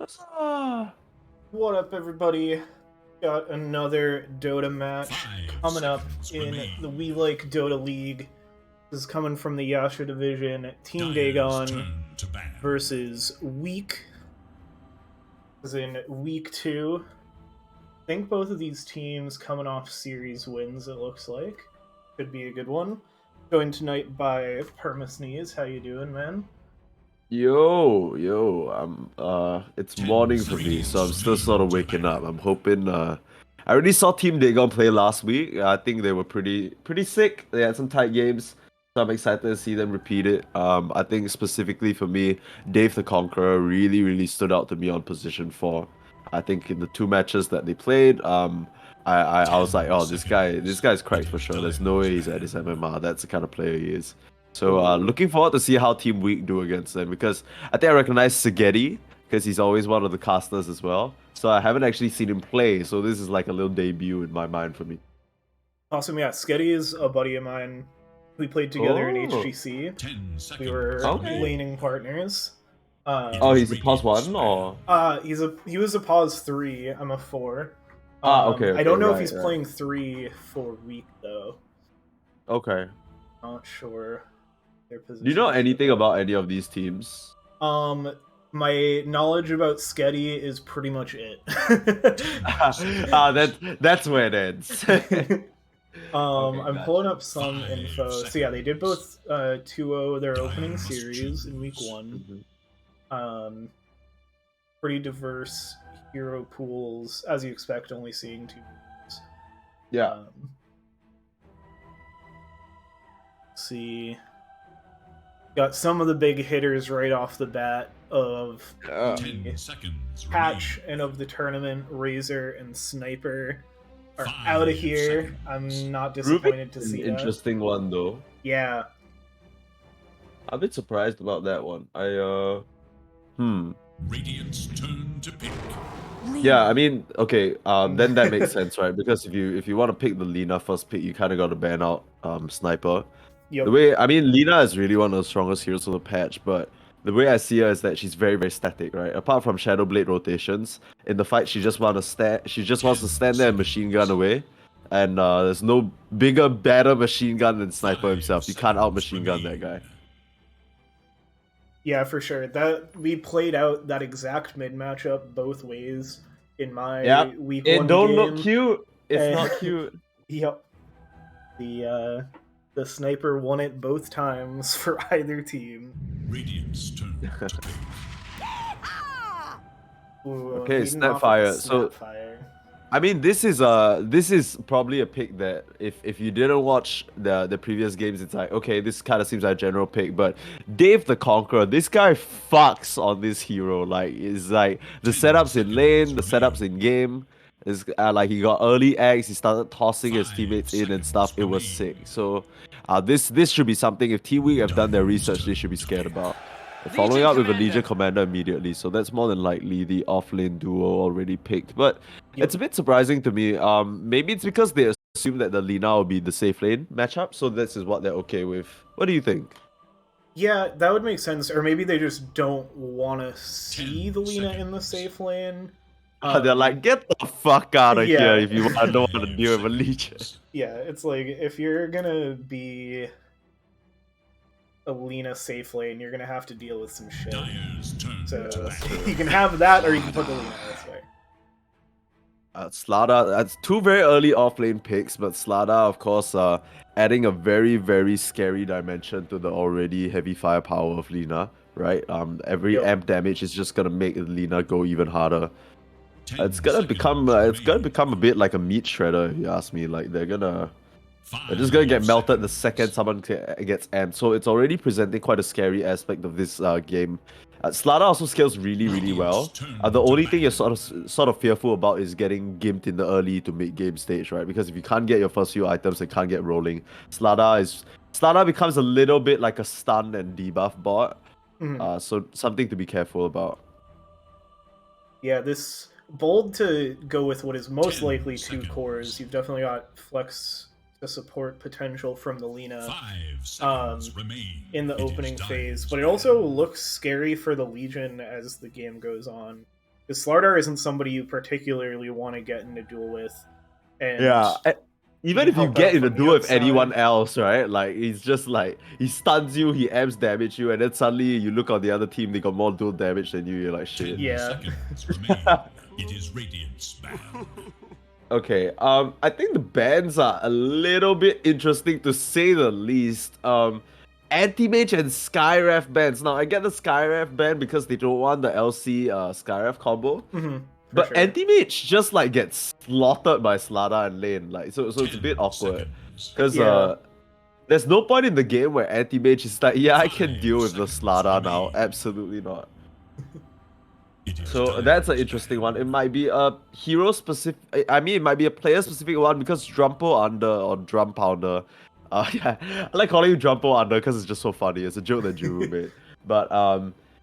Ah, What up, everybody? Got another Dota match coming up in the We Like Dota League. This is coming from the Yasha division. Team Dagon versus Week. This is in week 2. I think both of these teams coming off series wins, it looks like. Could be a good one. Joined tonight by Permasneeze. How you doing, man? yo, it's morning for me, so I'm still sort of waking up. I'm hoping, I already saw Team Dagon play last week. I think they were pretty sick. They had some tight games, so I'm excited to see them repeat it. I think specifically for me, Dave the Conqueror really stood out to me on position 4. I think in the 2 matches that they played, I was like, oh, this guy's cracked for sure. There's no way he's at his MMR. That's the kind of player he is. So looking forward to see how Team Weak do against them, because I think I recognize Sagedi because he's always one of the casters as well. So I haven't actually seen him play, so this is like a little debut in my mind for me. Awesome, yeah. Sketty is a buddy of mine. We played together in Oh, HGC. We were okay. laning partners. Oh, he's a +1 or? He was a pause 3. I'm a 4. Okay, I okay, don't know if he's right. playing 3 for week though. Okay. Not sure their Do you know positions anything yet. about any of these teams? My knowledge about Sketty is pretty much it. That's where it ends. Okay, I'm got pulling you. up some info. So yeah, they did both 2-0 their opening series in week 1. Mhm. Um, Pretty diverse hero pools, as you expect, only seeing 2 heroes. Yeah. See, got some of the big hitters right off the bat of Yeah. the patch and of the tournament. Razor and Sniper are out of here. I'm not Ruby disappointed to is an see that. interesting one though. Yeah, I'm a bit surprised about that one. Radiant's turn to pick. Yeah, I mean, okay, then that makes sense, right? Because if you want to pick the Lina first pick, you kind of got to ban out Sniper. The yep. way I mean, Lina is really one of the strongest heroes of the patch, but the way I see her is that she's very static, right? Apart from Shadow Blade rotations, in the fight she just wants to stand there and machine gun away. And there's no bigger, better machine gun than Sniper himself. You can't out machine gun that guy. Yeah, for sure. That we played out that exact mid matchup both ways in my Yeah, week it 1 don't look game. cute. It's And not cute. yep. The sniper won it both times for either team. Radiant's turn to pick. Ooh, Okay, leading off with the Snapfire. So Snapfire. I mean, this is probably a pick that if you didn't watch the previous games, it's like, okay, this kind of seems like a general pick. But Dave the Conqueror, this guy fucks on this hero. Like, it's like the 10 setups in lane, the seconds setups in game. Is like he got early eggs, he started tossing his 5 teammates in and stuff. seconds It was remain. sick. So, this should be something if Team Week have done their Dire's research, they turn should be to scared pick. about. Following up with a Legion Commander immediately, so that's more than likely the off-lane duo already picked. But Yep. it's a bit surprising to me. Maybe it's because they assume that the Lina will be the safe lane matchup, so this is what they're okay with. What do you think? Yeah, that would make sense. Or maybe they just don't want to see 10 the Lina in the seconds. safe lane. They're like, get the fuck out of here Yeah. if you don't want to 5 deal with a Legion. seconds. Yeah, it's like if you're gonna be a Lina safe lane, you're gonna have to deal with some shit. Dire's turn So to back. you can have that, or you can put the Lina this way. Slada, that's 2 very early off-lane picks, but Slada, of course, adding a very scary dimension to the already heavy firepower of Lina, right? Every Yep. amp damage is just gonna make Lina go even harder. 10 It's gonna become seconds a bit like a meat shredder, if you ask me. Like they're just gonna 5 get melted the seconds. second someone gets amped. So it's already presenting quite a scary aspect of this game. Slada also scales really well. Radiant's turn The to only thing you're ban. sort of fearful about is getting gimped in the early to mid game stage, right? Because if you can't get your first few items and can't get rolling, Slada becomes a little bit like a stun and debuff bot. Mhm. So something to be careful about. Yeah, this bold to go with what is most 10 likely 2 cores. seconds. You've definitely got flex to support potential from the Lina 5 seconds remain. in the It is opening phase, Dire's but it turn. also looks scary for the Legion as the game goes on. Because Slardar isn't somebody you particularly want to get in a duel with. And Yeah. Even can if you help get out in a from the duel with outside. anyone else, right? Like he's just like he stuns you, he amps damage you, and then suddenly you look on the other team, they got more duel damage than you. You're like, 10 shit. Yeah. seconds remain. It is Radiant's battle. Okay. I think the bans are a little bit interesting to say the least. Anti-Mage and Skyref bans. Now I get the Skyref ban because they don't want the LC Skyref combo. But sure. Anti-Mage just like gets slaughtered by Slada and lane. Like so it's a bit 10 awkward. seconds. Because Yeah. there's no point in the game where Anti-Mage is like, yeah, I can 5 deal with the seconds Slada now. remain. Absolutely not. It is So that's an interesting one. It might be a hero specific. I mean, it might be a player specific one because Drumpo Under or Drum Pounder. Yeah, I like calling you Drumpo Under because it's just so funny. It's a joke that Juru made. But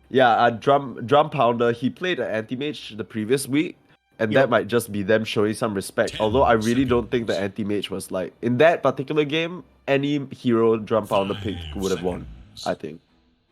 yeah, Drum Pounder. He played an anti mage the previous week, and that might just be them showing some respect. 10 Although I really don't think the seconds. anti mage was like in that particular game. Any hero Drum Pounder picked 5 would have won. seconds. I think.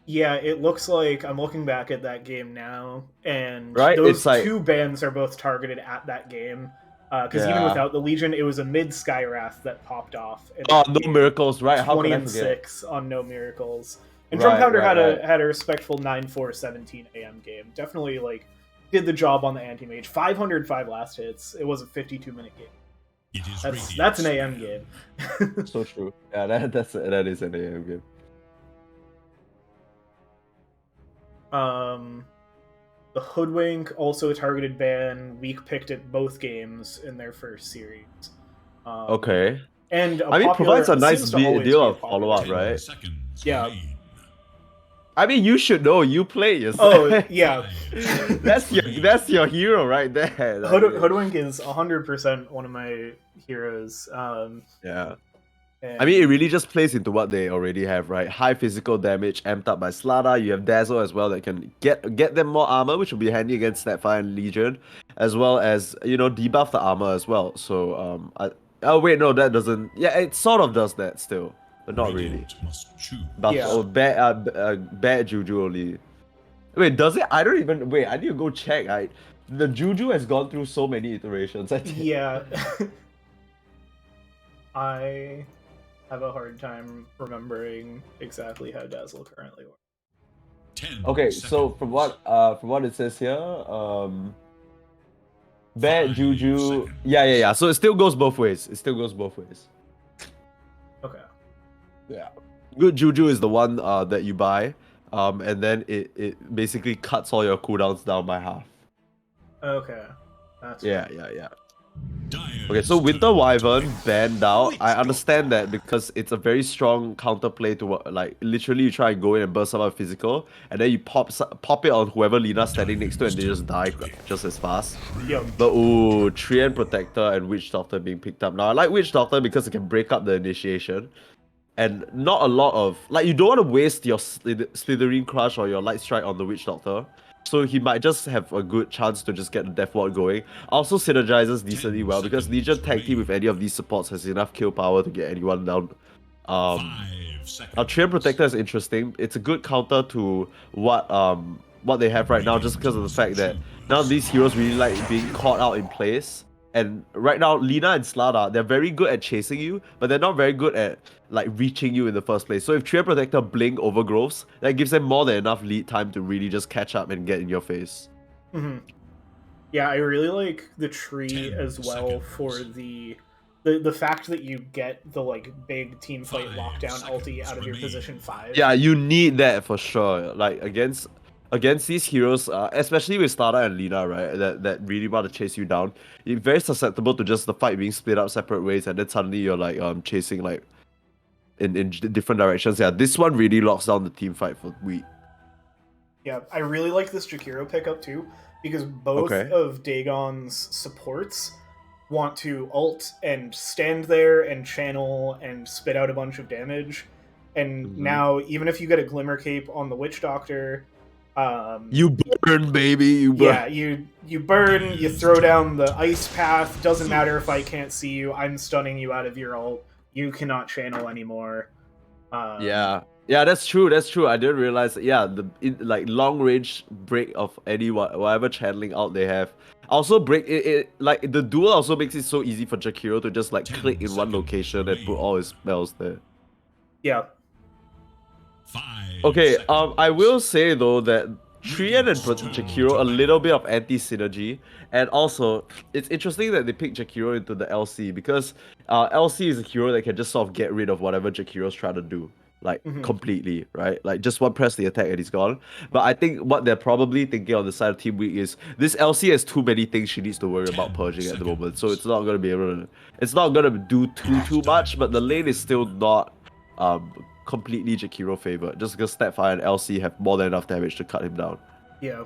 Yeah, it looks like I'm looking back at that game now, and Right? those It's like- two bans are both targeted at that game. Because even Yeah. without the Legion, it was a mid Skywrath that popped off. In Oh, that no game. miracles, right? How 20 could I and forget? 6 on No Miracles. And Right, Drum Pounder right, had a respectful 9-4-17 AM game. Definitely like did the job on the anti-mage. 505 last hits. It was a 52-minute game. It is That's an Radiant's AM battle. game. So true. Yeah, that is an AM game. The Hoodwink, also a targeted ban. Weak picked at both games in their first series. Okay. And I mean, provides a nice seems to always deal be a of follow-up, popular- 10 right? seconds Yeah. remain. I mean, you should know. You play yourself. Oh, yeah. 5 seconds that's remain. your hero right there. Hoodwink is 100% one of my heroes. Yeah. And I mean, it really just plays into what they already have, right? High physical damage, amped up by Slada. You have Dazzle as well that can get them more armor, which will be handy against Snapfire and Legion, as well as debuff the armor as well. So oh wait, no, that doesn't. Yeah, it sort of does that still, but not really. Radiant must choose. Buff Yeah. bad juju only. Wait, does it? I don't even. Wait, I need to go check. The juju has gone through so many iterations. I think. yeah. I have a hard time remembering exactly how Dazzle currently works. 10 Okay, so seconds. from what it says here, bad 5 juju. seconds. Yeah. So it still goes both ways. Okay. Yeah. Good juju is the one that you buy, and then it basically cuts all your cooldowns down by half. Okay. That's Yeah. Dire's Okay, so Winter turn to Wyvern defend. banned out. I understand that because it's a very strong counterplay to what, like literally you try and go in and burst someone physical, and then you pop it on whoever Lina's standing next to, and they just die just as fast. Yep. But ooh, Treant Protector and Witch Doctor being picked up. Now I like Witch Doctor because it can break up the initiation. And not a lot of like you don't want to waste your Slitherine Crush or your Light Strike on the Witch Doctor. So he might just have a good chance to just get the Death Ward going. Also synergizes decently 10 well because Legion seconds tag team with remain. any of these supports has enough kill power to get anyone down. 5 seconds. Now Treant Protector is interesting. It's a good counter to what they have right now, just because of the fact that none of these heroes really like being caught out in place. And right now, Lina and Slada, they're very good at chasing you, but they're not very good at like reaching you in the first place. So if Treant Protector blink overgrowths, that gives them more than enough lead time to really just catch up and get in your face. hmm Yeah, I really like the tree 10 as well seconds. for the fact that you get the like big team fight 5 lockdown ulti seconds out of your remain. position 5. Yeah, you need that for sure. Like against these heroes, especially with Slada and Lina, right? That really want to chase you down. You're very susceptible to just the fight being split up separate ways, and then suddenly you're like chasing like in different directions. Yeah, this one really locks down the team fight for Wheat. Yeah, I really like this Jakiro pickup too, because both Okay. of Dagon's supports want to ult and stand there and channel and spit out a bunch of damage. And Mhm. now, even if you get a Glimmer Cape on the Witch Doctor, You burn, baby. You burn. yeah, you burn, you throw down the ice path. Doesn't matter if I can't see you. I'm stunning you out of your ult. You cannot channel anymore. Yeah. Yeah, that's true. That's true. I didn't realize. Yeah, like long range break of any whatever channeling out they have. Also break it like the duel also makes it so easy for Jakiro to just like 10 click in one seconds location and put all his spells there. Yeah. 5 Okay, seconds. I will say though that Trian and Radiant's turn Jakiro to a little battle. bit of anti-synergy, and also it's interesting that they picked Jakiro into the LC because LC is a hero that can just sort of get rid of whatever Jakiro's trying to do, like Mhm. completely, right? Like just one press the attack and he's gone. But I think what they're probably thinking on the side of Team Weak is this LC has too many things she needs to worry about 10 purging at the moment, so seconds. it's not gonna be able to, it's not gonna do too much. But the lane is still not completely Jakiro favored, just because Snapfire and LC have more than enough damage to cut him down. Yeah.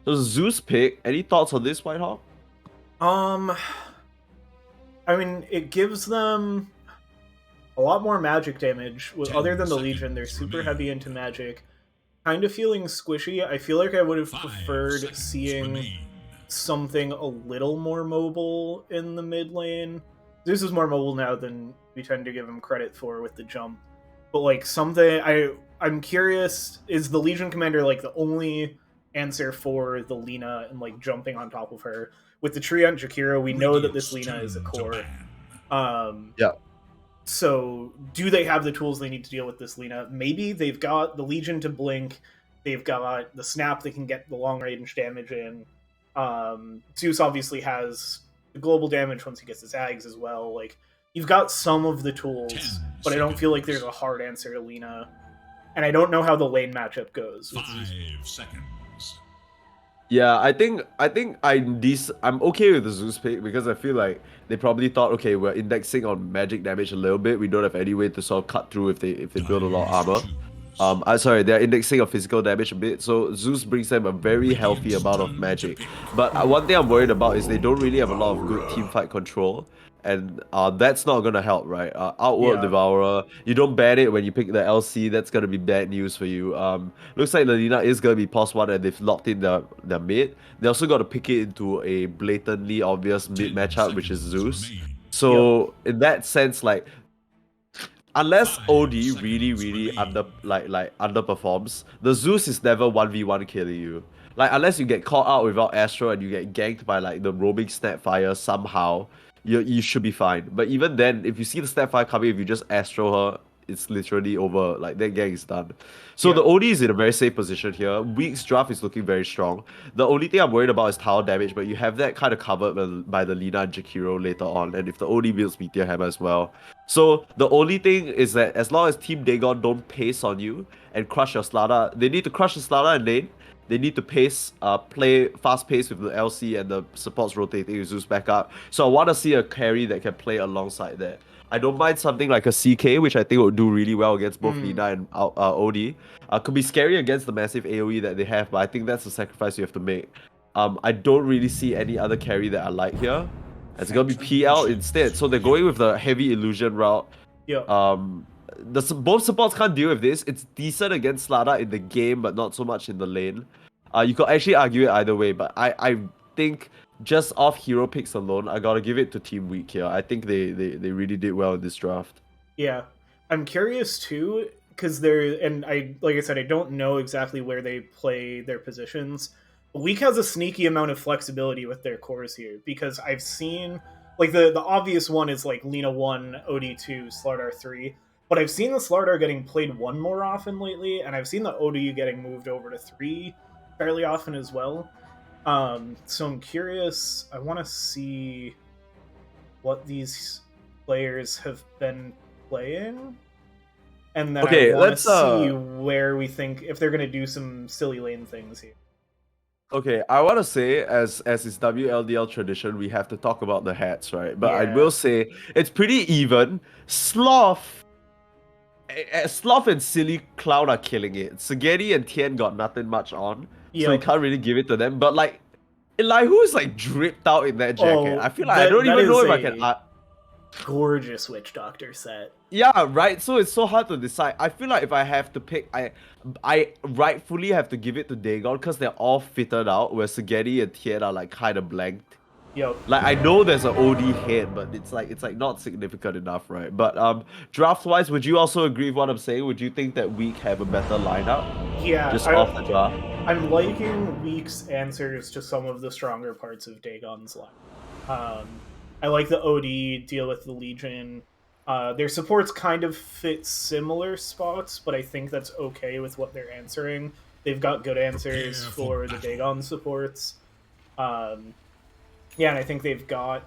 So Zeus pick, any thoughts on this, Whitehawk? I mean, it gives them a lot more magic damage. Other 10 than the Legion, they're seconds super remain. heavy into magic. Kind of feeling squishy. I feel like I would have 5 preferred seconds seeing remain. something a little more mobile in the mid lane. Zeus is more mobile now than we tend to give him credit for with the jump. But like something I'm curious, is the Legion Commander like the only answer for the Lina and like jumping on top of her? With the Treant Jakiro, we know that this Radiant's Lina is a turn to core. ban. Yeah. So do they have the tools they need to deal with this Lina? Maybe they've got the Legion to blink, they've got the snap that can get the long range damage in. Zeus obviously has the global damage once he gets his Ags as well. Like you've got some of the tools, 10 but I don't feel like seconds. there's a hard answer to Lina. And I don't know how the lane matchup goes. 5 seconds. Yeah, I'm okay with the Zeus pick because I feel like they probably thought, okay, we're indexing on magic damage a little bit. We don't have any way to sort of cut through if they build a lot of Dyer's armor. choose. I sorry, they're indexing of physical damage a bit, so Zeus brings them a very healthy Radiant's amount of turn to magic. pick. But one thing I'm worried about is they don't really have a lot of good team fight control, and that's not gonna help, right? Outworld Yeah. Devourer, you don't ban it when you pick the LC, that's gonna be bad news for you. Looks like Lina is gonna be +1 and they've locked in their mid. They also got to pick it into a blatantly obvious mid 10 matchup, which is seconds Zeus. remain. Yep. So in that sense, like unless 5 OD really seconds remain. underperforms, the Zeus is never 1v1 killing you. Like unless you get caught out without Astro and you get ganked by like the roaming Snapfire somehow, you should be fine. But even then, if you see the Snapfire coming, if you just Astro her, it's literally over. Like that gang is done. So Yeah. the OD is in a very safe position here. Week's draft is looking very strong. The only thing I'm worried about is tower damage, but you have that kind of covered by the Lina and Jakiro later on, and if the OD builds Meteor Hammer as well. So the only thing is that as long as Team Dagon don't pace on you and crush your Slada, they need to crush the Slada and lane. They need to play fast pace with the LC and the supports rotating with Zeus back up. So I want to see a carry that can play alongside that. I don't mind something like a CK, which I think would do really well against both Lina and OD. Could be scary against the massive AoE that they have, but I think that's the sacrifice you have to make. I don't really see any other carry that I like here. It's gonna be PL instead. So they're going with the heavy illusion route. Yep. Both supports can't deal with this. It's decent against Slada in the game, but not so much in the lane. You could actually argue it either way, but I think just off hero picks alone, I gotta give it to Team Weak here. I think they really did well in this draft. Yeah, I'm curious too because they're and I like I said I don't know exactly where they play their positions. Weak has a sneaky amount of flexibility with their cores here because I've seen like the obvious one is like Lina 1, OD2, Slardar 3, but I've seen the Slardar getting played 1 more often lately, and I've seen the OD getting moved over to 3 fairly often as well. So I'm curious. I want to see what these players have been playing, and then Okay, I want to let's see where we think if they're gonna do some silly lane things here. Okay, I want to say, as is WLDL tradition, we have to talk about the hats, right? But I Yeah. will say it's pretty even. Sloth and Silly Cloud are killing it. Sagedi and Tien got nothing much on, so you Yep. can't really give it to them. But like, Elihu is like dripped out in that jacket. Oh, I feel like I don't that even know is if I can. a gorgeous Witch Doctor set. Yeah, right. So it's so hard to decide. I feel like if I have to pick, I rightfully have to give it to Dagon because they're all fitted out, where Sagedi and Tien are like kind of blanked. Yep. Like I know there's an OD hit, but it's like not significant enough, right? But draft wise, would you also agree with what I'm saying? Would you think that Weak have a better lineup Yeah, just off the draft? I'm liking Week's answers to some of the stronger parts of Dagon's line. I like the OD, deal with the Legion. Their supports kind of fit similar spots, but I think that's okay with what they're answering. They've got good answers for the Dagon supports. Yeah, and I think they've got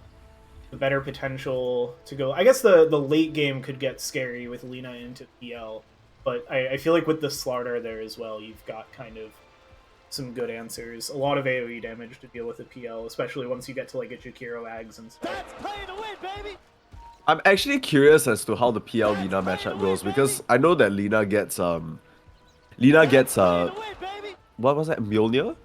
the better potential to go. I guess the late game could get scary with Lina into PL, but I feel like with the Slardar there as well, you've got kind of some good answers. A lot of AoE damage to deal with a PL, especially once you get to like a Jakiro Ags and stuff. That's playing to win, baby. I'm actually curious as to how the PL Lina matchup goes because I know that Lina gets what was that? Mjolnir?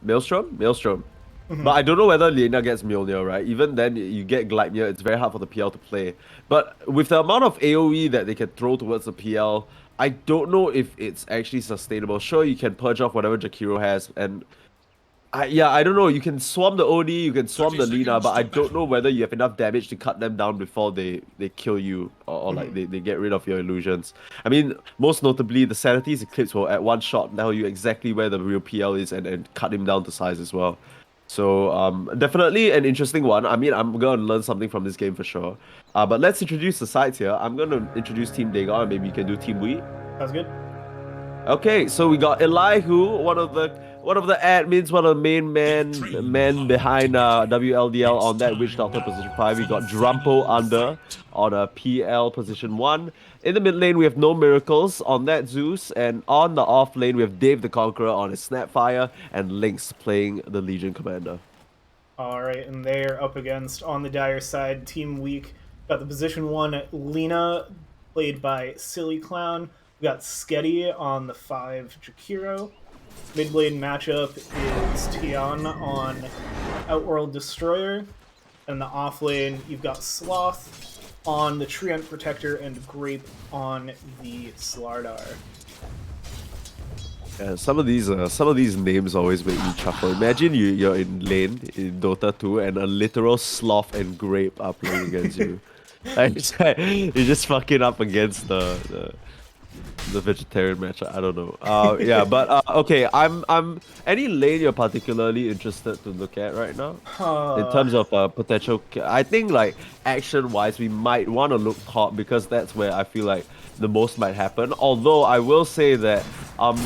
Maelstrom? Maelstrom. But I don't know whether Lina gets Mjolnir, right? Even then, you get Gleipnir, it's very hard for the PL to play. But with the amount of AoE that they can throw towards the PL, I don't know if it's actually sustainable. Sure, you can purge off whatever Jakiro has, and I don't know. You can swarm the OD, you can swarm the Lina, but I don't know whether you have enough damage to cut them down before they kill you or like they get rid of your illusions. I mean, most notably, the Sanity's Eclipse will at one shot tell you exactly where the real PL is and cut him down to size as well. So definitely an interesting one. I mean, I'm gonna learn something from this game for sure. But let's introduce the sides here. I'm gonna introduce Team Dagon, and maybe you can do Team We. Sounds good. Okay, so we got Elihu, one of the admins, one of the main men behind WLDL on that Witch Doctor position 5. We got Drumpo under on a PL position 1. In the mid lane we have No Miracles on that Zeus, and on the off lane we have Dave the Conqueror on his Snapfire and Lynx playing the Legion Commander. Alright, and they're up against, on the Dire side, Team Weak. Got the position 1, Lina, played by Silly Clown. We got Sketty on the 5, Jakiro. Mid lane matchup is Tian on Outworld Destroyer. And the off lane, you've got Sloth on the Treant Protector and Grape on the Slardar. Yeah, some of these names always make me chuckle. Imagine you're in lane in Dota 2 and a literal Sloth and Grape are playing against you. Like, you're just fucking up against the vegetarian match. I don't know. Yeah, but okay. I'm any lane you're particularly interested to look at right now in terms of potential. I think like action wise, we might want to look top because that's where I feel like the most might happen. Although I will say that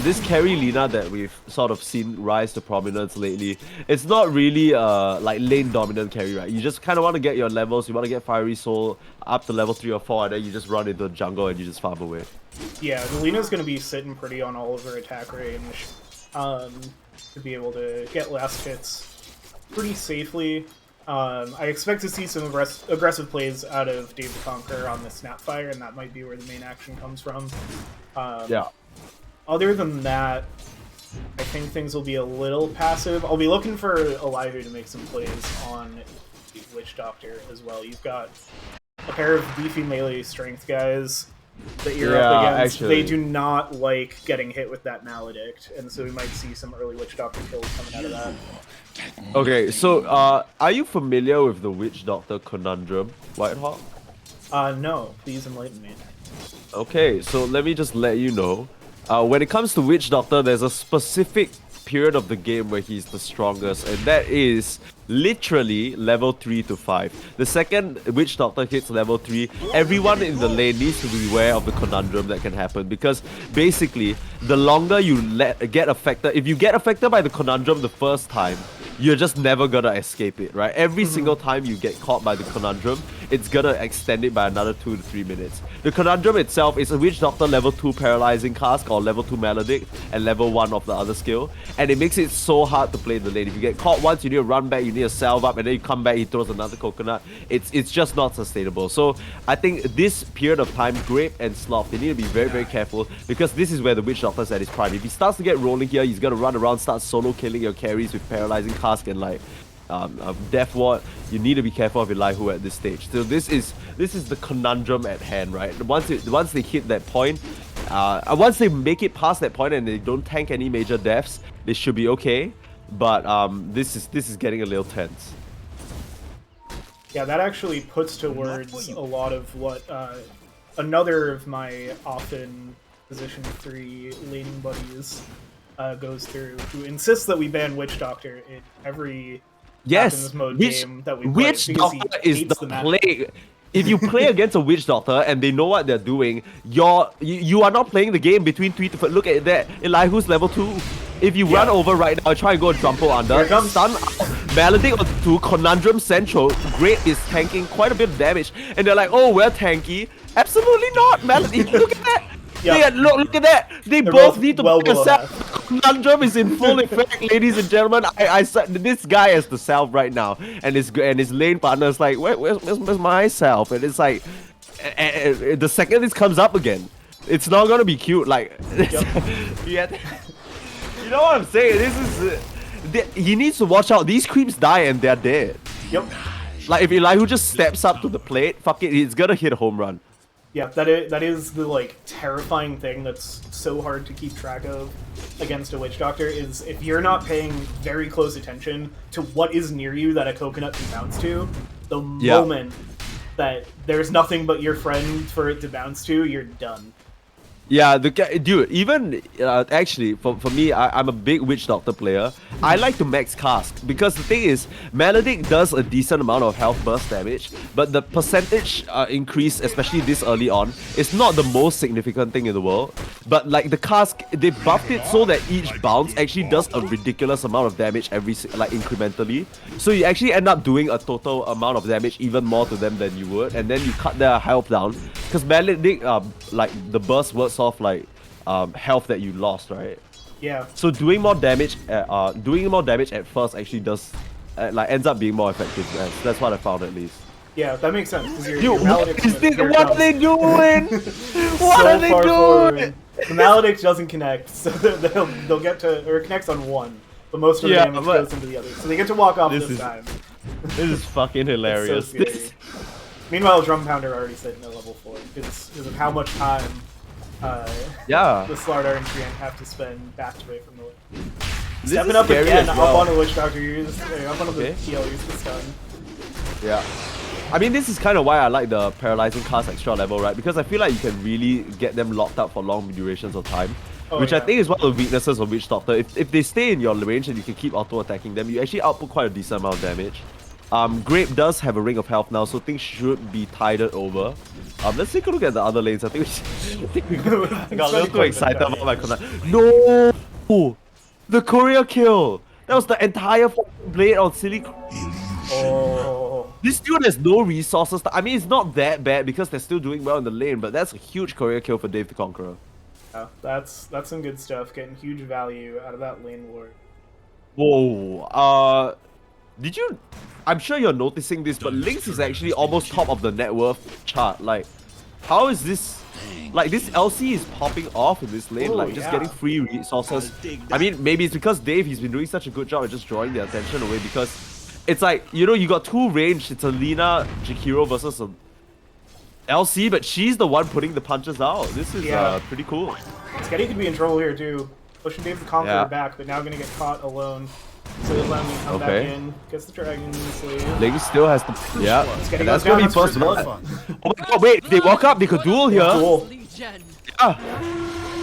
this carry Lina that we've sort of seen rise to prominence lately, it's not really like lane dominant carry, right? You just kind of want to get your levels. You want to get Fiery Soul up to level 3 or 4, and then you just run into the jungle and you just farm away. Yeah, Lina's going to be sitting pretty on all of her attack range to be able to get last hits pretty safely. I expect to see some aggressive plays out of Dave the Conqueror on the Snapfire, and that might be where the main action comes from. Yeah. Other than that, I think things will be a little passive. I'll be looking for Elihu to make some plays on the Witch Doctor as well. You've got a pair of beefy melee strength guys that you're up against. Actually, they do not like getting hit with that Maledict, and so we might see some early Witch Doctor kills coming out of that. Okay, so are you familiar with the Witch Doctor conundrum, Whitehawk? No, please enlighten me. Okay, so let me just let you know. When it comes to Witch Doctor, there's a specific period of the game where he's the strongest, and that is literally level 3 to 5. The second Witch Doctor hits level 3, everyone in the lane needs to be aware of the conundrum that can happen, because basically, the longer you get affected, if you get affected by the conundrum the first time, you're just never gonna escape it, right? Every single time you get caught by the conundrum, it's gonna extend it by another 2 to 3 minutes. The conundrum itself is a Witch Doctor level 2 paralyzing cask or level 2 Maledict and level 1 of the other skill, and it makes it so hard to play in the lane. If you get caught once, you need to run back, you need to salve up, and then you come back, he throws another coconut. It's just not sustainable. So I think this period of time, Grape and Sloth, they need to be very, very careful, because this is where the Witch Doctor's at his prime. If he starts to get rolling here, he's gonna run around, start solo killing your carries with paralyzing cask and like Death Ward. You need to be careful of Elihu at this stage. So this is the conundrum at hand, right? Once they hit that point, once they make it past that point and they don't tank any major deaths, they should be okay. But this is getting a little tense. Yeah, that actually puts to words a lot of what another of my often position 3 laning buddies goes through, who insists that we ban Witch Doctor in every Athens mode game that we play. Witch Doctor is the plague. If you play against a Witch Doctor and they know what they're doing, you are not playing the game between 3 to 4. Look at that, Elihu's level 2. If you run over right now, try and go and trample under, stun Maledict onto Conundrum Central, Great is tanking quite a bit of damage, and they're like, oh, we're tanky. Absolutely not, Maledict. Look at that. Yep. Look at that! They're both need to pick a salve. Conundrum is in full effect, ladies and gentlemen. I said this guy has the salve right now, and his lane partner is like, where's my salve? And it's like, the second this comes up again, it's not gonna be cute. Like, you know what I'm saying? This is he needs to watch out. These creeps die and they're dead. Yep. Like if Elihu just steps up to the plate, fuck it, he's gonna hit a home run. Yeah, that is the like terrifying thing that's so hard to keep track of against a Witch Doctor, is if you're not paying very close attention to what is near you that a coconut can bounce to, the moment that there's nothing but your friend for it to bounce to, you're done. Yeah, dude, even actually, for me, I'm a big Witch Doctor player. I like to max cast because the thing is, Maledict does a decent amount of health burst damage, but the percentage increase, especially this early on, is not the most significant thing in the world. But like the cast, they buffed it so that each bounce actually does a ridiculous amount of damage incrementally. So you actually end up doing a total amount of damage even more to them than you would, and then you cut their health down because Maledict, like the burst works off like health that you lost, right? Yeah. So doing more damage at first actually does ends up being more effective. That's what I found at least. Yeah, that makes sense. What are they doing? What are they doing? The Maledict doesn't connect, so they'll get to, or it connects on one, but most of the damage goes into the other. So they get to walk off this time. This is fucking hilarious. So meanwhile, Drum Pounder already sitting at level 4 because of how much time the Slardar and Treant have to spend backed away from the lane. Stepping up again, up on a Witch Doctor, up on the heal, use the stun. Yeah. I mean, this is kind of why I like the paralyzing cast extra level, right? Because I feel like you can really get them locked up for long durations of time. Which I think is one of the weaknesses of Witch Doctor. If they stay in your range and you can keep auto-attacking them, you actually output quite a decent amount of damage. Grape does have a ring of health now, so things should be tided over. Let's take a look at the other lanes. I think I got a little too excited about my command. No! The courier kill! That was the entire blade on Silly. Oh. This dude has no resources. I mean, it's not that bad because they're still doing well in the lane, but that's a huge courier kill for Dave the Conqueror. Yeah, that's some good stuff. Getting huge value out of that lane ward. Whoa. Did you... I'm sure you're noticing this, but Lynx is actually almost top of the net worth chart. Like, how is this... Like, this LC is popping off in this lane, just getting free resources. I mean, maybe it's because Dave, he's been doing such a good job at just drawing their attention away, because it's like, you know, you got two ranged. It's a Lina Jakiro versus a LC, but she's the one putting the punches out. This is pretty cool. Sketty could be in trouble here, too. Pushing Dave the Conqueror back, but now gonna get caught alone. So he'll let me come back in. Gets the dragon sleeve. Lynx still has to... Yeah, and that's gonna be first blood. Oh my god, wait, if they walk up, they could duel here. Yeah.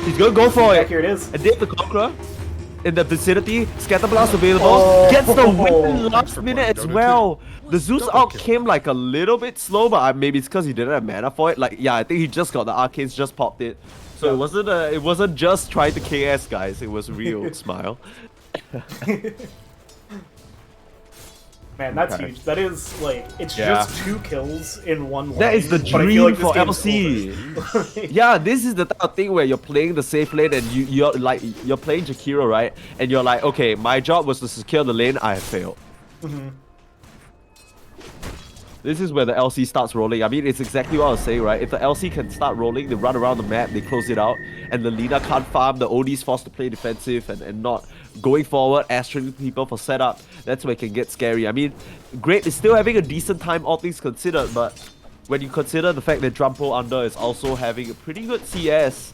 He's gonna go for it. Here it is. And Dave the Conqueror in the vicinity. Scatterblast available. Gets the win last minute as well. The Zeus ult came like a little bit slow, but maybe it's because he didn't have mana for it. Like, yeah, I think he just got the arcanes, just popped it. So it wasn't just trying to KS, guys. It was real smile. Man, that's huge. That is like, it's just 2 kills in one lane. That is the dream for LC. Yeah, this is the type of thing where you're playing the safe lane and you're playing Jakiro, right? And you're like, okay, my job was to secure the lane, I have failed. This is where the LC starts rolling. I mean, it's exactly what I was saying, right? If the LC can start rolling, they run around the map, they close it out, and the Lina can't farm, the OD's forced to play defensive and not going forward, astring people for setup, that's where it can get scary. I mean, Great is still having a decent time, all things considered, but when you consider the fact that Drumpo Under is also having a pretty good CS,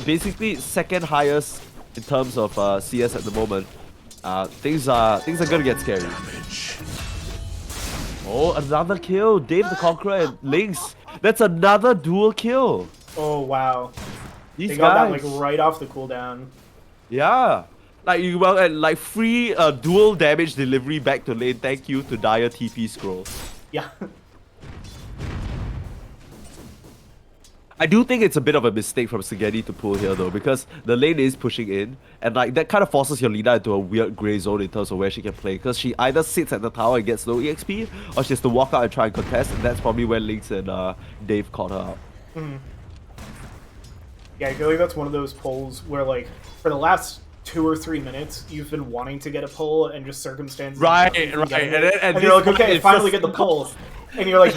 basically second highest in terms of CS at the moment, things are gonna get scary. Oh, another kill. Dave the Conqueror and Lynx. That's another dual kill. Oh wow. These They got guys. that like right off the cooldown. Yeah. Like you well and like free dual damage delivery back to lane. Thank you to Dire TP scroll. Yeah. I do think it's a bit of a mistake from Spaghetti to pull here though, because the lane is pushing in, and like that kind of forces your leader into a weird grey zone in terms of where she can play, because she either sits at the tower and gets low EXP, or she has to walk out and try and contest, and that's probably where Lynx and Dave caught her out. Yeah, I feel like that's one of those pulls where like for the last 2 or 3 minutes you've been wanting to get a pull and just circumstances. Right. And you're like, okay, finally get the pull, and you're like,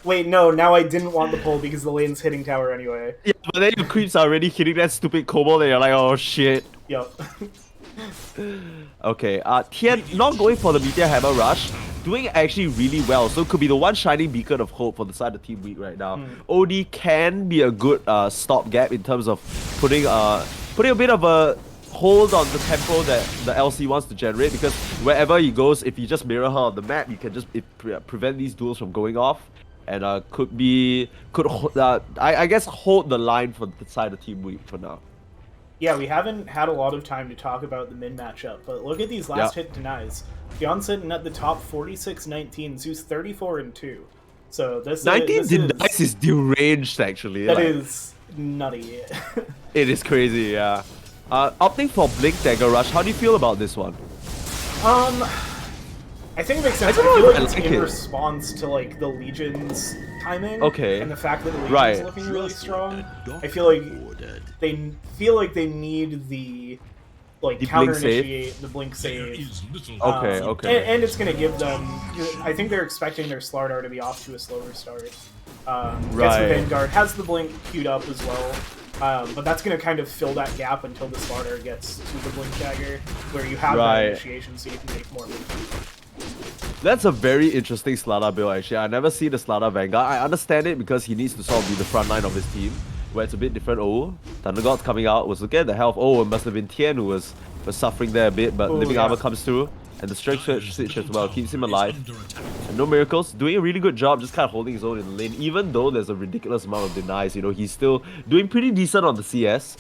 wait, no, now I didn't want the pull because the lane's hitting tower anyway. Yeah, but then your creeps are already hitting that stupid kobold and you're like, oh shit. Yup. Okay, Tian not going for the Meteor Hammer Rush, doing actually really well. So it could be the one shining beacon of hope for the side of Team Weak right now. OD can be a good stopgap in terms of putting a bit of a hold on the tempo that the LC wants to generate, because wherever he goes, if you just mirror her on the map, you can just prevent these duels from going off. And I guess hold the line for the side of Team Weak for now. Yeah, we haven't had a lot of time to talk about the mid matchup, but look at these last hit denies. Jon sitting at the top 46-19, Zeus 34-2. So this 19 denies is deranged actually. That is nutty. It is crazy, yeah. Opting for Blink Dagger Rush, how do you feel about this one? I think it makes sense. I feel like it's in response to like the Legion's timing, and the fact that the Legion's looking really strong. I feel like they need the counter initiate, the blink save. Okay. And it's gonna give them. I think they're expecting their Slardar to be off to a slower start. Gets the Vanguard, has the blink queued up as well. But that's going to kind of fill that gap until the Slardar gets to the Blink Dagger, where you have that initiation so you can make more moves. That's a very interesting Slardar build actually. I never see the Slardar Vanguard. I understand it because he needs to sort of be the front line of his team, where it's a bit different. Oh, Thunder God's coming out. Was looking at the health. Oh, it must have been Tian who was suffering there a bit, but Living Armor comes through. And the Strength Switch as well keeps him alive. And no miracles, doing a really good job, just kind of holding his own in the lane. Even though there's a ridiculous amount of denies, you know, he's still doing pretty decent on the CS.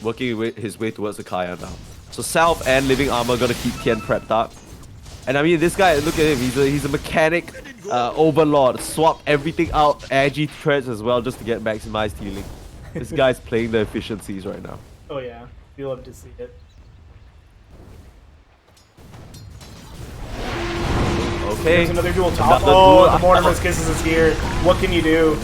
Working his way towards the Kaya now. So Self and Living Armor gonna keep Tian prepped up. And I mean, this guy, look at him, he's a mechanic overlord. Swap everything out, Agi threads as well, just to get maximized healing. This guy's playing the efficiencies right now. Oh yeah, you love to see it. Okay. There's another dual top. The Mortimer's Kisses is here. What can you do?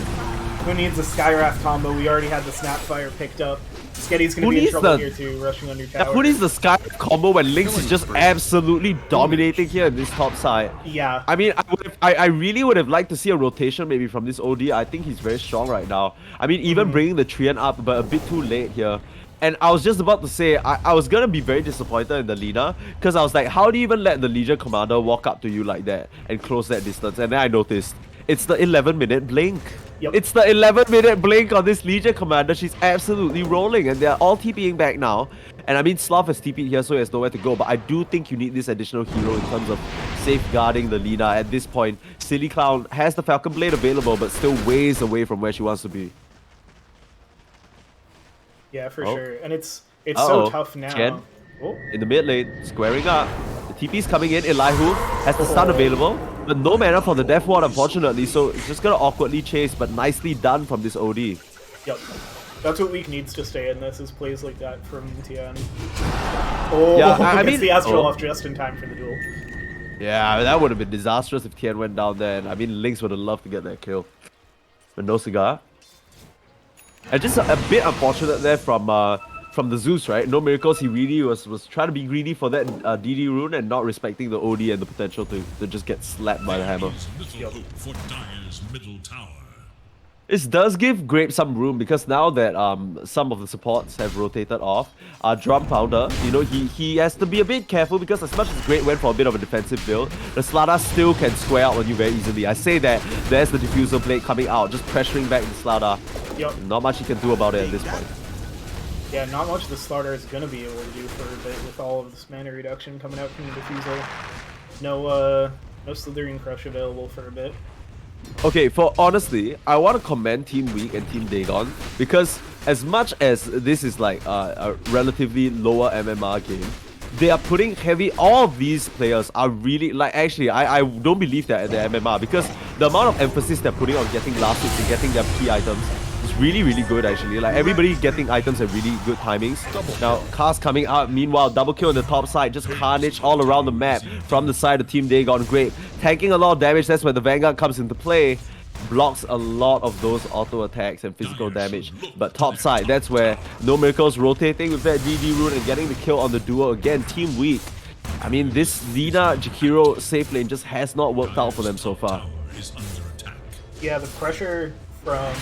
Who needs a Skywrath combo? We already had the Snapfire picked up. Sketty's gonna be in trouble here too, rushing under tower. Who needs the Skywrath combo when Lynx is just absolutely dominating here in this top side? Yeah. I mean, I really would have liked to see a rotation maybe from this OD. I think he's very strong right now. I mean, even bringing the Treant up, but a bit too late here. And I was just about to say, I was gonna be very disappointed in the Lina, because I was like, how do you even let the Legion Commander walk up to you like that and close that distance? And then I noticed, it's the 11-minute blink. Yep. It's the 11-minute blink on this Legion Commander. She's absolutely rolling, and they're all TPing back now. And I mean, Sloth has TP'd here, so he has nowhere to go, but I do think you need this additional hero in terms of safeguarding the Lina. At this point, Silly Clown has the Falcon Blade available, but still ways away from where she wants to be. Yeah, for sure. And it's so tough now. Chen, in the mid lane, squaring up. The TP's coming in. Elihu has the stun available, but no mana for the Death Ward, unfortunately. So it's just gonna awkwardly chase, but nicely done from this OD. Yep. That's what Weak needs to stay in this, is plays like that from Tian. Oh, yeah, I mean, the Astral off just in time for the duel. Yeah, that would have been disastrous if Tian went down there. And I mean, Lynx would have loved to get that kill. But no cigar. And just a bit unfortunate there from the Zeus, right? No miracles. He really was trying to be greedy for that DD rune and not respecting the OD and the potential to just get slapped by the hammer. This does give Grape some room, because now that some of the supports have rotated off, Drum Pounder, you know, he has to be a bit careful, because as much as Grape went for a bit of a defensive build, the Slardar still can square out on you very easily. I say that there's the Diffusal Blade coming out, just pressuring back the Slardar. Yep. Not much he can do about it at this point. Yeah, not much the Slardar is going to be able to do for a bit with all of this mana reduction coming out from the Diffusal. no Slithering Crush available for a bit. Okay, for honestly, I want to commend Team Weak and Team Dagon because as much as this is like a relatively lower MMR game, they are putting heavy. All of these players are really like actually I don't believe that at the MMR because the amount of emphasis they're putting on getting last hits and getting their key items is really good actually. Like everybody getting items at really good timings. Now cars coming out, meanwhile double kill on the top side, just carnage all around the map from the side of Team Dagon. Great, tanking a lot of damage. That's where the Vanguard comes into play. Blocks a lot of those auto attacks and physical damage, but top side, that's where No Miracles rotating with that DD rune and getting the kill on the duo again. Team Weak, I mean, this Lina Jakiro safe lane just has not worked out for them so far. Yeah, the pressure from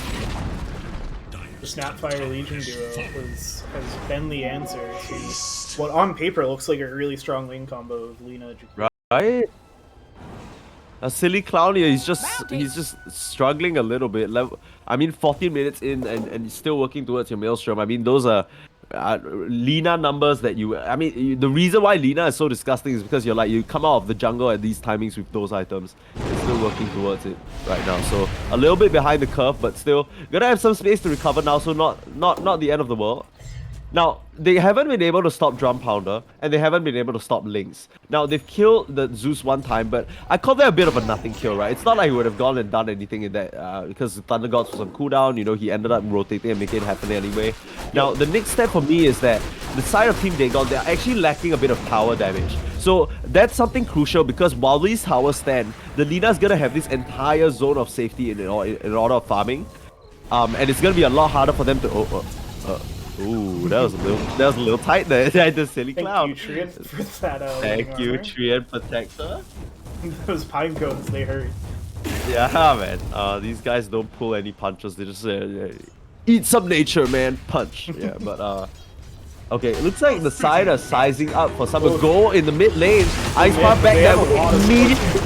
the Snapfire Legion duo has been the answer to what on paper looks like a really strong lane combo of Lina Jakiro. Right? A silly clown here, he's just struggling a little bit. I mean, 14 minutes in and he's still working towards your Maelstrom. I mean, those are Lina numbers that the reason why Lina is so disgusting is because you come out of the jungle at these timings with those items. You're still working towards it right now. So a little bit behind the curve, but still gonna have some space to recover now, so not the end of the world. Now, they haven't been able to stop Drum Pounder, and they haven't been able to stop Lynx. Now, they've killed the Zeus one time, but I call that a bit of a nothing kill, right? It's not like he would have gone and done anything in that, because the Thunder Gods was on cooldown, you know, he ended up rotating and making it happen anyway. Now, the next step for me is that the side of Team Dagon, they're actually lacking a bit of tower damage. So, that's something crucial, because while these towers stand, the Lina's gonna have this entire zone of safety in order of farming. And it's gonna be a lot harder for them to... Ooh, that was a little tight there. The silly clown. Thank you, Trian, for that. Thank you, Trian Protector. Those pine cones, they hurt. Yeah, man. These guys don't pull any punches. They just eat some nature, man. Punch. Yeah, but okay, it looks like the side are sizing up for some go in the mid lane. Ice Path back there immediately.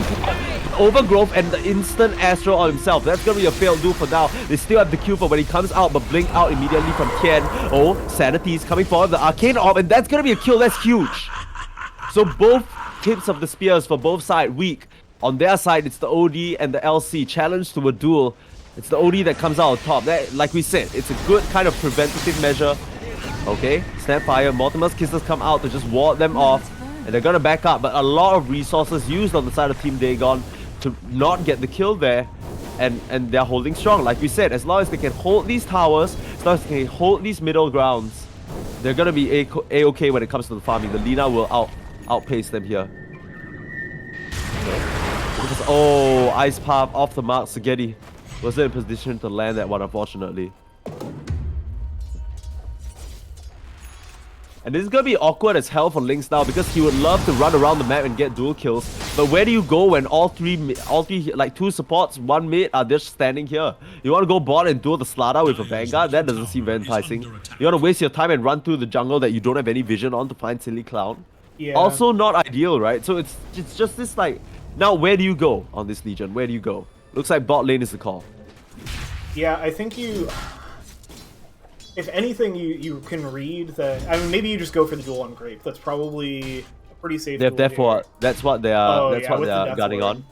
Overgrowth and the instant Astro on himself. That's gonna be a failed do for now. They still have the Q for when he comes out, but blink out immediately from Tien. Oh, Sanity is coming forward, the Arcane Orb, and that's gonna be a kill. That's huge. So both tips of the spears for both sides weak. On their side, it's the OD and the LC challenge to a duel. It's the OD that comes out on top. That, like we said, it's a good kind of preventative measure. Okay, Snapfire, Mortimer's Kisses come out to just ward them off, and they're gonna back up, but a lot of resources used on the side of Team Dagon to not get the kill there, and they're holding strong. Like we said, as long as they can hold these towers, as long as they can hold these middle grounds, they're gonna be a-okay when it comes to the farming. The Lina will outpace them here. Okay. Oh, Ice Path off the mark. Spaghetti wasn't in position to land that one, unfortunately. And this is gonna be awkward as hell for Lynx now because he would love to run around the map and get dual kills. But where do you go when all three like two supports, one mid are just standing here? You want to go bot and duel the Slada with a Vanguard? That doesn't seem very enticing. You want to waste your time and run through the jungle that you don't have any vision on to find Silly Clown? Yeah. Also not ideal, right? So it's just this like... Now where do you go on this Legion? Where do you go? Looks like bot lane is the call. Yeah, I think you... If anything, you can read that... I mean, maybe you just go for the duel on Grape. That's probably a pretty safe duel here. That's what they are gunning on.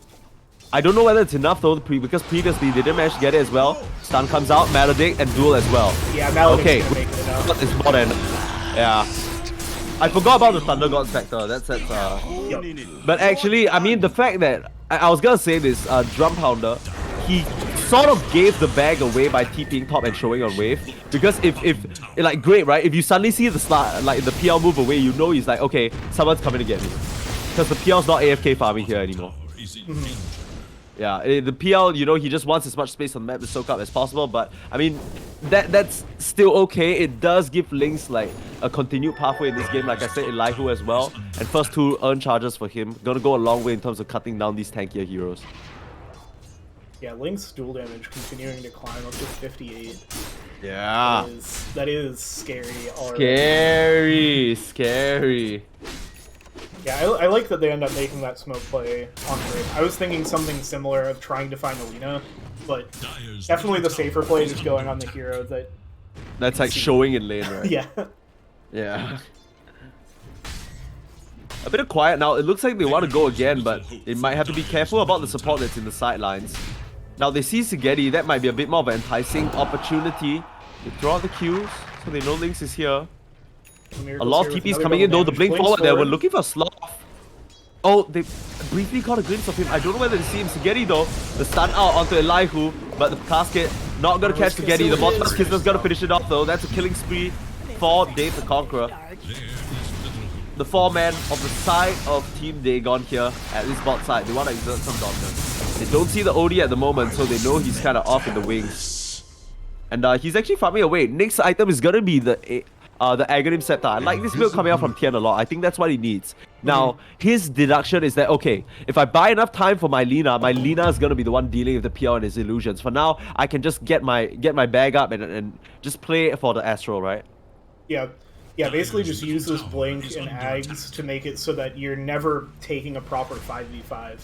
I don't know whether it's enough though, because previously they didn't manage to get it as well. Stun comes out, Maledict, and duel as well. Yeah, Maledict's gonna make it enough. It's more than... Yeah. I forgot about the Thunder God factor. That's But actually, I mean, the fact that... I was gonna say this, Drum Pounder, he sort of gave the bag away by TPing top and showing on wave. Because if like great, right? If you suddenly see the PL move away, you know he's like, okay, someone's coming to get me. Because the PL's not AFK farming here anymore. Yeah, the PL, you know, he just wants as much space on the map to soak up as possible. But I mean, that's still okay. It does give Lynx like a continued pathway in this game. Like I said, Elihu as well. And first two earn charges for him. Gonna go a long way in terms of cutting down these tankier heroes. Yeah, Lynx dual damage continuing to climb up to 58. Yeah. That is scary already. Scary. Yeah, I like that they end up making that smoke play on Grape. I was thinking something similar of trying to find Alina, but definitely the safer play is going on the hero that's like showing in lane, right? Yeah. Yeah. A bit of quiet now. It looks like they want to go again, but they might have to be careful about the support that's in the sidelines. Now they see Sigeti. That might be a bit more of an enticing opportunity to throw out the Qs, so they know Lynx is here. A lot of TPs coming in though. The blink forward there. We're looking for Sloth. Oh, they briefly caught a glimpse of him. I don't know whether they see him. Sigeti though, the stun out onto Elihu, but the casket not gonna catch Sigeti. The bottom Kisner's gonna finish it off though. That's a killing spree for Dave the Conqueror. The 4-man of the side of Team Dagon here at this bot side. They want to exert some dominance. They don't see the OD at the moment, so they know he's kind of off in the wings. And he's actually farming away. Next item is gonna be the Aghanim Scepter. I like this build coming out from Tian a lot. I think that's what he needs. Now, his deduction is that, okay, if I buy enough time for my Lina is going to be the one dealing with the PL and his illusions. For now, I can just get my bag up and just play for the Astral, right? Yeah. Yeah, basically just use this Blink and Ags to make it so that you're never taking a proper 5v5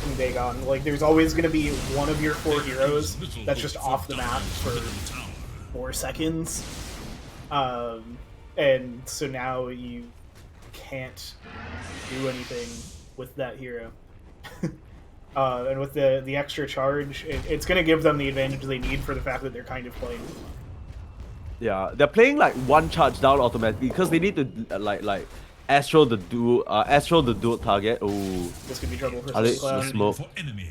in Dagon. Like, there's always going to be one of your 4 heroes that's just off the map for 4 seconds. And so now you can't do anything with that hero. And with the extra charge, it's going to give them the advantage they need for the fact that they're kind of playing. Yeah, they're playing like 1 charge down automatically because they need to like Astral the dual target. Oh, this could be trouble for the smoke.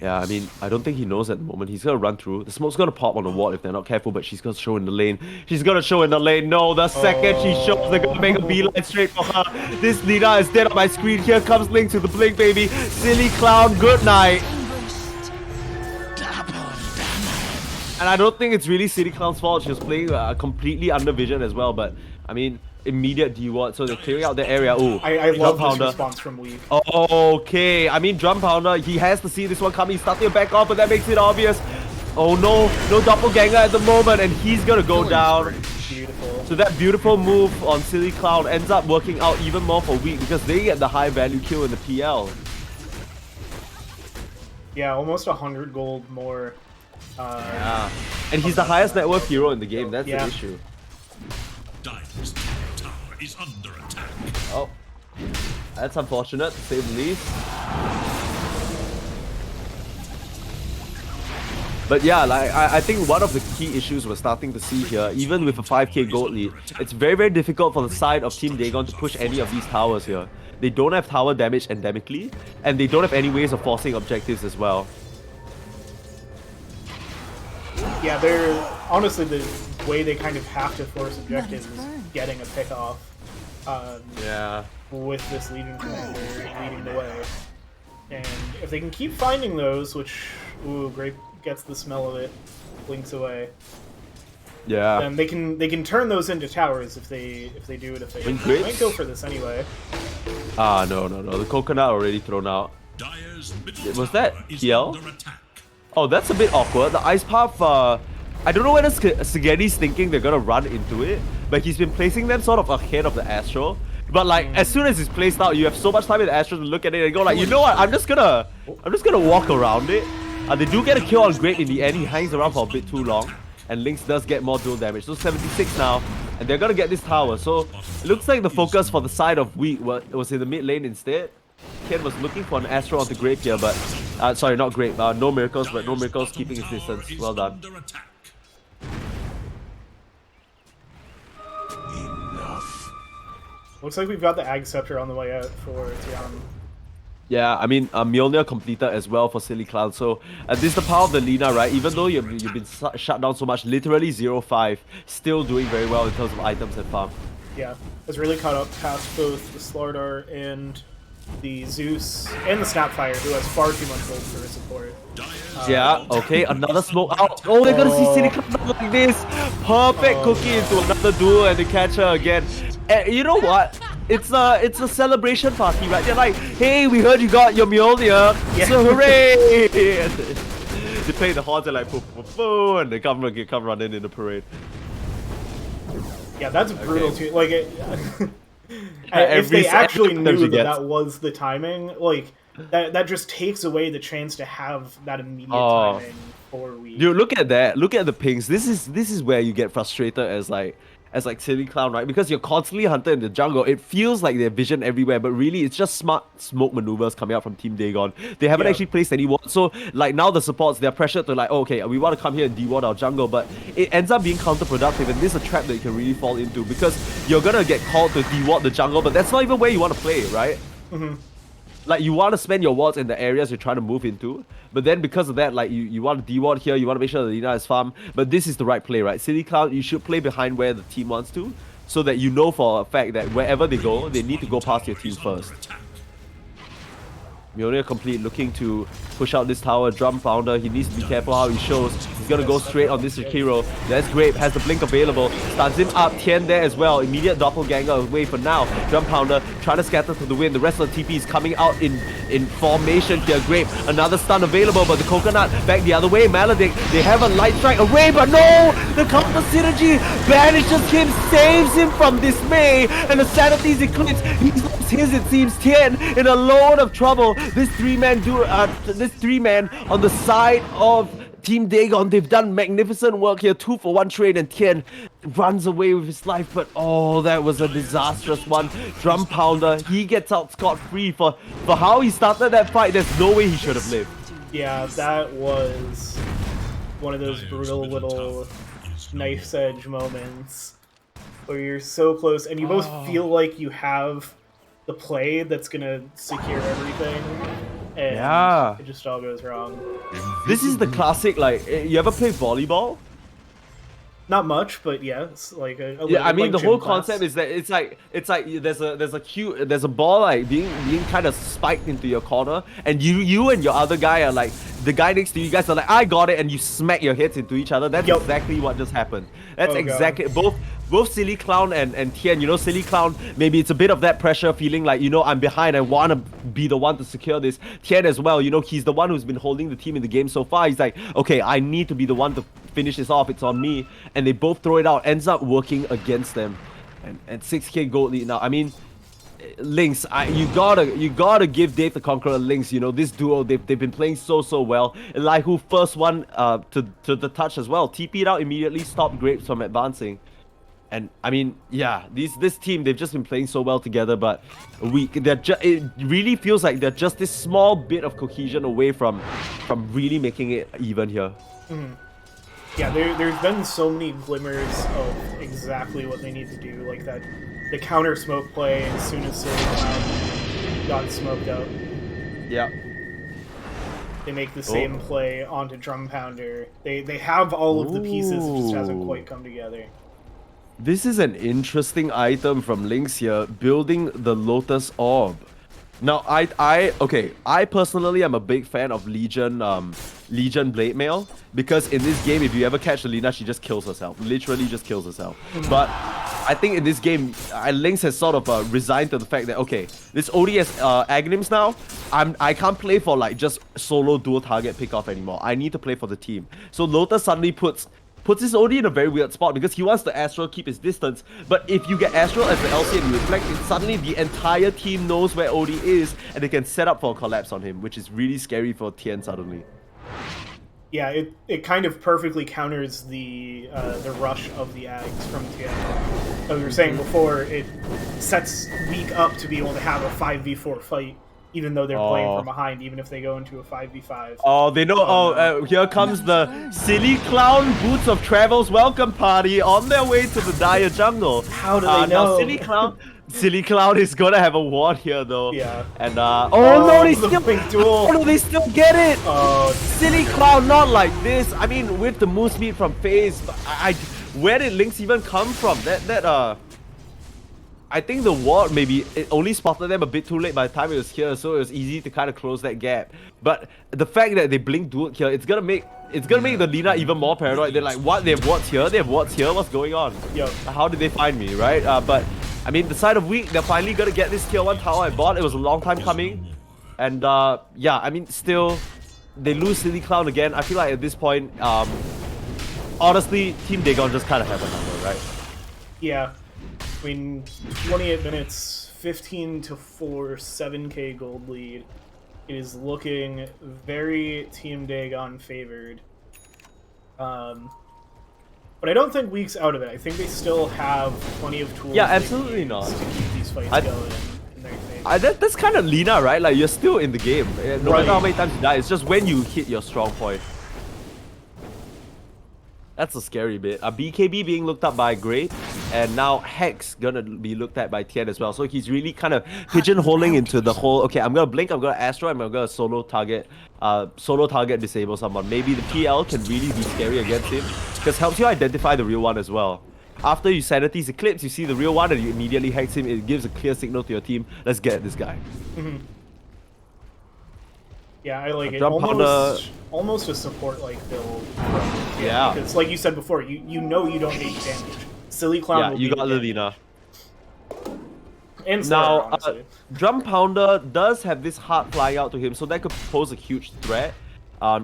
Yeah, I mean, I don't think he knows at the moment. He's gonna run through. The smoke's gonna pop on the wall if they're not careful, but she's gonna show in the lane. She's gonna show in the lane. No, the second she shows, they're gonna make a beeline straight for her. This Nina is dead on my screen. Here comes Link to the blink, baby. Silly clown, good night. And I don't think it's really City Clown's fault. She was playing completely under vision as well, but I mean, immediate D-ward, so they're clearing out the area. Ooh, I love this response from Weave. Okay, I mean, Drum Pounder, he has to see this one coming. He's starting to back off, but that makes it obvious. Oh no, no doppelganger at the moment, and he's gonna go down. Beautiful. So that beautiful move on Silly Clown ends up working out even more for Weak because they get the high value kill in the PL. Yeah, almost 100 gold more. Yeah, and he's the highest net worth hero in the game. That's the issue. Dive's tower is under attack. Oh, that's unfortunate to say the least. But yeah, like I think one of the key issues we're starting to see here, even with a 5k gold lead, it's very, very difficult for the side of Team Dagon to push any of these towers here. They don't have tower damage endemically, and they don't have any ways of forcing objectives as well. Yeah, they're honestly the way they kind of have to force objectives is getting a pick off. Yeah. With this Legion commander leading the way, and if they can keep finding those, which Grape gets the smell of it, blinks away. Yeah. Then they can turn those into towers if they do it. If they might go for this anyway. Ah, no, the coconut already thrown out. Was that TL? Oh, that's a bit awkward. The Ice Path, I don't know whether Sigeti's thinking they're gonna run into it, but he's been placing them sort of ahead of the Astral. But like, as soon as it's placed out, you have so much time in the Astral to look at it and go like, you know what, I'm just gonna walk around it. They do get a kill on Great in the end. He hangs around for a bit too long, and Lynx does get more dual damage. So 76 now, and they're gonna get this tower. So it looks like the focus for the side of Weak was in the mid lane instead. Ken was looking for an Astral onto Grape here, but sorry, not Grape. No miracles, but no miracles keeping his distance. Well done. Looks like we've got the Ag Scepter on the way out for Tian. Yeah, I mean, Mjolnir completed as well for Silly Clown. So this is the power of the Lina, right? Even though you've been shut down so much, literally 0-5, still doing very well in terms of items and farm. Yeah, has really caught up past both the Slardar and the Zeus and the Snapfire, who has far too much gold for his support. Yeah, okay, another smoke out. Oh, they're gonna see Silly Clown like this. Perfect cookie into another duel and they catch her again. And you know what? It's a celebration party, right? They're like, hey, we heard you got your Mjolnir, so hooray! They play the horns and like, poof, poof, poof, and they come running in the parade. Yeah, that's brutal too. Like, if they actually knew that was the timing, like, that just takes away the chance to have that immediate timing for Weave. Dude, look at that. Look at the pings. This is where you get frustrated as as like Silly Clown, right? Because you're constantly hunted in the jungle. It feels like they have vision everywhere, but really it's just smart smoke maneuvers coming out from Team Dagon. They haven't actually placed any ward. So like now the supports, they're pressured to like, oh, okay, we want to come here and de-ward our jungle, but it ends up being counterproductive, and this is a trap that you can really fall into because you're gonna get called to de-ward the jungle, but that's not even where you want to play, right? Like, you want to spend your wards in the areas you're trying to move into, but then because of that, like, you want to de-ward here, you want to make sure the Lina is farm, but this is the right play, right? Silly Cloud, you should play behind where the team wants to, so that you know for a fact that wherever they go, they need to go past your team first. Mjolnir complete, looking to push out this tower. Drum Pounder, he needs to be careful how he shows. He's gonna go straight on this Shakiro. There's Grape, has the blink available. Stuns him up, Tien there as well. Immediate doppelganger away for now. Drum Pounder trying to scatter to the wind. The rest of the TP is coming out in formation here. Grape, another stun available, but the Coconut back the other way. Maledict, they have a light strike away, but no! The counter synergy banishes him, saves him from dismay, and the Sanity's Eclipse, he lost his, it seems. Tien in a load of trouble. This three-man on the side of Team Dagon, they've done magnificent work here. 2-for-1 trade, and Tien runs away with his life, but oh, that was a disastrous one. Drum Pounder, he gets out scot-free for how he started that fight. There's no way he should have lived. Yeah, that was one of those brutal little knife's edge moments where you're so close and you both feel like you have the play that's gonna secure everything, and it just all goes wrong. This is the classic, like, you ever play volleyball? Not much, but yeah, it's like a yeah. I mean, like the whole class. concept is that it's like there's a ball like being kind of spiked into your corner, and you and your other guy are like, the guy next to you guys are like, I got it, and you smack your heads into each other. That's exactly what just happened. That's exactly both Silly Clown and Tien. You know, Silly Clown, maybe it's a bit of that pressure, feeling like, you know, I'm behind, I want to be the one to secure this. Tien as well, you know, he's the one who's been holding the team in the game so far. He's like, okay, I need to be the one to finish this off, it's on me. And they both throw it out, ends up working against them. And 6k gold lead now. I mean, Lynx, you gotta give Dave the Conqueror Lynx. You know, this duo, they've been playing so well. Elihu first one to the touch as well. TP'd out immediately, stopped Grapes from advancing. And I mean, yeah, this team, they've just been playing so well together, but it really feels like they're just this small bit of cohesion away from really making it even here. Yeah, there's been so many glimmers of exactly what they need to do, like that the counter smoke play as soon as Silly Clown got smoked out. Yeah. They make the same play onto Drum Pounder. They have all of the pieces, it just hasn't quite come together. This is an interesting item from Lynx here, building the Lotus Orb. Now, I personally am a big fan of Legion Blade Mail, because in this game, if you ever catch Alina, she just kills herself. Literally just kills herself. But I think in this game, Lynx has sort of resigned to the fact that, okay, this ODS Aghanims now, I can't play for like just solo dual target pickoff anymore. I need to play for the team. So Lotus suddenly puts his OD in a very weird spot because he wants the Astral keep his distance, but if you get Astral as the LC and you reflect it, suddenly the entire team knows where OD is and they can set up for a collapse on him, which is really scary for Tien suddenly. Yeah, it kind of perfectly counters the rush of the Ags from Tien. As we were saying before, it sets Weak up to be able to have a 5v4 fight, even though they're playing from behind, even if they go into a 5v5. Oh, they know. Here comes the Silly Clown Boots of Travel's welcome party on their way to the Dire Jungle. How do they know? Now, Silly Clown is gonna have a ward here, though. Yeah. And no, they still duel. Oh no, they still get it. Oh, Silly Clown, not like this. I mean, with the move speed from FaZe, where did Lynx even come from? I think the ward maybe it only spotted them a bit too late by the time it was here, so it was easy to kind of close that gap. But the fact that they blink dual here, it's gonna make the Lina even more paranoid. They're like, what? They have wards here? They have wards here? What's going on? Yo. How did they find me, right? But I mean, the side of Weak, they're finally gonna get this tier 1 tower I bought. It was a long time coming, and yeah, I mean, still they lose Silly Clown again. I feel like at this point, honestly, Team Dagon just kind of have a number, right? Yeah. I mean, 28 minutes, 15-4, 7k gold lead. It is looking very Team Dagon favored. But But I don't think Week's out of it. I think they still have plenty of tools. Yeah, they absolutely can not. use to keep these fights going in their favor. That's kind of Lina, right? Like, you're still in the game. No Right. matter how many times you die, it's just when you hit your strong point. That's a scary bit. BKB being looked up by Great, and now Hex gonna be looked at by Tien as well. So he's really kind of pigeonholing into the whole, okay, I'm gonna blink, I'm gonna Astro, and I'm gonna solo target disable someone. Maybe the PL can really be scary against him, because helps you identify the real one as well. After you Sanity's Eclipse, you see the real one and you immediately Hex him. It gives a clear signal to your team, let's get this guy. Yeah, I like it. Jump Almost a support-like build. Yeah. Because like you said before, you know you don't take damage. Silly Clown Yeah, will you do got the Lilina. And Slayer, Now, honestly. Drum Pounder does have this heart flying out to him, so that could pose a huge threat.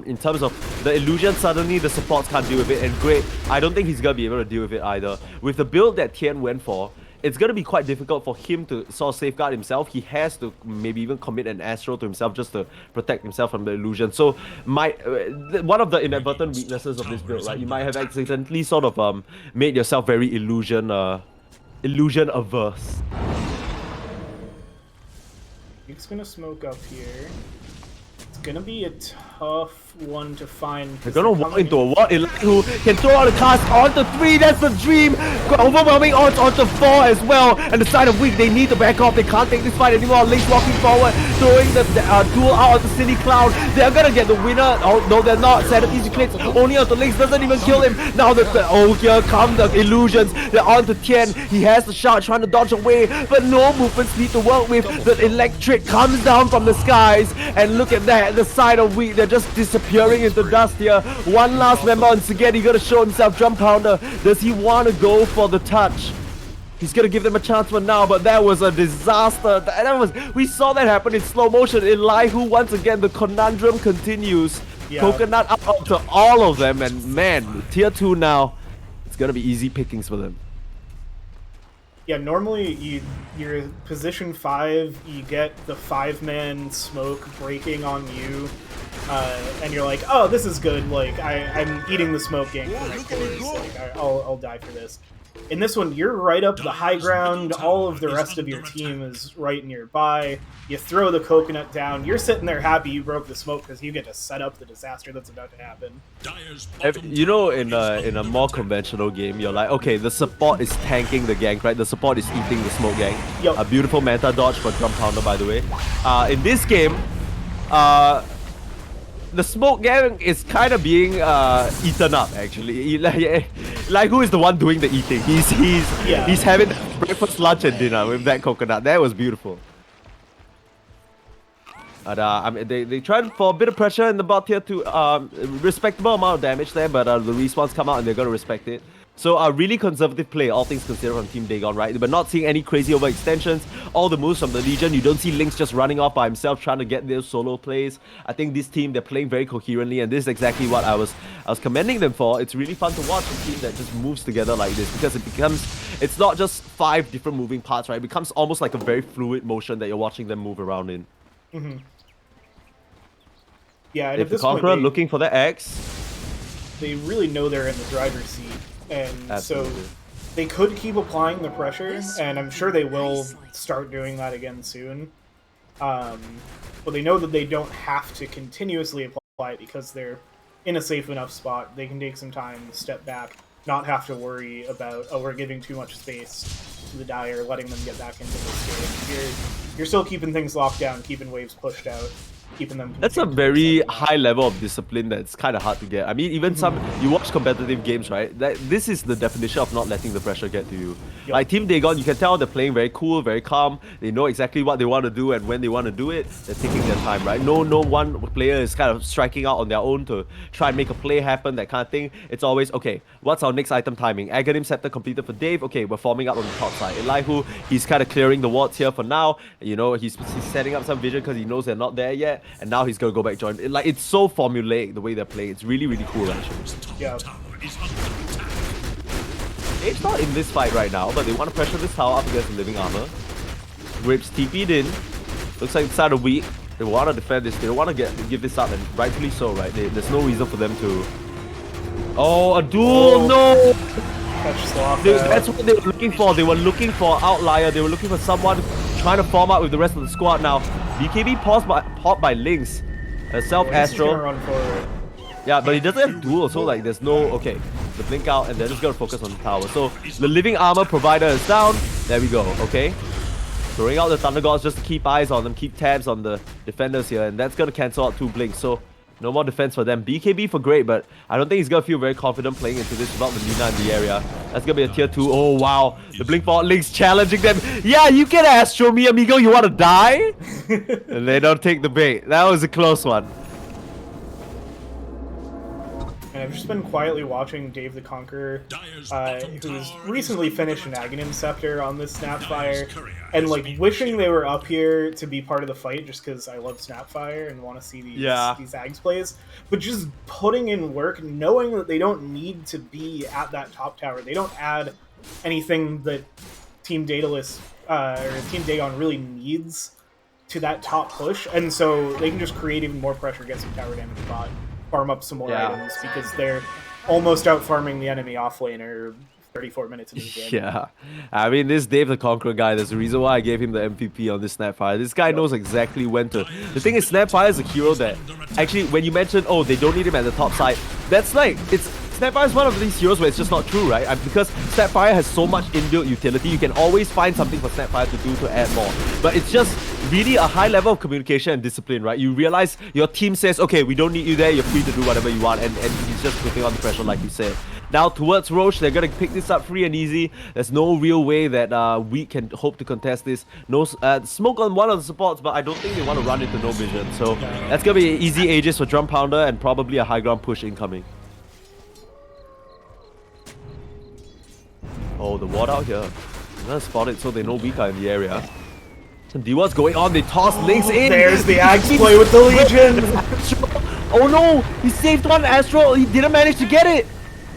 In terms of the illusion, suddenly the supports can't deal with it, and Great, I don't think he's gonna be able to deal with it either. With the build that Tien went for, it's gonna be quite difficult for him to sort of safeguard himself. He has to maybe even commit an Astro to himself just to protect himself from the illusion. So, one of the inadvertent weaknesses of this build, right? You might have accidentally sort of made yourself very illusion averse. He's gonna smoke up here. It's gonna be a tough one to find. They're gonna walk into a wall. Who can throw out a cast onto 3. That's the dream. Overwhelming odds onto 4 as well. And the side of Weak, they need to back off. They can't take this fight anymore. Link's walking forward, throwing the duel out of the Silly Clown. They're gonna get the winner. Oh no, they're not. Sanity's Eclipse only onto Link's, doesn't even kill him. Now here come the illusions. They're onto Tien. He has the shot, trying to dodge away, but no movements need to work with. The electric comes down from the skies, and look at that. The side of Weak, they're just disappearing into dust here. One last member on Sageti gonna show himself. Drum Pounder, does he want to go for the touch? He's gonna give them a chance for now, but that was a disaster. We saw that happen in slow motion. Elihu, once again, the conundrum continues. Yeah. Coconut up to all of them, and man, tier 2 now, it's gonna be easy pickings for them. Yeah, normally you're position 5, you get the 5-man smoke breaking on you, and you're like, oh, this is good. Like I'm eating the smoke gank for my cores. Like I'll die for this. In this one, you're right up the high ground. All of the rest of your team is right nearby. You throw the coconut down. You're sitting there happy you broke the smoke because you get to set up the disaster that's about to happen. You know, in a more conventional game, you're like, okay, the support is tanking the gank, right? The support is eating the smoke gank. Yep. A beautiful meta dodge for Drum Pounder, by the way. In this game, the smoke gang is kind of being eaten up, actually. Like who is the one doing the eating? He's having breakfast, lunch, and dinner with that coconut. That was beautiful. But I mean, they tried for a bit of pressure in the bot tier to respectable amount of damage there, but the respawns come out and they're gonna respect it. So a really conservative play, all things considered, from Team Dagon, right? We're not seeing any crazy overextensions. All the moves from the Legion. You don't see Lynx just running off by himself trying to get those solo plays. I think this team, they're playing very coherently, and this is exactly what I was commending them for. It's really fun to watch a team that just moves together like this, because it's not just 5 different moving parts, right? It becomes almost like a very fluid motion that you're watching them move around in. Mm-hmm. Yeah, and If at the this point, Conqueror looking for the X, they really know they're in the driver's seat, and absolutely. so they could keep applying the pressure, and I'm sure they will start doing that again soon. But they know that they don't have to continuously apply it because they're in a safe enough spot. They can take some time, step back, not have to worry about, oh, we're giving too much space to the Dire, letting them get back into this game. You're still keeping things locked down, keeping waves pushed out. Keeping them. That's a very high level of discipline that's kind of hard to get. I mean, even you watch competitive games, right? This is the definition of not letting the pressure get to you. Yep. Like Team Dagon, you can tell they're playing very cool, very calm. They know exactly what they want to do and when they want to do it. They're taking their time, right? No one player is kind of striking out on their own to try and make a play happen, that kind of thing. It's always, okay, what's our next item timing? Aghanim Scepter completed for Dave. Okay, we're forming up on the top side. Elihu, he's kind of clearing the wards here for now. You know, he's setting up some vision because he knows they're not there yet. And now he's gonna go back join. It's so formulaic the way they're playing. It's really, really cool, actually. Yeah. It's not in this fight right now, but they want to pressure this tower up against the living armor. Which TP'd in. Looks like inside a week. They want to defend this. They don't want to give this up, and rightfully so, right? There's no reason for them to Oh, a duel! No! Catch Sloth. That's what they were looking for. They were looking for an outlier. They were looking for someone trying to form out with the rest of the squad. Now, BKB popped by Lynx. Self Astral. Run forward. Yeah, but he doesn't have duel, so like there's no... Okay, the blink out and they're just gonna focus on the tower. So the living armor provider is down. There we go, okay? Throwing out the Thunder Gods just to keep eyes on them, keep tabs on the defenders here, and that's gonna cancel out 2 blinks. So no more defense for them. BKB for great, but I don't think he's gonna feel very confident playing into this without the Lina in the area. That's gonna be a tier 2. Oh wow, the blink bot Link's challenging them. Yeah, you get Astro, me amigo, you wanna die? And they don't take the bait. That was a close one. And I've just been quietly watching Dave the Conqueror, who's recently finished an Aghanim Scepter on this Snapfire, and like wishing they were up here to be part of the fight just because I love Snapfire and want to see these Ags plays, but just putting in work, knowing that they don't need to be at that top tower. They don't add anything that Team Daedalus or Team Dagon really needs to that top push, and so they can just create even more pressure, get some tower damage bot, farm up some more items because they're almost out farming the enemy offlaner 34 minutes into the game. Yeah, I mean, this Dave the Conqueror guy, there's a reason why I gave him the MVP on this Snapfire. This guy knows exactly when to... The thing is, Snapfire is a hero that... Actually, when you mentioned, oh, they don't need him at the top side, that's like... Snapfire is one of these heroes where it's just not true, right? Because Snapfire has so much inbuilt utility, you can always find something for Snapfire to do to add more. But it's just really a high level of communication and discipline, right? You realize your team says, okay, we don't need you there, you're free to do whatever you want, and he's just putting on the pressure like you said. Now towards Roche, they're gonna pick this up free and easy. There's no real way that we can hope to contest this. No smoke on one of the supports, but I don't think they want to run into no vision. So that's gonna be easy Aegis for Drum Pounder and probably a high ground push incoming. Oh, the ward out here. I'm gonna spot it so they know we are in the area. Some D-what's going on? They toss Lynx in. There's the Axe play with the Legion. Oh no! He saved one Astral. He didn't manage to get it.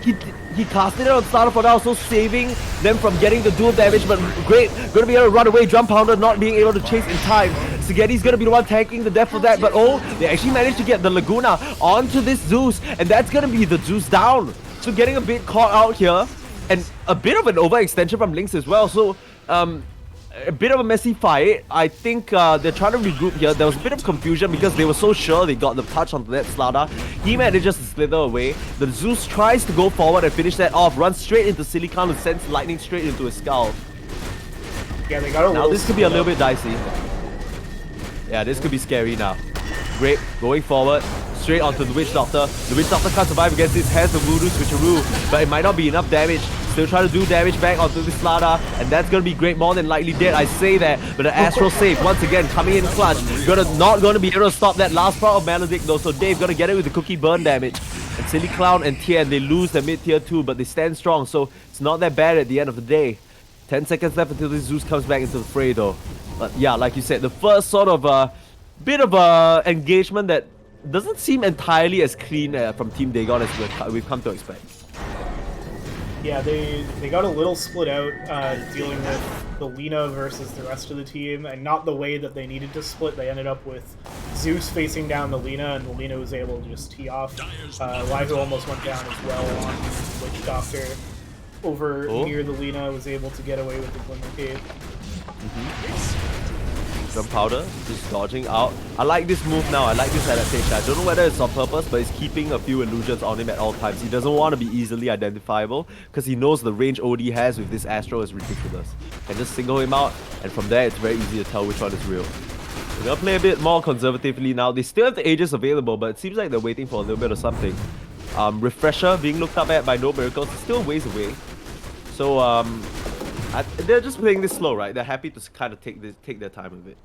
He casted it on starter for now, so saving them from getting the dual damage. But great, gonna be able to run away. Drum Pounder not being able to chase in time. Sigetti's gonna be the one tanking the death for that. But oh, they actually managed to get the Laguna onto this Zeus, and that's gonna be the Zeus down. So getting a bit caught out here. And a bit of an overextension from Lynx as well, so a bit of a messy fight. I think they're trying to regroup here. There was a bit of confusion because they were so sure they got the touch onto that Slada. He manages to slither away. The Zeus tries to go forward and finish that off, runs straight into Silicon and sends lightning straight into his skull. Yeah, they got a now this could be a little bit dicey. Yeah, this could be scary now. Great, going forward. Straight onto the Witch Doctor. The Witch Doctor can't survive against this, has the Voodoo Switcheroo, but it might not be enough damage. Still trying to do damage back onto this Slada, and that's gonna be great, more than likely dead, I say that, but the Astral save, once again, coming in clutch. Not gonna be able to stop that last part of Maledict though, so Dave's gonna get it with the cookie burn damage. And Silly Clown and Tien, they lose their mid tier 2, but they stand strong, so it's not that bad at the end of the day. 10 seconds left until this Zeus comes back into the fray though. But yeah, like you said, the first sort of bit of engagement that doesn't seem entirely as clean from Team Dagon as we've come to expect. Yeah, they got a little split out dealing with the Lina versus the rest of the team, and not the way that they needed to split. They ended up with Zeus facing down the Lina, and the Lina was able to just tee off. Waiho almost went down as well on Witch Doctor. Over near the Lina, was able to get away with the Glimmer Cave. Drum Powder just dodging out. I like this move now. I like this adaptation. I don't know whether it's on purpose, but it's keeping a few illusions on him at all times. He doesn't want to be easily identifiable because he knows the range OD has with this Astro is ridiculous. Can just single him out, and from there it's very easy to tell which one is real. We're gonna play a bit more conservatively now. They still have the Aegis available, but it seems like they're waiting for a little bit of something. Refresher being looked up at by No Miracles is still ways away. So they're just playing this slow, right? They're happy to kind of take their time with it.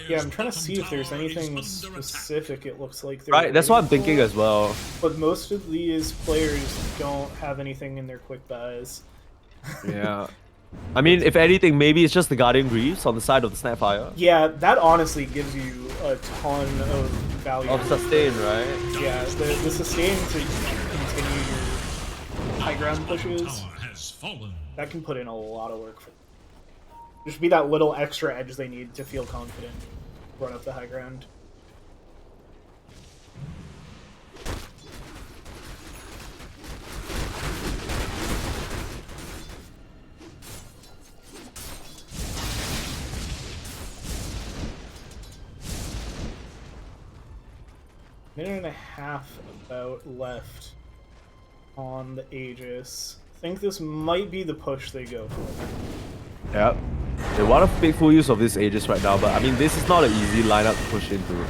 Yeah, I'm trying to see if there's anything specific it looks like. Right, that's what I'm thinking as well. But most of these players don't have anything in their quick buys. Yeah. I mean, if anything, maybe it's just the Guardian Greaves on the side of the Snapfire. Yeah, that honestly gives you a ton of value. Of sustain, right? Yeah, the sustain to continue your high ground pushes, that can put in a lot of work for them. There should be that little extra edge they need to feel confident, run up the high ground. minute and a half about left on the Aegis. I think this might be the push they go for. Yep. They want to make full use of this Aegis right now, but I mean, this is not an easy lineup to push into.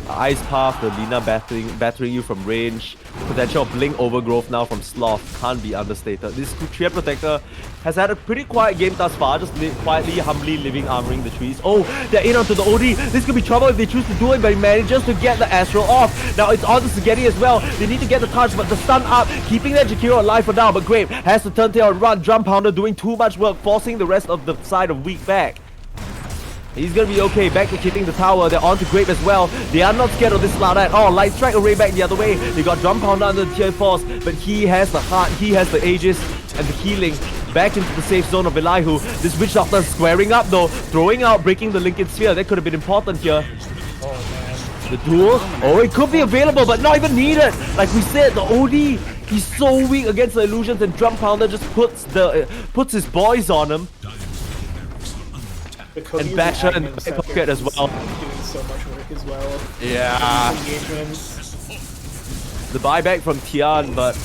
Ice Path, the Lina battering you from range, potential of Blink Overgrowth now from Sloth can't be understated. This Treant Protector has had a pretty quiet game thus far, just quietly, humbly living, armoring the trees. Oh, they're in onto the OD. This could be trouble if they choose to do it, but he manages to get the Astral off. Now it's on to Spaghetti as well. They need to get the touch, but the stun up, keeping that Jakiro alive for now. But Grape has to turn tail and run. Drum Pounder doing too much work, forcing the rest of the side of Weak back. He's gonna be okay, back to hitting the tower. They're on to Grape as well. They are not scared of this Slaughter at all. Light Strike array back the other way. They got Drum Pounder under the tier force, but he has the heart, he has the Aegis and the healing. Back into the safe zone of Elihu. This Witch Doctor squaring up though, throwing out, breaking the Lincoln Sphere. That could have been important here. Oh man. The duel, oh, it could be available, but not even needed. Like we said, the OD, he's so weak against the illusions, and Drum Pounder just puts his boys on him. And Basher and Pocket as well. Doing so much work as well. Yeah. The buyback from Tian, but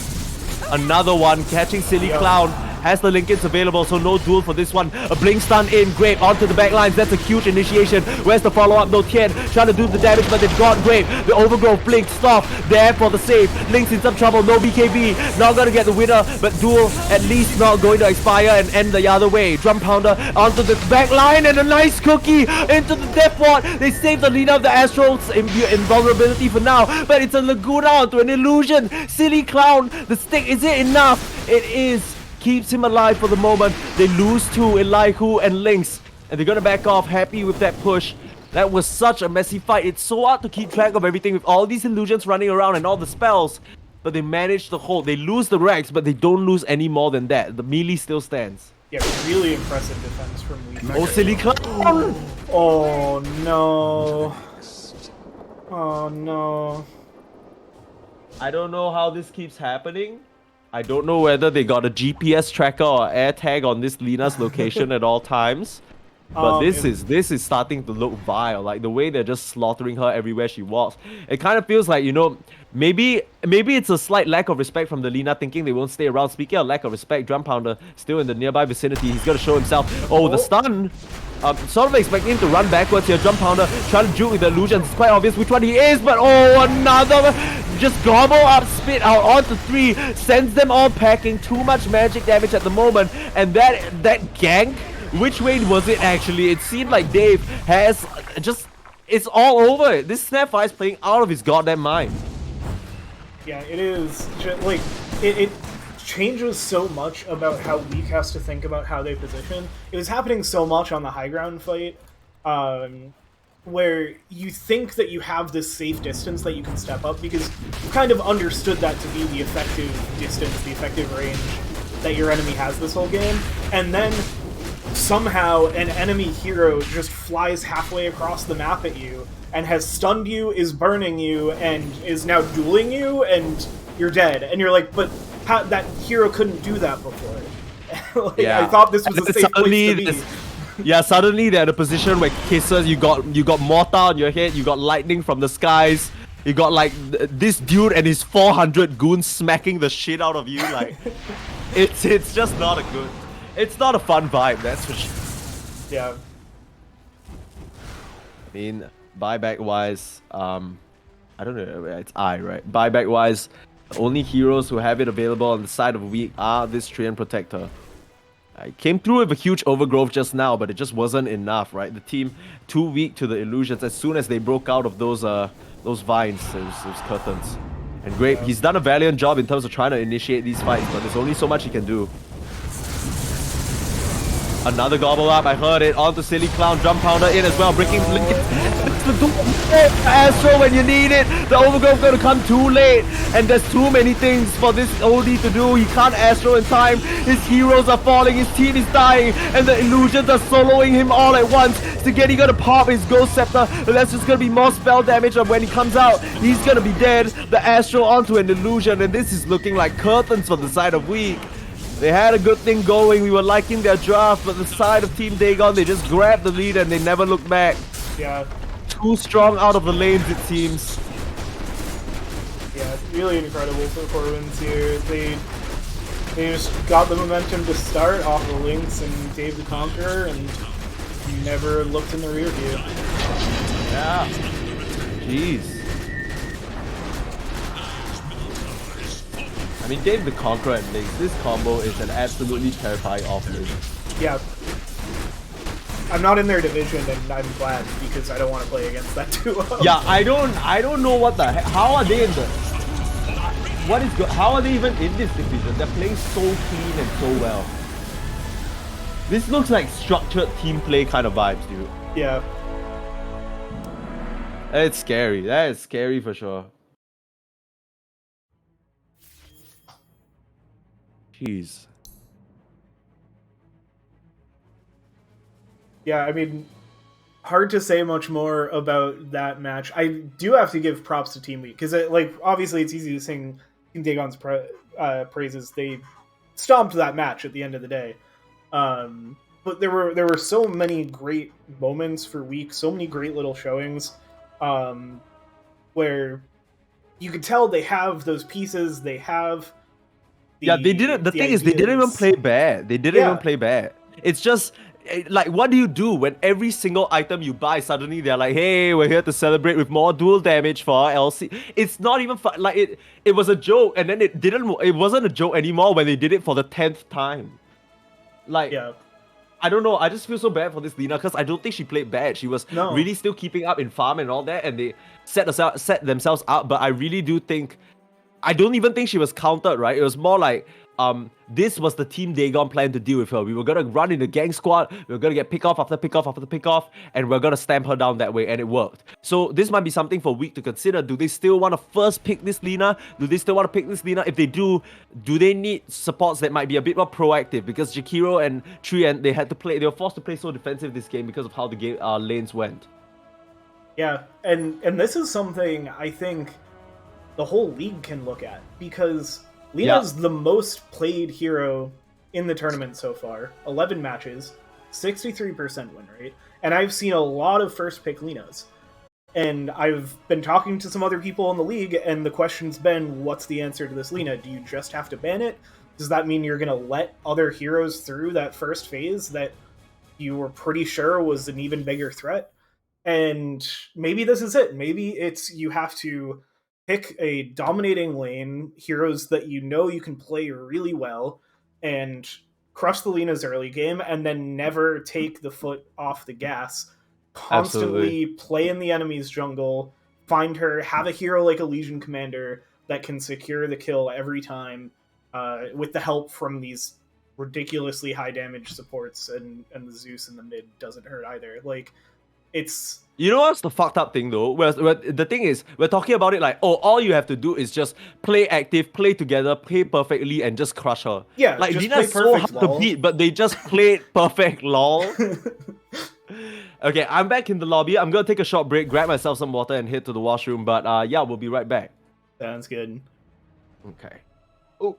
another one catching Silly Clown. Has the Linkens available, so no duel for this one. A Blink stun in, Grape onto the backlines. That's a huge initiation. Where's the follow-up? No Tian trying to do the damage, but they've got Grape. The Overgrowth, Blink, stop. There for the save. Link's in some trouble. No BKB. Not gonna get the winner, but duel at least not going to expire and end the other way. Drum Pounder onto the backline and a nice cookie into the Death Ward. They save the leader of the Astral's invulnerability for now, but it's a Laguna onto an illusion. Silly Clown. The stick, is it enough? It is. Keeps him alive for the moment. They lose to Elihu and Lynx, and they're gonna back off, happy with that push. That was such a messy fight. It's so hard to keep track of everything with all these illusions running around and all the spells, but they managed to hold. They lose the Rex, but they don't lose any more than that. The melee still stands. Yeah, really impressive defense from Weak. Oh, Silly Clown! Oh no. Oh no. I don't know how this keeps happening. I don't know whether they got a GPS tracker or air tag on this Lina's location at all times. But this is starting to look vile. Like the way they're just slaughtering her everywhere she walks. It kind of feels like, you know, maybe it's a slight lack of respect from the Lina, thinking they won't stay around. Speaking of lack of respect, Drum Pounder still in the nearby vicinity. He's gonna show himself. Oh, the stun. Sort of expecting him to run backwards here. Drum Pounder trying to juke with the illusions. It's quite obvious which one he is, but oh, another just gobble up, spit out onto 3, sends them all packing. Too much magic damage at the moment, and that gank. Which way was it actually? It seemed like Dave has just, it's all over it. This Snapfire is playing out of his goddamn mind. Yeah, it is. Like, it changes so much about how Weak has to think about how they position. It was happening so much on the high ground fight, where you think that you have this safe distance that you can step up, because you kind of understood that to be the effective distance, the effective range that your enemy has this whole game, and then somehow an enemy hero just flies halfway across the map at you and has stunned you, is burning you, and is now dueling you, and you're dead. And you're like, but how, that hero couldn't do that before. Like, yeah. I thought this was a safe place to be. Yeah, suddenly they're in a position where kisses, you got mortar on your head, you got lightning from the skies, you got like this dude and his 400 goons smacking the shit out of you. Like, it's just not a good. It's not a fun vibe, that's for sure. Yeah. I mean, buyback wise, I don't know, it's right? Buyback wise, the only heroes who have it available on the side of Weak are this Treant Protector. I came through with a huge overgrowth just now, but it just wasn't enough, right? The team too weak to the illusions. As soon as they broke out of those vines, those curtains. And Grape, he's done a valiant job in terms of trying to initiate these fights, but there's only so much he can do. Another gobble up, I heard it. On to Silly Clown, Drum Pounder in as well, breaking Astro when you need it. The overgrowth gonna come too late, and there's too many things for this OD to do. He can't Astro in time. His heroes are falling, his team is dying, and the illusions are soloing him all at once. Spaghetti gonna pop his Ghost Scepter, but that's just gonna be more spell damage, and when he comes out, he's gonna be dead. The Astro onto an illusion, and this is looking like curtains for the side of Weak. They had a good thing going, we were liking their draft, but the side of Team Dagon, they just grabbed the lead and they never looked back. Yeah. Too strong out of the lanes, it seems. really incredible performance here. They just got the momentum to start off the Lynx and Dave the Conqueror, and never looked in the rear view. Yeah. Jeez. I mean, Dave the Conqueror and Lynx, this combo is an absolutely terrifying offlane. Yeah. I'm not in their division, and I'm glad, because I don't want to play against that duo. Yeah, I don't know what the heck. How are they in the... What is good? How are they even in this division? They're playing so clean and so well. This looks like structured team play kind of vibes, dude. Yeah. It's scary. That is scary for sure. Jeez. Yeah, I mean, hard to say much more about that match. I do have to give props to Team Week, because, like, obviously it's easy to sing Team Dagon's praises. They stomped that match at the end of the day. But there were so many great moments for Week, so many great little showings, where you could tell they have those pieces, they have Yeah, they didn't. The thing is, they didn't even play bad. They didn't even play bad. It's just like, what do you do when every single item you buy suddenly they're like, "Hey, we're here to celebrate with more dual damage for our LC." It's not even fun. Like it was a joke, and then it didn't. It wasn't a joke anymore when they did it for the 10th time. Like, Yeah. I don't know. I just feel so bad for this Lina, because I don't think she played bad. She was really still keeping up in farm and all that, and they set themselves up. But I really do think. I don't even think she was countered, right? It was more like, this was the Team Dagon plan to deal with her. We were gonna run in the gang squad, we were gonna get pick off after pick off after pick off, and we're gonna stamp her down that way, and it worked. So this might be something for Week to consider. Do they still want to first pick this Lina? Do they still want to pick this Lina? If they do they need supports that might be a bit more proactive? Because Jakiro and Tree, they were forced to play so defensive this game because of how the game lanes went. Yeah, and this is something I think the whole league can look at, because Lina's the most played hero in the tournament so far. 11 matches, 63% win rate, and I've seen a lot of first pick Linas. And I've been talking to some other people in the league, and the question's been, what's the answer to this Lina? Do you just have to ban it? Does that mean you're going to let other heroes through that first phase that you were pretty sure was an even bigger threat? And maybe this is it. Maybe it's you have to pick a dominating lane, heroes that you know you can play really well, and crush the Lina's early game, and then never take the foot off the gas. Constantly play in the enemy's jungle, find her, have a hero like a Legion Commander that can secure the kill every time, with the help from these ridiculously high damage supports, and the Zeus in the mid doesn't hurt either. Like, it's... You know what's the fucked up thing though? Where the thing is, we're talking about it like, oh, all you have to do is just play active, play together, play perfectly, and just crush her. Yeah, like, just Lina's play so perfect, hard to beat, but they just played perfect, lol. Okay, I'm back in the lobby. I'm gonna take a short break, grab myself some water, and head to the washroom. But yeah, we'll be right back. Sounds good. Okay. Oh.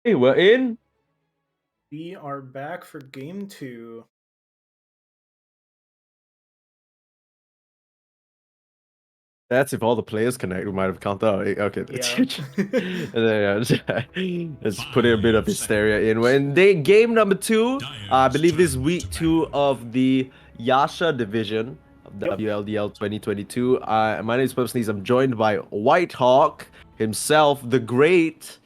Hey, we're in. We are back for game 2. That's if all the players connect. We might have counted out. Okay. Yeah. And then, let's put in a bit of hysteria in. When they game number 2, I believe this is week 2 of the Yasha division of Yep. WLDL 2022. My name is Purple. I'm joined by White Hawk himself, the great,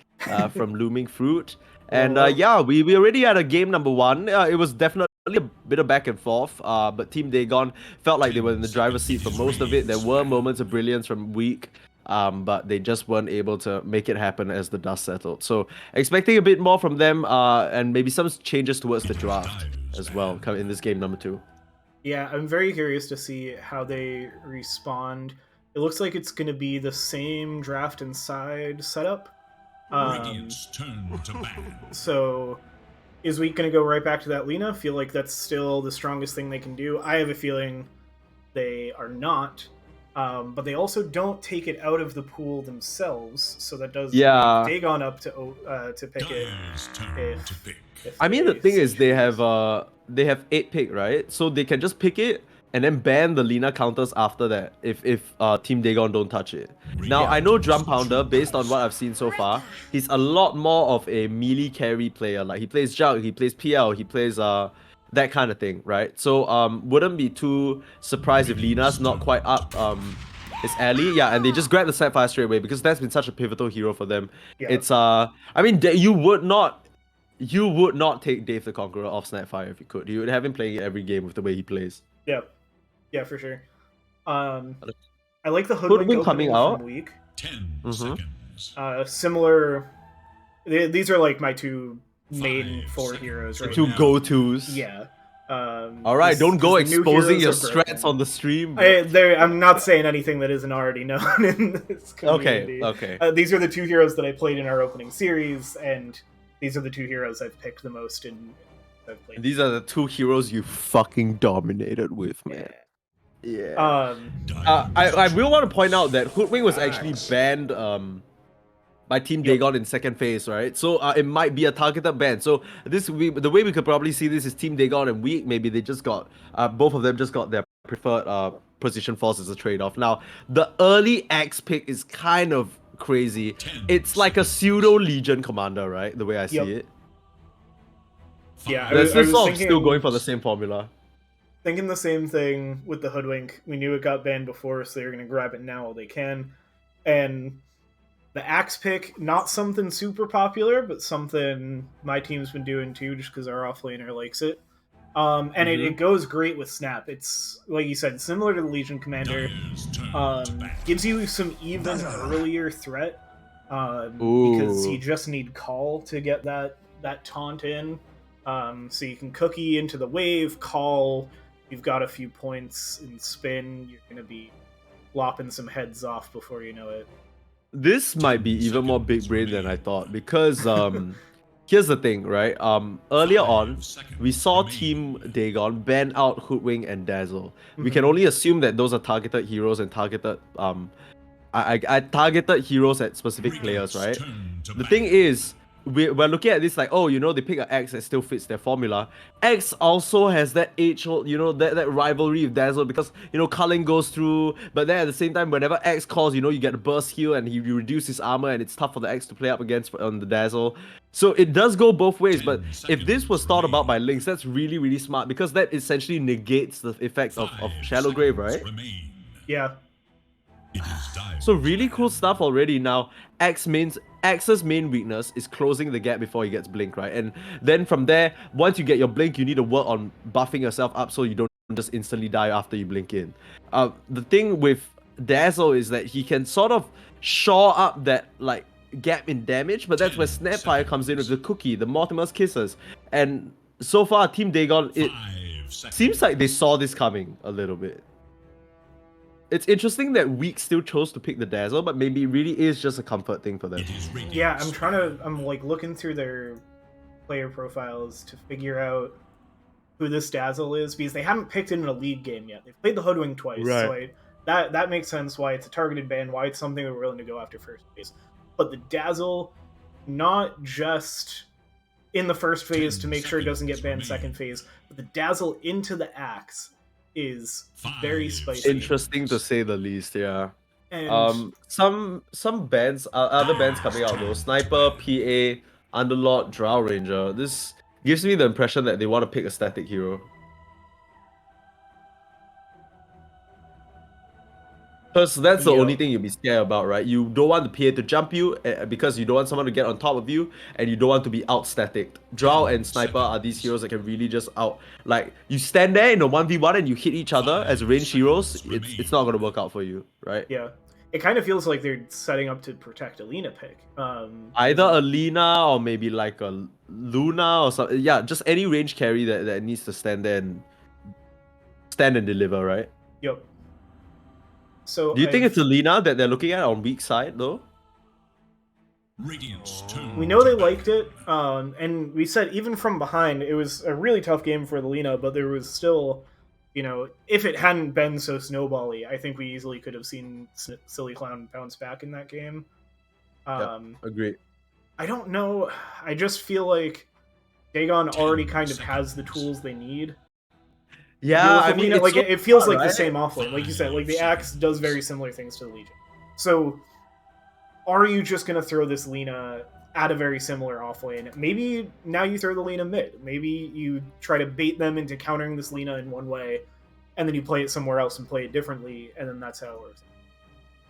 from Looming Fruit. And Hello. yeah, we already had a game number 1. It was definitely a bit of back and forth, but Team Dagon felt like they were in the driver's seat for most of it. There were moments of brilliance from Week, but they just weren't able to make it happen as the dust settled. So expecting a bit more from them, and maybe some changes towards the draft as well in this game number 2. Yeah, I'm very curious to see how they respond. It looks like it's going to be the same draft inside setup. Radiant's turn to ban. So is Week going to go right back to that Lina? Feel like that's still the strongest thing they can do. I have a feeling they are not. But they also don't take it out of the pool themselves, so that does leave Dagon up to pick it. Dire's turn to pick. I mean, the thing is, they have 8 pick, right? So they can just pick it and then ban the Lina counters after that if Team Dagon don't touch it. Now, I know Drum Pounder, based on what I've seen so far, he's a lot more of a melee carry player. Like, he plays Jug, he plays PL, he plays that kind of thing, right? So wouldn't be too surprised if Lina's not quite up his alley. Yeah, and they just grab the Sapphire straight away because that's been such a pivotal hero for them. Yeah. It's I mean, you would not take Dave the Conqueror off Snapfire if you could. You would have him playing every game with the way he plays. Yeah, for sure. I like the Hoodwink coming opening out. from Week. 10 seconds. Similar. These are like my two main 4 heroes, right? Two now. go-tos. Yeah. All right, don't go exposing your strats on the stream. I'm not saying anything that isn't already known in this community. Okay. These are the 2 heroes that I played in our opening series, and these are the 2 heroes I've picked the most in. I've played. These are the 2 heroes you fucking dominated with, man. Yeah. I will want to point out that Hoodwink was actually banned by Team Dagon in second phase, right? So it might be a targeted ban. So the way we could probably see this is Team Dagon and Weak. Maybe they just got both of them just got their preferred position falls as a trade-off. Now the early X pick is kind of crazy. It's like a pseudo Legion commander, right? The way I see it. Yeah, I was still going for the same formula. Thinking the same thing with the Hoodwink. We knew it got banned before, so they're going to grab it now while they can. And the Axe pick, not something super popular, but something my team's been doing too, just because our offlaner likes it. And it goes great with Snap. It's, like you said, similar to the Legion Commander. Gives you some even earlier threat, because you just need Call to get that taunt in. So you can cookie into the wave, Call, you've got a few points in spin, you're going to be lopping some heads off before you know it. This might be even more big brain than I thought, because here's the thing, right? Earlier on, we saw Team Dagon ban out Hoodwink and Dazzle. We can only assume that those are targeted heroes and targeted I targeted heroes at specific players, right? The thing is, we're looking at this like, oh, you know, they pick an X that still fits their formula. X also has that age-old, you know, that rivalry with Dazzle, because, you know, culling goes through, but then at the same time, whenever X calls, you know, you get a burst heal and you reduce his armor, and it's tough for the X to play up against on the Dazzle. So it does go both ways, but if this was thought about by Lynx, that's really, really smart, because that essentially negates the effect of Shallow Grave, right? Yeah. So really cool stuff already. Now, X's main weakness is closing the gap before he gets blink, right? And then from there, once you get your blink, you need to work on buffing yourself up so you don't just instantly die after you blink in. The thing with Dazzle is that he can sort of shore up that like gap in damage, but that's where Snapfire comes in with the cookie, the Mortimer's Kisses. And so far, Team Dagon, it seems like they saw this coming a little bit. It's interesting that Weak still chose to pick the Dazzle, but maybe it really is just a comfort thing for them. Yeah, I'm like looking through their player profiles to figure out who this Dazzle is, because they haven't picked it in a league game yet. They've played the Hoodwink twice, right. So that makes sense why it's a targeted ban, why it's something we're willing to go after first base. But the Dazzle, not just in the first phase 10 to make sure it doesn't get banned seconds second phase, but the dazzle into the axe is very 5 spicy. Interesting to say the least, yeah. And Some bands, other bands coming out though, Sniper, PA, Underlord, Drow Ranger. This gives me the impression that they want to pick a static hero. Because that's the only thing you'll be scared about, right? You don't want the PA to jump you because you don't want someone to get on top of you, and you don't want to be out static. Drow and Sniper are these heroes that can really just like, you stand there in a 1v1 and you hit each other as ranged heroes, it's not going to work out for you, right? yeah, it kind of feels like they're setting up to protect a Lina pick. Either a Lina or maybe like a Luna or something. Yeah, just any range carry that needs to stand there and deliver, right? Yep. So Do you think it's a Lina that they're looking at on weak side though? we know they liked it, and we said even from behind, it was a really tough game for the Lina, but there was still, if it hadn't been so snowbally, I think we easily could have seen Silly Clown bounce back in that game. Agree. I don't know. I just feel like Dagon already kind of has the tools they need. Yeah, I mean, like it feels like right? the same offlane. Like you said, like the Axe does very similar things to the Legion. So, are you just gonna throw this Lina at a very similar offlane? Maybe now you throw the Lina mid. Maybe you try to bait them into countering this Lina in one way, and then you play it somewhere else and play it differently, and then that's how it works.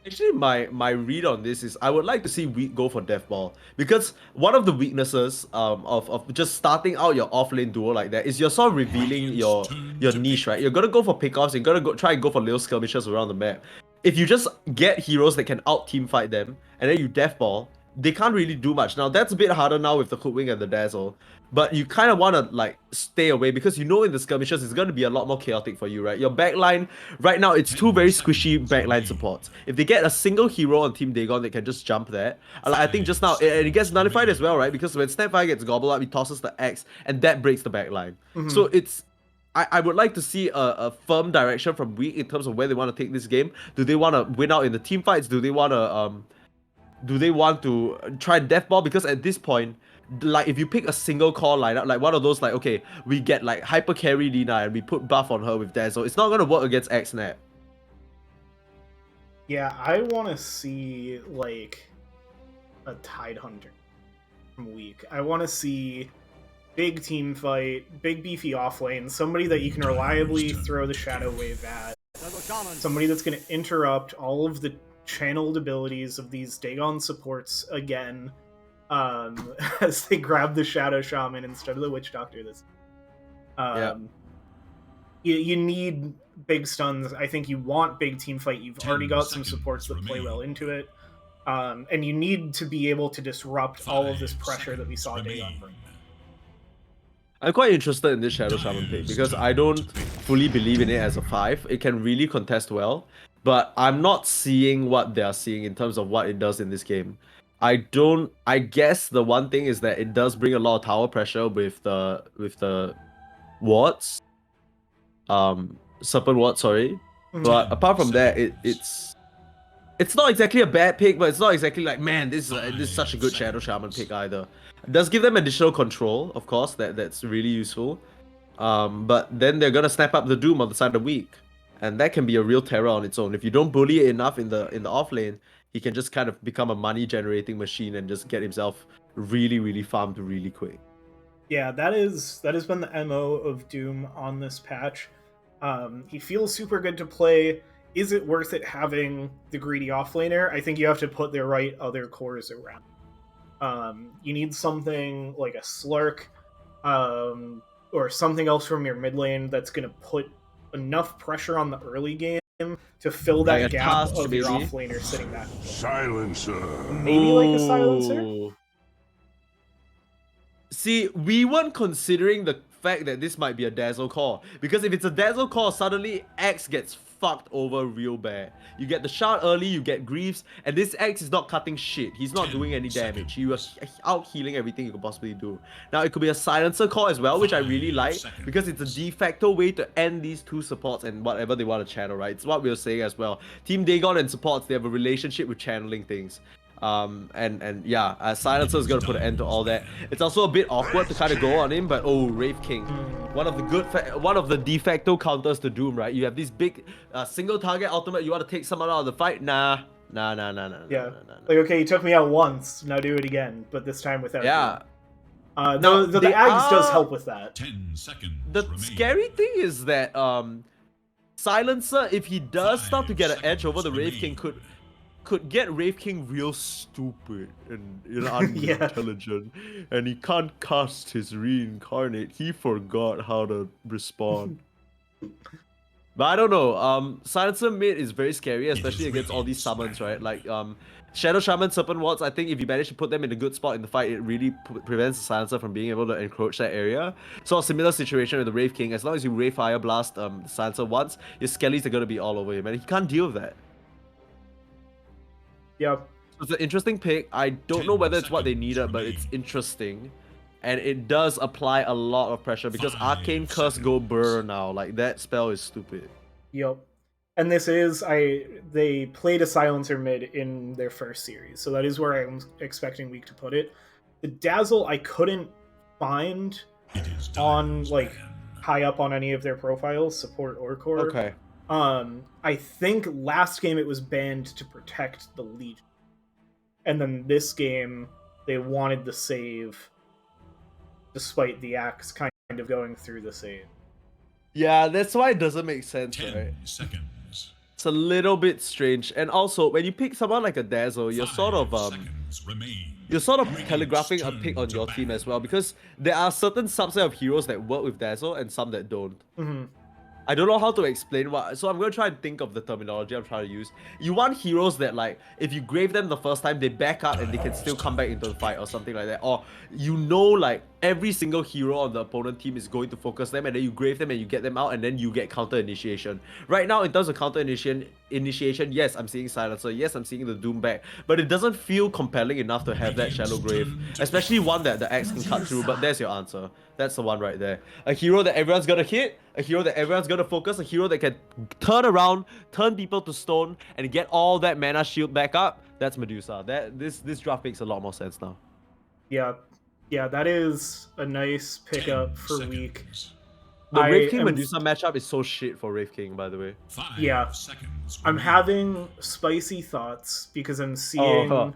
Actually, my read on this is I would like to see Weak go for Death Ball, because one of the weaknesses of just starting out your offlane duo like that is you're sort of revealing your niche, right? You're gonna go for pickoffs, you're gonna try and go for little skirmishes around the map. If you just get heroes that can out team fight them and then you Death Ball, they can't really do much. Now that's a bit harder now with the Hoodwink and the Dazzle, but you kind of want to like stay away because you know in the skirmishes it's going to be a lot more chaotic for you, right? Your backline right now, it's two very squishy backline supports. If they get a single hero on Team Dagon that can just jump there, I think just now it gets nullified as well, right? Because when Snapfire gets gobbled up, he tosses the X and that breaks the backline. So it's I would like to see a firm direction from Weak in terms of where they want to take this game. Do they want to win out in the team fights? Do they want to try Death Ball? Because at this point, like if you pick a single core lineup, like one of those, like okay, we get like hyper carry Lina and we put buff on her with Dazzle, it's not gonna work against X-Nap. Yeah, I want to see like a Tide Hunter from Weak. I want to see big team fight, big beefy offlane, somebody that you can reliably throw the Shadow Wave at, somebody that's going to interrupt all of the channeled abilities of these Dagon supports again, as they grab the Shadow Shaman instead of the Witch Doctor. You need big stuns. I think you want big team fight. You've already got some supports that play well into it, and you need to be able to disrupt all of this pressure that we saw Dagon bring. I'm quite interested in this Shadow Shaman pick because I don't fully believe in it as a 5. It can really contest well, but I'm not seeing what they are seeing in terms of what it does in this game. I guess the one thing is that it does bring a lot of tower pressure with the wards. Serpent ward, sorry. But apart from that, it's not exactly a bad pick, but it's not exactly like, man, this is such a good Shadow Shaman pick either. It does give them additional control, of course, that's really useful. But then they're gonna snap up the Doom on the side of the Weak, and that can be a real terror on its own. If you don't bully it enough in the off lane, he can just kind of become a money generating machine and just get himself really, really farmed really quick. Yeah, that has been the MO of Doom on this patch. He feels super good to play. Is it worth it having the greedy offlaner? I think you have to put the right other cores around. You need something like a Slurk, or something else from your mid lane that's going to put enough pressure on the early game to fill that gap of your offlaner sitting back. Silencer. Maybe like a silencer? See, we weren't considering the fact that this might be a Dazzle core, because if it's a Dazzle core, suddenly X gets fucked over real bad. You get the shard early, you get Greaves, and this X is not cutting shit. He's not doing any damage. You are out healing everything you could possibly do. Now, it could be a Silencer core as well, which I really like, because it's a de facto way to end these two supports and whatever they want to channel, right? It's what we were saying as well. Team Dagon and supports, they have a relationship with channeling things. And yeah, Silencer is gonna put an end to all that. It's also a bit awkward to kind of go on him, but oh, Wraith King, one of the de facto counters to Doom, right? You have this big single target ultimate. You want to take someone out of the fight? Nah. Yeah. Like, okay, you took me out once. Now do it again, but this time without. Yeah. No, the Ags does help with that. 10 seconds. The scary thing is that Silencer, if he does start to get an edge over the Wraith King, could get Wraith King real stupid and unintelligent, and he can't cast his reincarnate. He forgot how to respond. But I don't know. Silencer mid is very scary, especially against all these summons, right? Like Shadow Shaman, Serpent Wards. I think if you manage to put them in a good spot in the fight, it really prevents the Silencer from being able to encroach that area. So a similar situation with the Wraith King. As long as you Wraith Fire Blast the Silencer once, your Skellies are gonna be all over him, and he can't deal with that. Yep. So it's an interesting pick. I don't know whether it's what they needed, but it's interesting. And it does apply a lot of pressure because Arcane Curse go burr now. Like, that spell is stupid. Yep. And this is, they played a Silencer mid in their first series, so that is where I'm expecting Week to put it. The Dazzle I couldn't find on, like, high up on any of their profiles, support or core. Okay. I think last game it was banned to protect the Legion. And then this game, they wanted the save, despite the axe kind of going through the save. Yeah, that's why it doesn't make sense, 10 right? seconds. It's a little bit strange. And also, when you pick someone like a Dazzle, you're sort of telegraphing a pick on your team as well, because there are certain subset of heroes that work with Dazzle and some that don't. I don't know how to explain what, so I'm going to try and think of the terminology I'm trying to use. You want heroes that, like, if you grave them the first time, they back up and they can still come back into the fight or something like that. Or, you know, like, every single hero on the opponent team is going to focus them, and then you grave them and you get them out, and then you get counter initiation. Right now, in terms of counter initiation, yes, I'm seeing Silencer, yes, I'm seeing the Doom back, but it doesn't feel compelling enough to have that Shallow Grave, especially one that the axe can cut through. But there's your answer. That's the one right there. A hero that everyone's gonna hit, a hero that everyone's gonna focus, a hero that can turn around, turn people to stone, and get all that mana shield back up. That's Medusa. This draft makes a lot more sense now. Yeah, that is a nice pickup for Week. The Wraith King Medusa matchup is so shit for Wraith King, by the way. Yeah, I'm having spicy thoughts because I'm seeing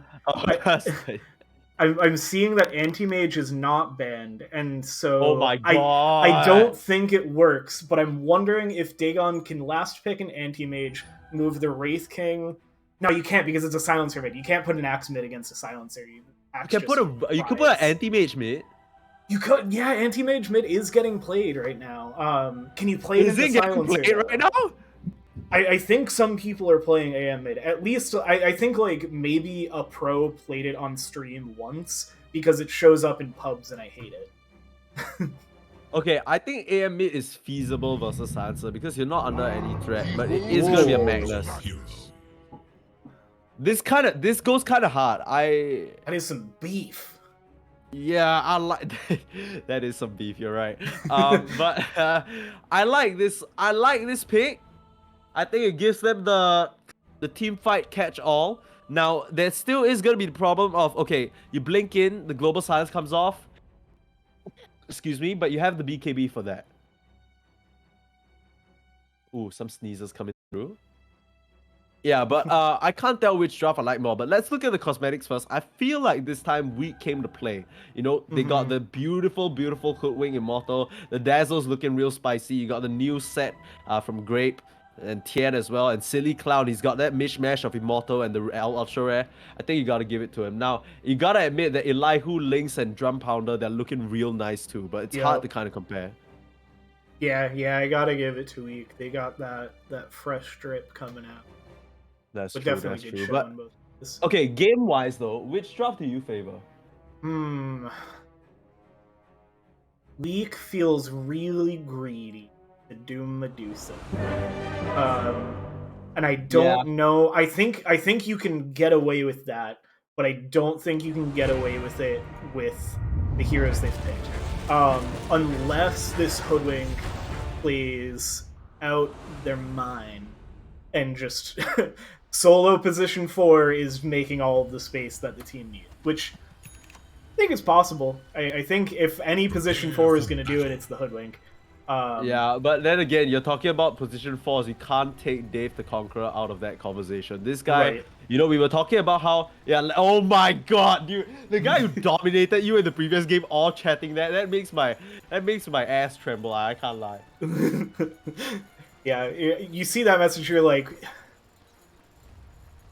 I'm seeing that Anti-Mage is not banned, and so oh my God. I don't think it works, but I'm wondering if Dagon can last pick an Anti-Mage, move the Wraith King. No, you can't, because it's a Silencer mid. You can't put an Axe mid against a Silencer. You can put an Anti-Mage mid. You could, yeah. Anti-Mage mid is getting played right now. Can you play it as a Silencer? Is it getting played right now? I think some people are playing AM mid. At least, I think, like, maybe a pro played it on stream once, because it shows up in pubs and I hate it. Okay, I think AM mid is feasible versus Silencer, because you're not under any threat, but it is going to be a Magnus. This goes kind of hard. That is some beef. Yeah, I like that is some beef. You're right. But I like this. I like this pick. I think it gives them the team fight catch all. Now there still is gonna be the problem of, okay, you blink in, the global silence comes off. Excuse me, but you have the BKB for that. Ooh, some sneezes coming through. Yeah, but I can't tell which draft I like more. But let's look at the cosmetics first. I feel like this time Weak came to play. You know, they got the beautiful, beautiful Hoodwing Immortal. The Dazzle's looking real spicy. You got the new set from Grape and Tien as well. And Silly Clown, he's got that mishmash of Immortal and the Ultra Rare. I think you got to give it to him. Now, you got to admit that Elihu, Lynx, and Drum Pounder, they're looking real nice too. But it's hard to kind of compare. Yeah, I got to give it to Weak. They got that fresh drip coming out. That's but true, definitely that's good true. But, both. okay, game-wise though, which draft do you favor? Weak feels really greedy to Doom Medusa. And I don't know. I think you can get away with that, but I don't think you can get away with it with the heroes they've picked. Unless this Hoodwink plays out their mind and just solo position 4 is making all of the space that the team needs, which I think is possible. I think if any position 4 is going to do it, it's the Hoodwink. Yeah, but then again, you're talking about position 4s. You can't take Dave the Conqueror out of that conversation. This guy, Right. you know, we were talking about how, yeah, oh my god, dude, the guy who dominated you in the previous game, all chatting that makes my ass tremble. I can't lie. Yeah, you see that message, you're like,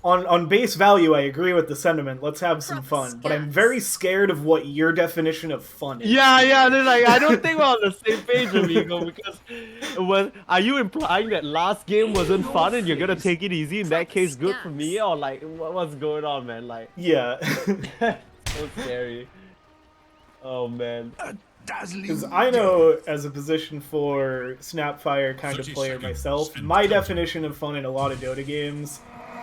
on base value, I agree with the sentiment. Let's have some fun, but I'm very scared of what your definition of fun is. Yeah, they're like, I don't think we're on the same page, amigo, because are you implying that last game wasn't fun and you're gonna take it easy? In that case, good for me, or like, what's going on, man? Like, Yeah. so scary. Oh man. Because I know, as a position 4 Snapfire kind of player myself, my definition of fun in a lot of Dota games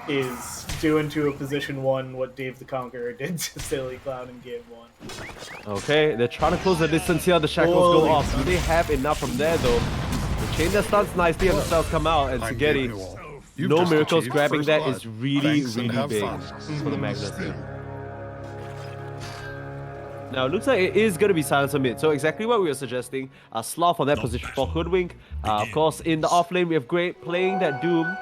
is doing to a position 1 what Dave the Conqueror did to Silly Clown in game 1. Okay, they're trying to close the distance here. The shackles go off. Do they have enough from there, though? They chain their stunts nicely and the spells come out. And Spaghetti, no miracles grabbing that is really, really big for the Magnus here. Now, it looks like it is going to be Silencer mid. So exactly what we were suggesting. Sloth on that position for Hoodwink. Of course, in the off lane, we have Great playing that Doom.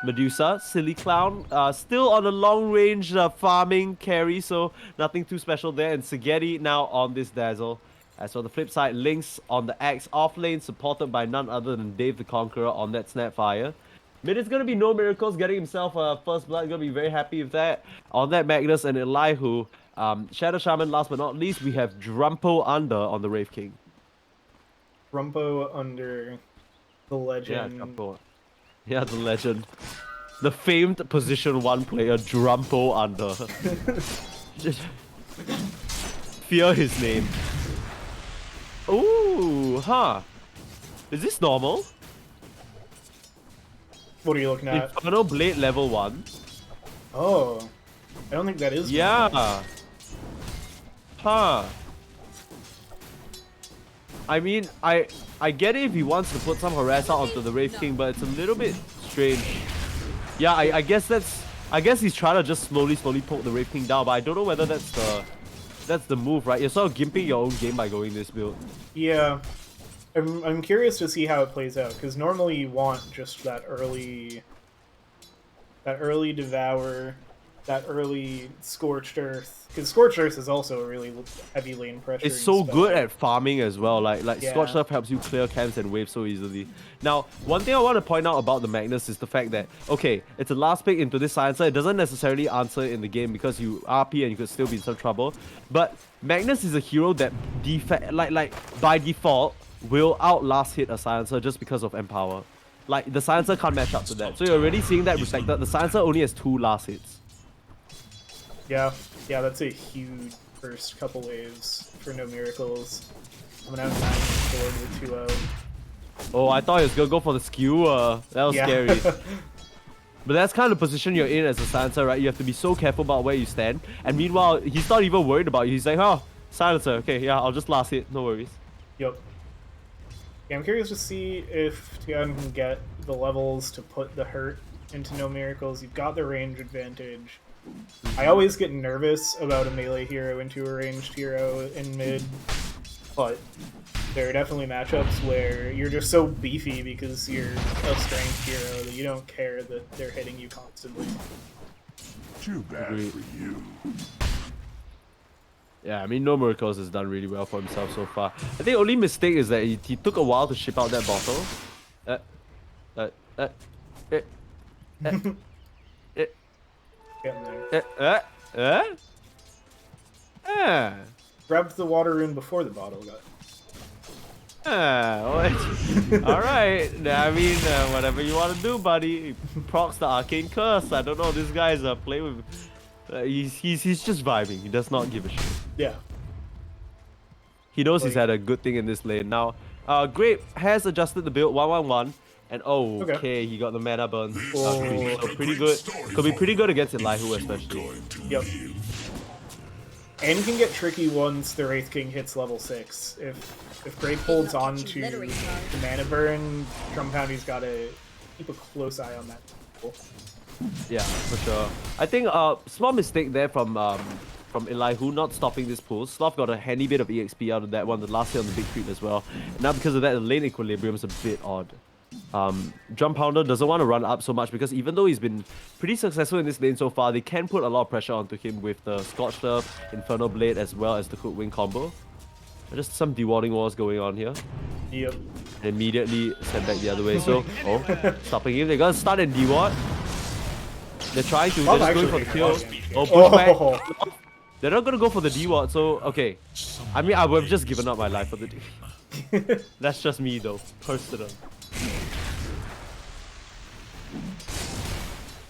Medusa, Silly Clown, still on a long-range farming carry, so nothing too special there. And Spaghetti now on this Dazzle. As on the flip side, Lynx on the Axe off lane, supported by none other than Dave the Conqueror on that Snapfire. Mid is going to be no miracles, getting himself first blood, going to be very happy with that. On that Magnus and Elihu, Shadow Shaman last but not least, we have Drumpo under on the Wraith King. Drumpo under the legend. Yeah, Drumpo. Yeah, the legend. The famed position 1 player, Drumpo under. Just fear his name. Ooh, huh. Is this normal? What are you looking at? Infernal Blade level 1. Oh. I don't think that is. Yeah. Huh. I mean, I get it if he wants to put some harass out onto the Wraith King, but it's a little bit strange. Yeah, I guess he's trying to just slowly poke the Wraith King down, but I don't know whether that's the move, right? You're sort of gimping your own game by going this build. Yeah. I'm curious to see how it plays out, because normally you want just that early Devour, that early Scorched Earth. Because Scorched Earth is also a really heavy lane pressure. It's so good at farming as well. Like Yeah. Scorched Earth helps you clear camps and waves so easily. Now, one thing I want to point out about the Magnus is the fact that, okay, it's a last pick into this Silencer. It doesn't necessarily answer in the game because you RP and you could still be in some trouble. But Magnus is a hero that by default will outlast hit a Silencer just because of Empower. Like, the Silencer can't match up to that. So you're already seeing that reflected. The Silencer only has 2 last hits. Yeah, that's a huge first couple waves for no miracles. Coming out 9 forward with 2-0. Oh, I thought he was gonna go for the skewer. That was scary. But that's kind of the position you're in as a Silencer, right? You have to be so careful about where you stand. And meanwhile, he's not even worried about you. He's like, oh, Silencer. Okay, yeah, I'll just last hit. No worries. Yep. Yeah, I'm curious to see if Tian can get the levels to put the hurt into no miracles. You've got the range advantage. I always get nervous about a melee hero into a ranged hero in mid, but there are definitely matchups where you're just so beefy because you're a strength hero that you don't care that they're hitting you constantly. Too bad for you. Yeah, I mean, No Miracles has done really well for himself so far. I think the only mistake is that he took a while to ship out that bottle. Getting there. Grabbed the water rune before the bottle got. Alright, I mean, whatever you want to do, buddy. Procs the Arcane Curse. I don't know, this guy's playing with... he's just vibing. He does not give a shit. Yeah. He knows he's had a good thing in this lane. Now, Grape has adjusted the build 1-1-1. And okay, he got the mana burn. So pretty good. Could be pretty good against Elihu especially. Yep. And can get tricky once the Wraith King hits level 6. If Grape holds on to the mana burn, Drum Poundy's got to keep a close eye on that. Yeah, for sure. I think small mistake there from Elihu not stopping this pull. Sloth got a handy bit of EXP out of that one, the last hit on the big creep as well. And now because of that, the lane equilibrium is a bit odd. Drum Pounder doesn't want to run up so much because even though he's been pretty successful in this lane so far, they can put a lot of pressure onto him with the Scorched Earth, Infernal Blade, as well as the Cook Wing combo. Just some dewarding wars going on here. Yep. And immediately send back the other way. So, stopping him. They're gonna start and deward. They're trying to. They're just going for the kill. Oh, pushback. They're not gonna go for the deward. So, okay. I mean, I would have just given up my life for the day. That's just me, though. Personal.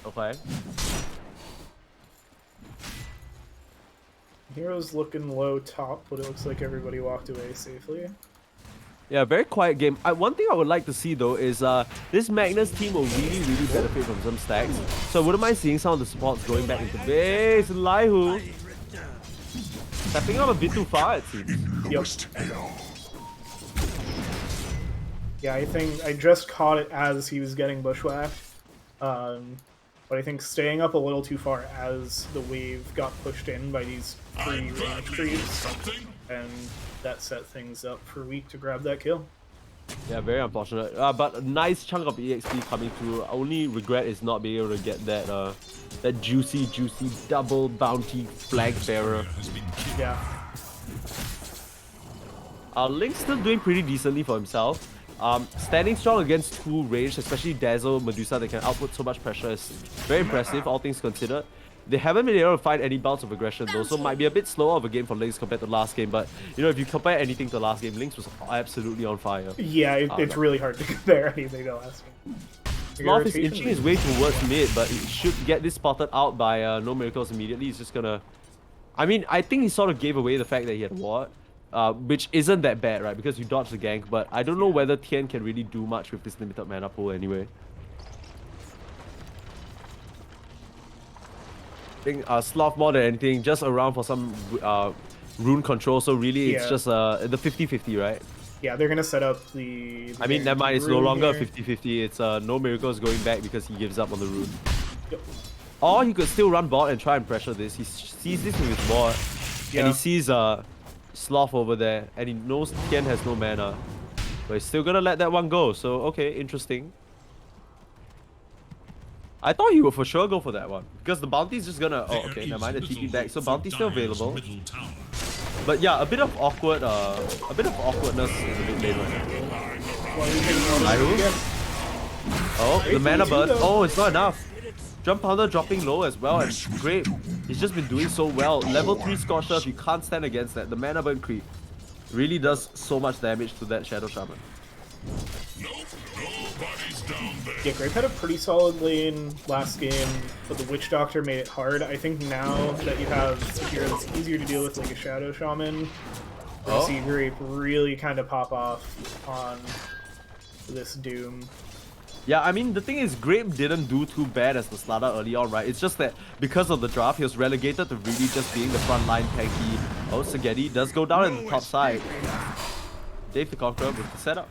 Okay. Hero's looking low top, but it looks like everybody walked away safely. Yeah, very quiet game. One thing I would like to see though is this Magnus team will really benefit from some stacks. So I wouldn't mind seeing some of the supports going back into base. Elihu stepping up a bit too far, it seems. Yep. Yeah, I think I just caught it as he was getting bushwhacked. But I think staying up a little too far as the wave got pushed in by these three range creeps, and that set things up for Weak to grab that kill. Yeah, very unfortunate. But a nice chunk of EXP coming through. Only regret is not being able to get that that juicy double bounty flag bearer. Yeah. Link's still doing pretty decently for himself. Standing strong against two ranged, especially Dazzle, Medusa, that can output so much pressure is very impressive, all things considered. They haven't been able to find any bouts of aggression though, so might be a bit slower of a game for Lynx compared to last game, but you know, if you compare anything to last game, Lynx was absolutely on fire. Yeah, it's really hard to compare anything to last game. Sloth is inching his way towards mid, but he should get this spotted out by No Miracles immediately. He's just gonna... I mean, I think he sort of gave away the fact that he had ward. Which isn't that bad, right? Because you dodge the gank, but I don't know whether Tian can really do much with this limited mana pool anyway. I think Sloth more than anything, just around for some rune control, so really it's just the 50-50, right? Yeah, they're gonna set up the I mean, never mind, it's no longer here. 50-50, it's No Miracles going back because he gives up on the rune. Yep. Or he could still run bot and try and pressure this. He sees this with his ward, and he sees Sloth over there, and he knows Tian has no mana, but he's still gonna let that one go. So okay, interesting. I thought he would for sure go for that one because the bounty's just gonna. Oh, okay, never mind. The TP back, so bounty's still available. But yeah, a bit of awkwardness in the mid lane right now. Oh, the mana burn. Oh, it's not enough. Jump Pounder dropping low as well, and great. He's just been doing so well. Level 3 Scorched Earth, you can't stand against that. The mana burn creep really does so much damage to that Shadow Shaman. Yeah, Grape had a pretty solid lane last game, but the Witch Doctor made it hard. I think now that you have a hero that's easier to deal with, like a Shadow Shaman, you see Grape really kind of pop off on this Doom. Yeah, I mean, the thing is, Grape didn't do too bad as the Slaughter early on, right? It's just that because of the draft, he was relegated to really just being the frontline tanky. Oh, Sagedi does go down in the top side. Dave the Conqueror with the setup.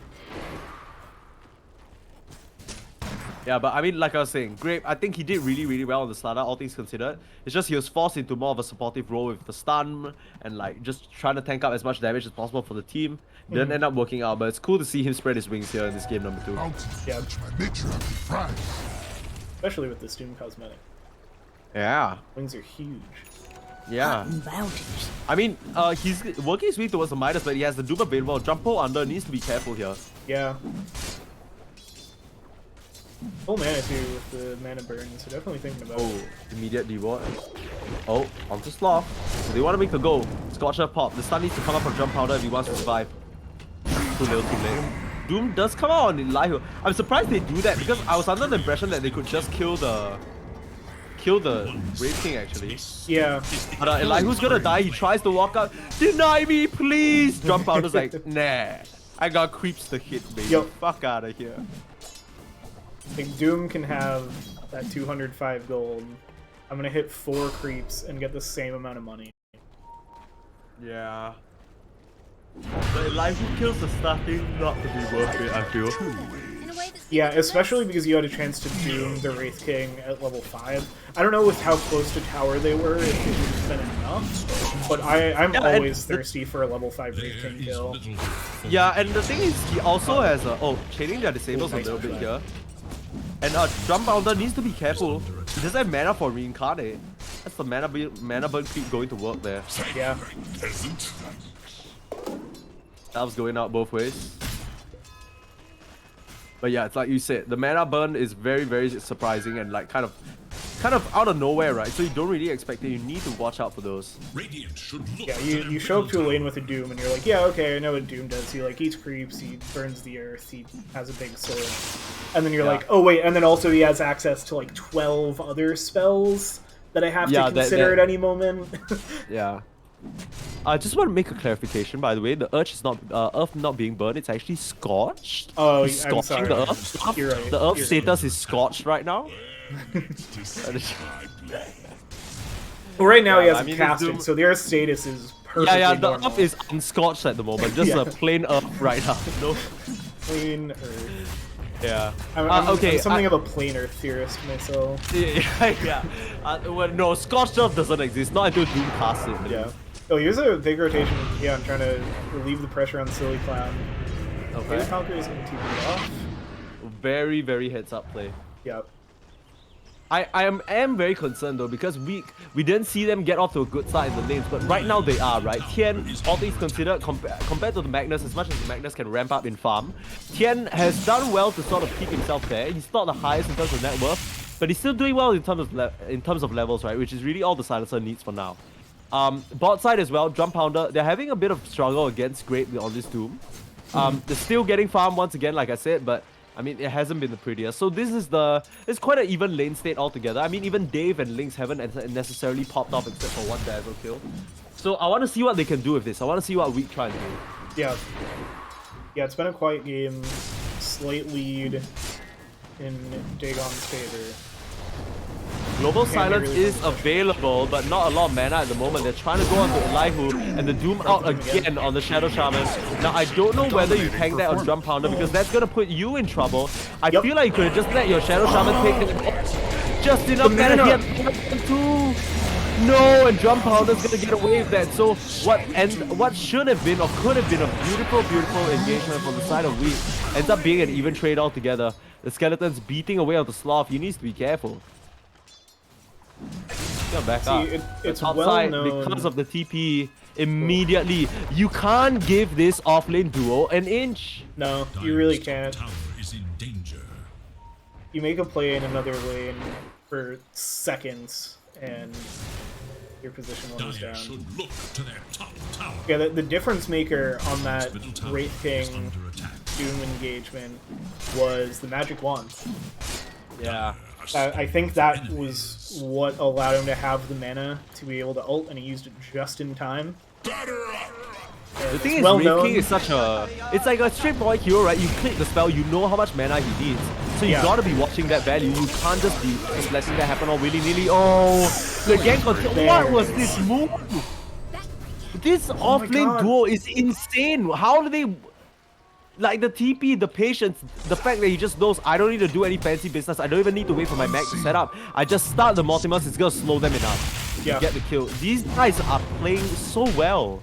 Yeah, but I mean, like I was saying, Grape, I think he did really well on the Slaughter, all things considered. It's just he was forced into more of a supportive role with the stun and like just trying to tank up as much damage as possible for the team. Didn't end up working out, but it's cool to see him spread his wings here in this game number 2. Yeah. Especially with this Doom cosmetic. Yeah. Wings are huge. Yeah. I mean, he's working his way towards the Midas, but he has the Doom available. Jump pull under, needs to be careful here. Yeah. Full mana too with the mana burn, so definitely thinking about it. Immediate reward. Oh, onto Sloth. So they want to make the goal. Scorcher pop. The stun needs to come up on Jump Powder if he wants to survive. Too little, too late. Doom does come out on Elihu. I'm surprised they do that because I was under the impression that they could just kill the Brave King actually. Yeah. But Elihu's gonna die. He tries to walk out. Deny me, please. Jump Powder's like, nah. I got creeps to hit, baby. Yo. Fuck out of here. I think Doom can have that 205 gold. I'm gonna hit 4 creeps and get the same amount of money. Yeah. But Elihu kills the starting not to be worth it, I feel. Yeah, especially because you had a chance to doom the Wraith King at level 5. I don't know with how close to tower they were, if it would have been enough, but I'm always thirsty for a level 5 Wraith King kill. Yeah, and the thing is, he also has chaining their disables a little bit here. And Drum Bounder needs to be careful. He doesn't have mana for Reincarnate. That's the mana burn creep going to work there. Yeah. That was going out both ways. But yeah, it's like you said, the mana burn is very, very surprising and like kind of out of nowhere, right? So you don't really expect it. You need to watch out for those. Yeah, you show up to a lane with a Doom and you're like, yeah, okay, I know what Doom does. He like eats creeps, he burns the earth, he has a big sword. And then you're like, oh wait, and then also he has access to like 12 other spells that I have to consider at any moment. Yeah. I just want to make a clarification, by the way. The Earth not being burned, it's actually scorched. Oh, He's I'm scorching sorry. the Earth. You're right. The Earth status is scorched right now. Well, right now he Yeah, hasn't I mean, casted, Doom- so the Earth status is perfectly Yeah, the normal. Earth is unscorched at the moment. Just a plain Earth right now. No. Plain Earth. Yeah. I'm something of a plain Earth theorist myself. Yeah. Well, no, scorched Earth doesn't exist. Not until Doom casts it. Yeah. Oh, here's a big rotation. Yeah, I'm trying to relieve the pressure on Silly Clown. Okay. Maybe Conqueror is going to TP it off. Very, very heads up play. Yep. I am very concerned though because we didn't see them get off to a good start in the lanes, but right now they are, right? Tien, all things considered, compared to the Magnus, as much as the Magnus can ramp up in farm, Tien has done well to sort of keep himself there. He's not the highest in terms of net worth, but he's still doing well in terms of levels, right? Which is really all the Silencer needs for now. Bot side as well, Drum Pounder, they're having a bit of struggle against Grape on this Doom. They're still getting farm once again, like I said, but I mean, it hasn't been the prettiest. So it's quite an even lane state altogether. I mean, even Dave and Lynx haven't necessarily popped off except for one Dazzle kill. So I want to see what they can do with this. I want to see what we try and do. Yeah. Yeah, it's been a quiet game. Slight lead in Dagon's favor. Global Silence is available, but not a lot of mana at the moment. They're trying to go on to Elihu, and the Doom out again on the Shadow Shaman. Now, I don't know whether you tank that on Drum Pounder, because that's going to put you in trouble. I feel like you could have just let your Shadow Shaman take it. Just enough mana here. No, and Drum Pounder's going to get away with that. So, what should have been, or could have been, a beautiful, beautiful engagement from the side of Weak ends up being an even trade altogether. The Skeleton's beating away on the Sloth. He needs to be careful. Back up. It's outside well known because of the TP immediately. You can't give this offlane duo an inch. No, you really can't. Tower is in danger. You make a play in another lane for seconds, and your position one is Dire down. should look to their top tower. Yeah, the difference maker on that Middle tower Wraith is King under attack. Doom engagement was the magic wand. Yeah. I think that was what allowed him to have the mana to be able to ult, and he used it just in time. The thing is, well Wraith known. King is such a... It's like a straightforward hero, right? You click the spell, you know how much mana he needs. So you gotta be watching that value. You can't just be letting that happen all willy-nilly. Oh, the gang control. What was this move? This offlane duo is insane. How do they... Like the TP, the patience, the fact that he just knows I don't need to do any fancy business. I don't even need to wait for my mech to set up. I just start the Mortimers, it's gonna slow them enough to get the kill. These guys are playing so well.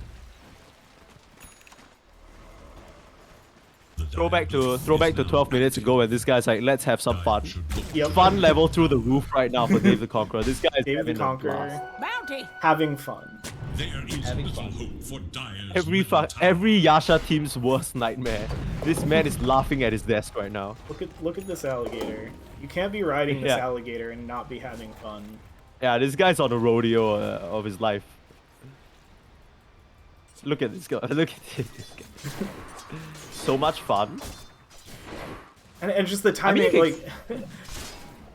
Throwback to 12 minutes ago, and this guy's like, let's have some fun. Fun level through the roof right now for Dave the Conqueror. This guy is Dave the having a Conqueror, blast. having fun. There is little hope for Dire's Every middle tower. every Yasha team's worst nightmare. This man is laughing at his desk right now. Look at this alligator. You can't be riding this Yeah. alligator and not be having fun. Yeah, this guy's on a rodeo of his life. Look at this guy. Look at this guy. So much fun. And just the timing, like,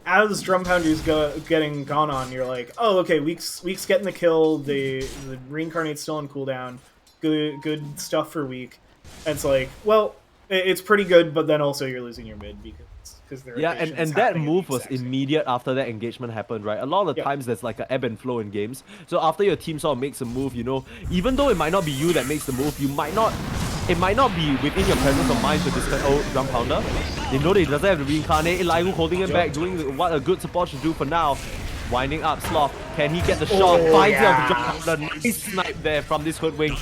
as Drum Pounder's getting gone on, you're like, oh, okay, Week's getting the kill, the Reincarnate's still on cooldown, good stuff for Week. And it's like, well, it's pretty good, but then also you're losing your mid because the rotation's and that happening at move the was exact same immediate after that engagement happened, right? A lot of the times there's like an ebb and flow in games. So after your team sort of makes a move, you know, even though it might not be you that makes the move, you might not it might not be within your presence of mind to discuss Drum Pounder. They know that he doesn't have to reincarnate. Elihu holding him back, doing what a good support should do for now. Winding up Sloth. Can he get the shot? Finds it on the Drum Pounder. Nice snipe there from this Hoodwink.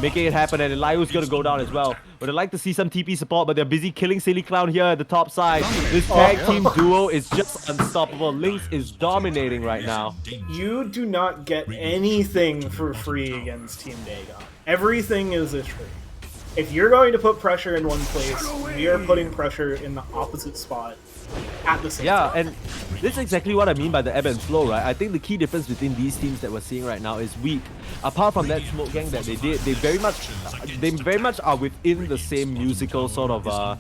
Making it happen, and Elihu's gonna go down as well. Would have liked to see some TP support, but they're busy killing Silly Clown here at the top side. This tag team duo is just unstoppable. Lynx is dominating right now. You do not get anything for free against Team Dagon. Everything is a tree. If you're going to put pressure in one place, we are putting pressure in the opposite spot at the same time. And this is exactly what I mean by the ebb and flow, right? I think the key difference between these teams that we're seeing right now is weak. Apart from that smoke gang that they did, they very much are within the same musical sort of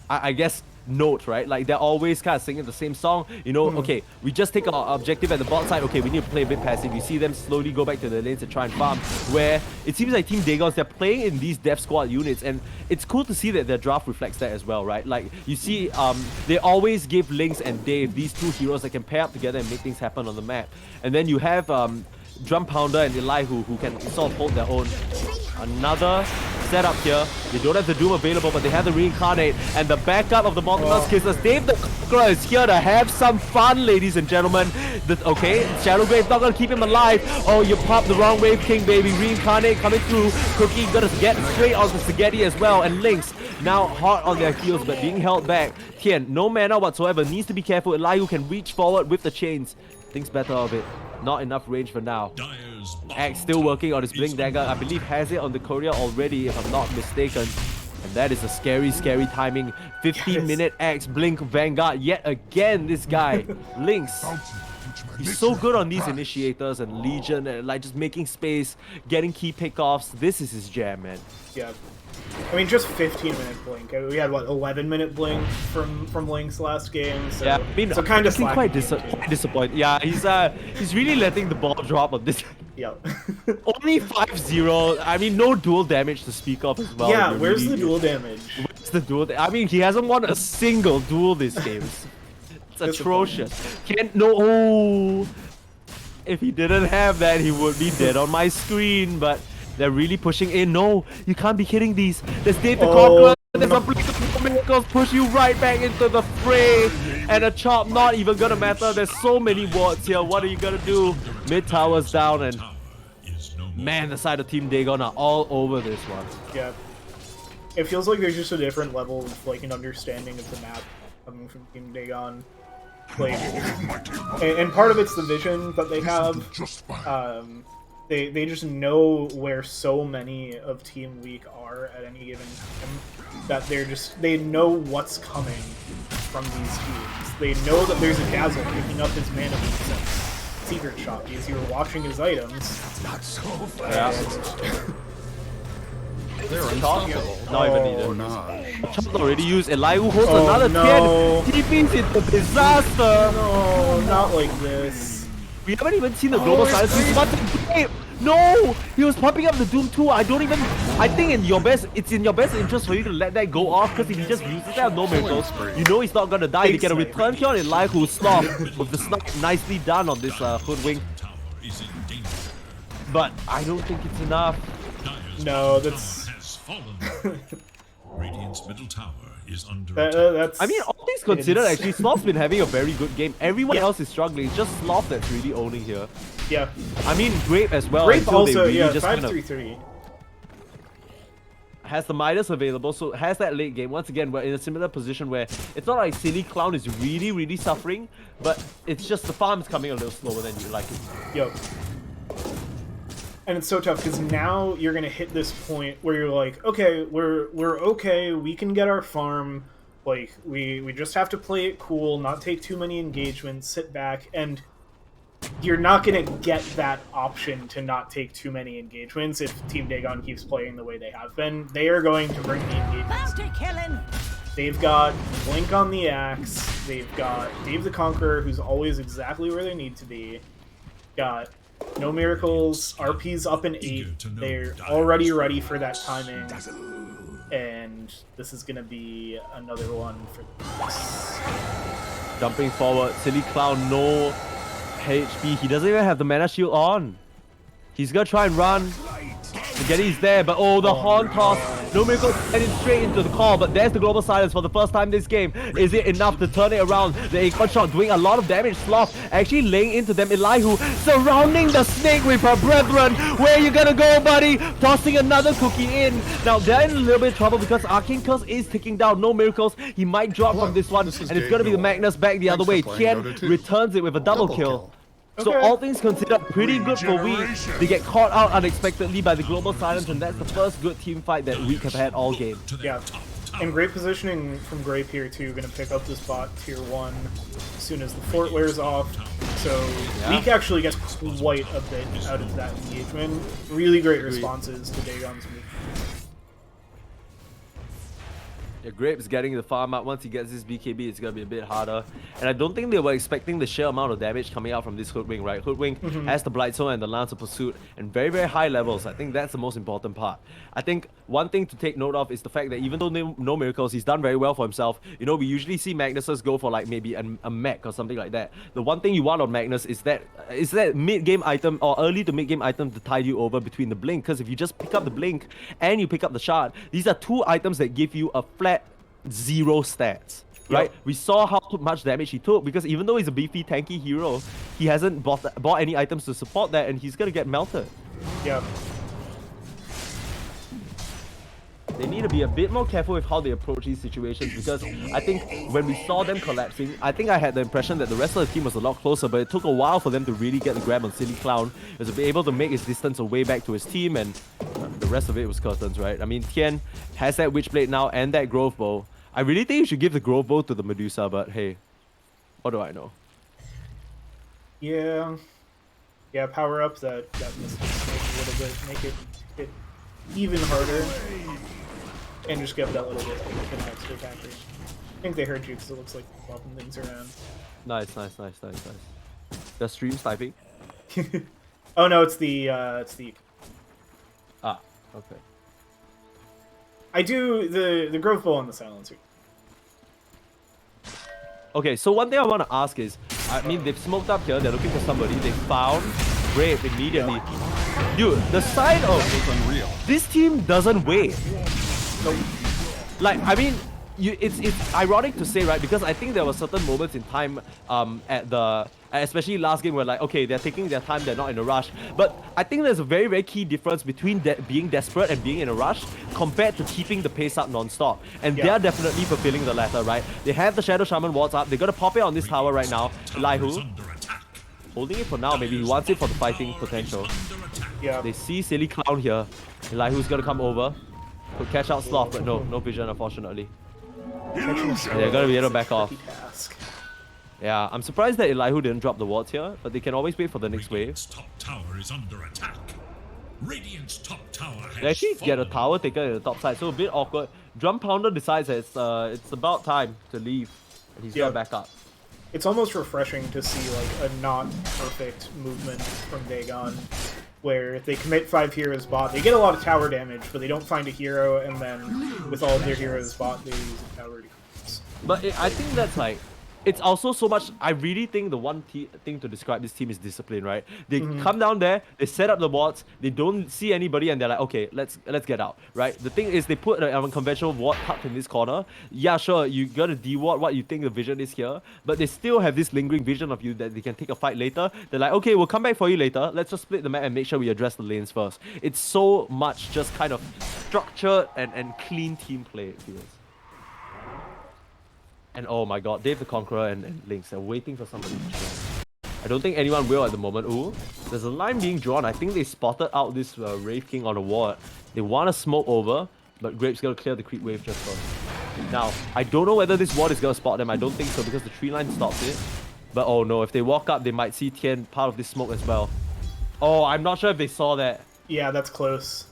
I guess note, right? Like they're always kind of singing the same song. You know, okay, we just take our objective at the bot side. Okay, we need to play a bit passive. You see them slowly go back to the lanes and try and farm. Where it seems like Team Dagons, they're playing in these Death Squad units, and it's cool to see that their draft reflects that as well, right? Like you see, they always give Lynx and Dave, these two heroes that can pair up together and make things happen on the map. And then you have Drum Pounder and Elihu who can sort of hold their own. Another setup here. They don't have the Doom available, but they have the Reincarnate and the backup of the Multiverse Kissers. Dave the Conqueror is here to have some fun, ladies and gentlemen. Okay, Shadow Grave not gonna keep him alive. Oh, you popped the wrong Wave King, baby. Reincarnate coming through. Cookie gonna get straight onto Spaghetti as well. And Lynx now hot on their heels, but being held back. Tien, no mana whatsoever. Needs to be careful. Elihu can reach forward with the chains. Thinks better of it. Not enough range for now. Axe still working on his Blink Dagger. I believe has it on the courier already, if I'm not mistaken. And that is a scary, scary timing. 15-minute Axe Blink Vanguard yet again. This guy, Lynx. He's so good on these initiators and Legion, and like just making space, getting key pickoffs. This is his jam, man. Yeah. I mean, just 15-minute blink. We had what, 11-minute blink from Lynx last game. So, yeah, I mean, so kind of quite disappointed. Yeah, he's really letting the ball drop on this. Yeah. Only 5-0. I mean, no dual damage to speak of as well. Yeah, where's the dual damage? Where's the dual? I mean, he hasn't won a single duel this game. It's atrocious. Oh, if he didn't have that, he would be dead on my screen. But they're really pushing in. No, you can't be hitting these. There's Dave the Conqueror. There's a Blink of Miracles. Push you right back into the fray. And a chop not even gonna matter. There's so many wards here. What are you gonna do? Mid tower's down, and man, the side of Team Dagon are all over this one. Yeah. It feels like there's just a different level of like an understanding of the map coming from Team Dagon. Like, and part of it's the vision that they have. They just know where so many of Team Weak are at any given time, that they know what's coming from these teams. They know that there's a Dazzle picking up his mana boots and Secret Shot because you were watching his items. That's not so fast. They're unstoppable. Not even needed. No. Chop already used. Elihu holds another 10. TP's into disaster. No, not like this. We haven't even seen the global silence. He's about to game. No, he was popping up the Doom 2. I think it's in your best interest for you to let that go off, because if he just uses that, no miracles, you know he's not gonna die. They get a return here on Elihu Sloth with the snipe nicely done on this Hoodwink. But I don't think it's enough. No, that's. Radiant's middle tower is under that's. I mean, all things considered, actually, Sloth's been having a very good game. Everyone else is struggling. It's just Sloth that's really owning here. Yeah. I mean, Grape as well. Grape also, really yeah, just 5-3-3. Has the Midas available, so has that late game. Once again, we're in a similar position where it's not like Silly Clown is really, really suffering, but it's just the farm's coming a little slower than you like it. Yep. And it's so tough because now you're gonna hit this point where you're like, okay, we're okay, we can get our farm, like we just have to play it cool, not take too many engagements, sit back, and you're not gonna get that option to not take too many engagements if Team Dagon keeps playing the way they have been. They are going to bring the engagements. They've got Blink on the Axe, they've got Dave the Conqueror, who's always exactly where they need to be, got no miracles, RP's up in 8, they're already ready for that timing, and this is gonna be another one for them. Jumping forward, Silly Clown, no HP, he doesn't even have the mana shield on. He's gonna try and run. Getty's there, but oh, the horn toss. No Miracles heading straight into the call, but there's the global silence for the first time this game. Is it enough to turn it around? The Acorn shot doing a lot of damage. Sloth actually laying into them. Elihu surrounding the snake with her brethren. Where you gonna go, buddy? Tossing another cookie in. Now they're in a little bit of trouble because Arcane Curse is ticking down. No Miracles. He might drop from this one, and it's gonna be the Magnus back the other way. Tien returns it with a double kill. So Okay. all things considered, pretty good for Week. They get caught out unexpectedly by the global silence, and that's the first good team fight that Week have had all game. Yeah. And great positioning from Grape here too, gonna pick up this bot tier 1 as soon as the fort wears off. So Week actually gets quite a bit out of that engagement. Really great responses to Dagon's move. Yeah, Grape's getting the farm out. Once he gets this BKB, it's gonna be a bit harder. And I don't think they were expecting the sheer amount of damage coming out from this Hoodwink, right? Hoodwink has the Blight Zone and the Lance of Pursuit and very, very high levels. I think that's the most important part. I think one thing to take note of is the fact that even though no Miracles, he's done very well for himself. You know, we usually see Magnuses go for like maybe a mech or something like that. The one thing you want on Magnus is that mid-game item or early to mid-game item to tide you over between the Blink. Because if you just pick up the Blink and you pick up the Shard, these are two items that give you a flat 0 stats, right? We saw how much damage he took because even though he's a beefy tanky hero, he hasn't bought any items to support that, and he's gonna get melted. Yeah. They need to be a bit more careful with how they approach these situations because I think when we saw them collapsing, I think I had the impression that the rest of the team was a lot closer, but it took a while for them to really get the grab on Silly Clown. He was able to make his distance away back to his team, and the rest of it was curtains, right? I mean, Tien has that Witchblade now and that Grove Bow. I really think you should give the Grove Bow to the Medusa, but hey, what do I know? Yeah. Yeah, power up that Mystic Snake a little bit, make it even harder. And just give that little bit of an extra factory. I think they heard you because it looks like they're swapping things around. Nice. The stream sniping? Oh no, it's the Ah, okay. I do the Grove Bow on the silencer. Okay, so one thing I want to ask is, I mean, they've smoked up here, they're looking for somebody, they found Grape immediately. Dude, the side of this team doesn't wait. Like, I mean, it's ironic to say, right? Because I think there were certain moments in time especially last game where like, okay, they're taking their time, they're not in a rush. But I think there's a very, very key difference between being desperate and being in a rush compared to keeping the pace up non-stop. And they're definitely fulfilling the latter, right? They have the Shadow Shaman wards up, they're gonna pop it on this tower right now. Elihu holding it for now, maybe he wants it for the fighting potential. Yeah. They see Silly Clown here. Elihu's gonna come over. Could catch out Sloth, but no vision, unfortunately. And they're gonna be able to back off. Yeah, I'm surprised that Elihu didn't drop the wards here, but they can always wait for the next wave. Top tower is under attack. Radiant's top tower has They actually get a fallen. tower taken at the top side, so a bit awkward. Drum Pounder decides that it's about time to leave, and he's gonna back up. It's almost refreshing to see like a not perfect movement from Dagon, where they commit 5 heroes bot, they get a lot of tower damage, but they don't find a hero, and then with all of their heroes bot, they use a tower defense. But I think that's like, it's also so much. I really think the one thing to describe this team is discipline, right? They come down there, they set up the wards, they don't see anybody, and they're like, okay, let's get out, right? The thing is, they put an unconventional ward tucked in this corner. Yeah, sure, you gotta deward what you think the vision is here, but they still have this lingering vision of you that they can take a fight later. They're like, okay, we'll come back for you later. Let's just split the map and make sure we address the lanes first. It's so much just kind of structured and clean team play, it feels. And oh my god, Dave the Conqueror and Lynx are waiting for somebody to show. I don't think anyone will at the moment. Ooh, there's a line being drawn. I think they spotted out this Wraith King on the ward. They want to smoke over, but Grape's going to clear the creep wave just first. Now, I don't know whether this ward is going to spot them. I don't think so because the tree line stops it. But oh no, if they walk up, they might see Tien part of this smoke as well. Oh, I'm not sure if they saw that. Yeah, that's close.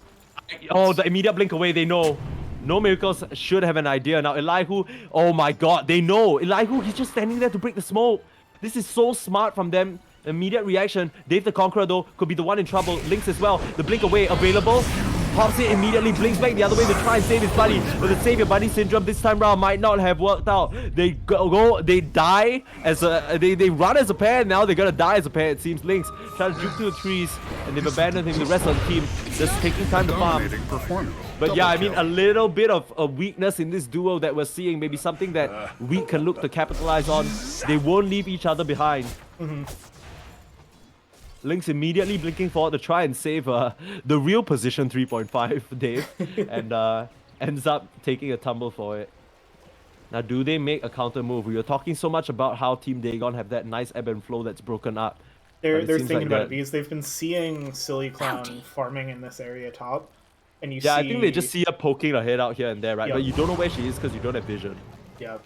Oh, the immediate blink away, they know. No Miracles should have an idea. Now, Elihu, oh my god, they know. Elihu, he's just standing there to break the smoke. This is so smart from them. Immediate reaction. Dave the Conqueror, though, could be the one in trouble. Lynx as well. The blink away available. pops it immediately, blinks back the other way to try and save his buddy. But the save your buddy syndrome this time round might not have worked out. They they die as a, they run as a pair, and now they're gonna die as a pair, it seems. Lynx tries to juke through the trees, and they've abandoned him. The rest of the team just taking time to farm. But yeah, I mean, a little bit of a weakness in this duo that we're seeing, maybe something that we can look to capitalize on. They won't leave each other behind. Lynx immediately blinking forward to try and save the real position 3.5, Dave, and ends up taking a tumble for it. Now, do they make a counter move? We were talking so much about how Team Dagon have that nice ebb and flow that's broken up. They're thinking about it because they've been seeing Silly Clown farming in this area top. And you see... I think they just see her poking her head out here and there, right? Yep. But you don't know where she is because you don't have vision. Yeah.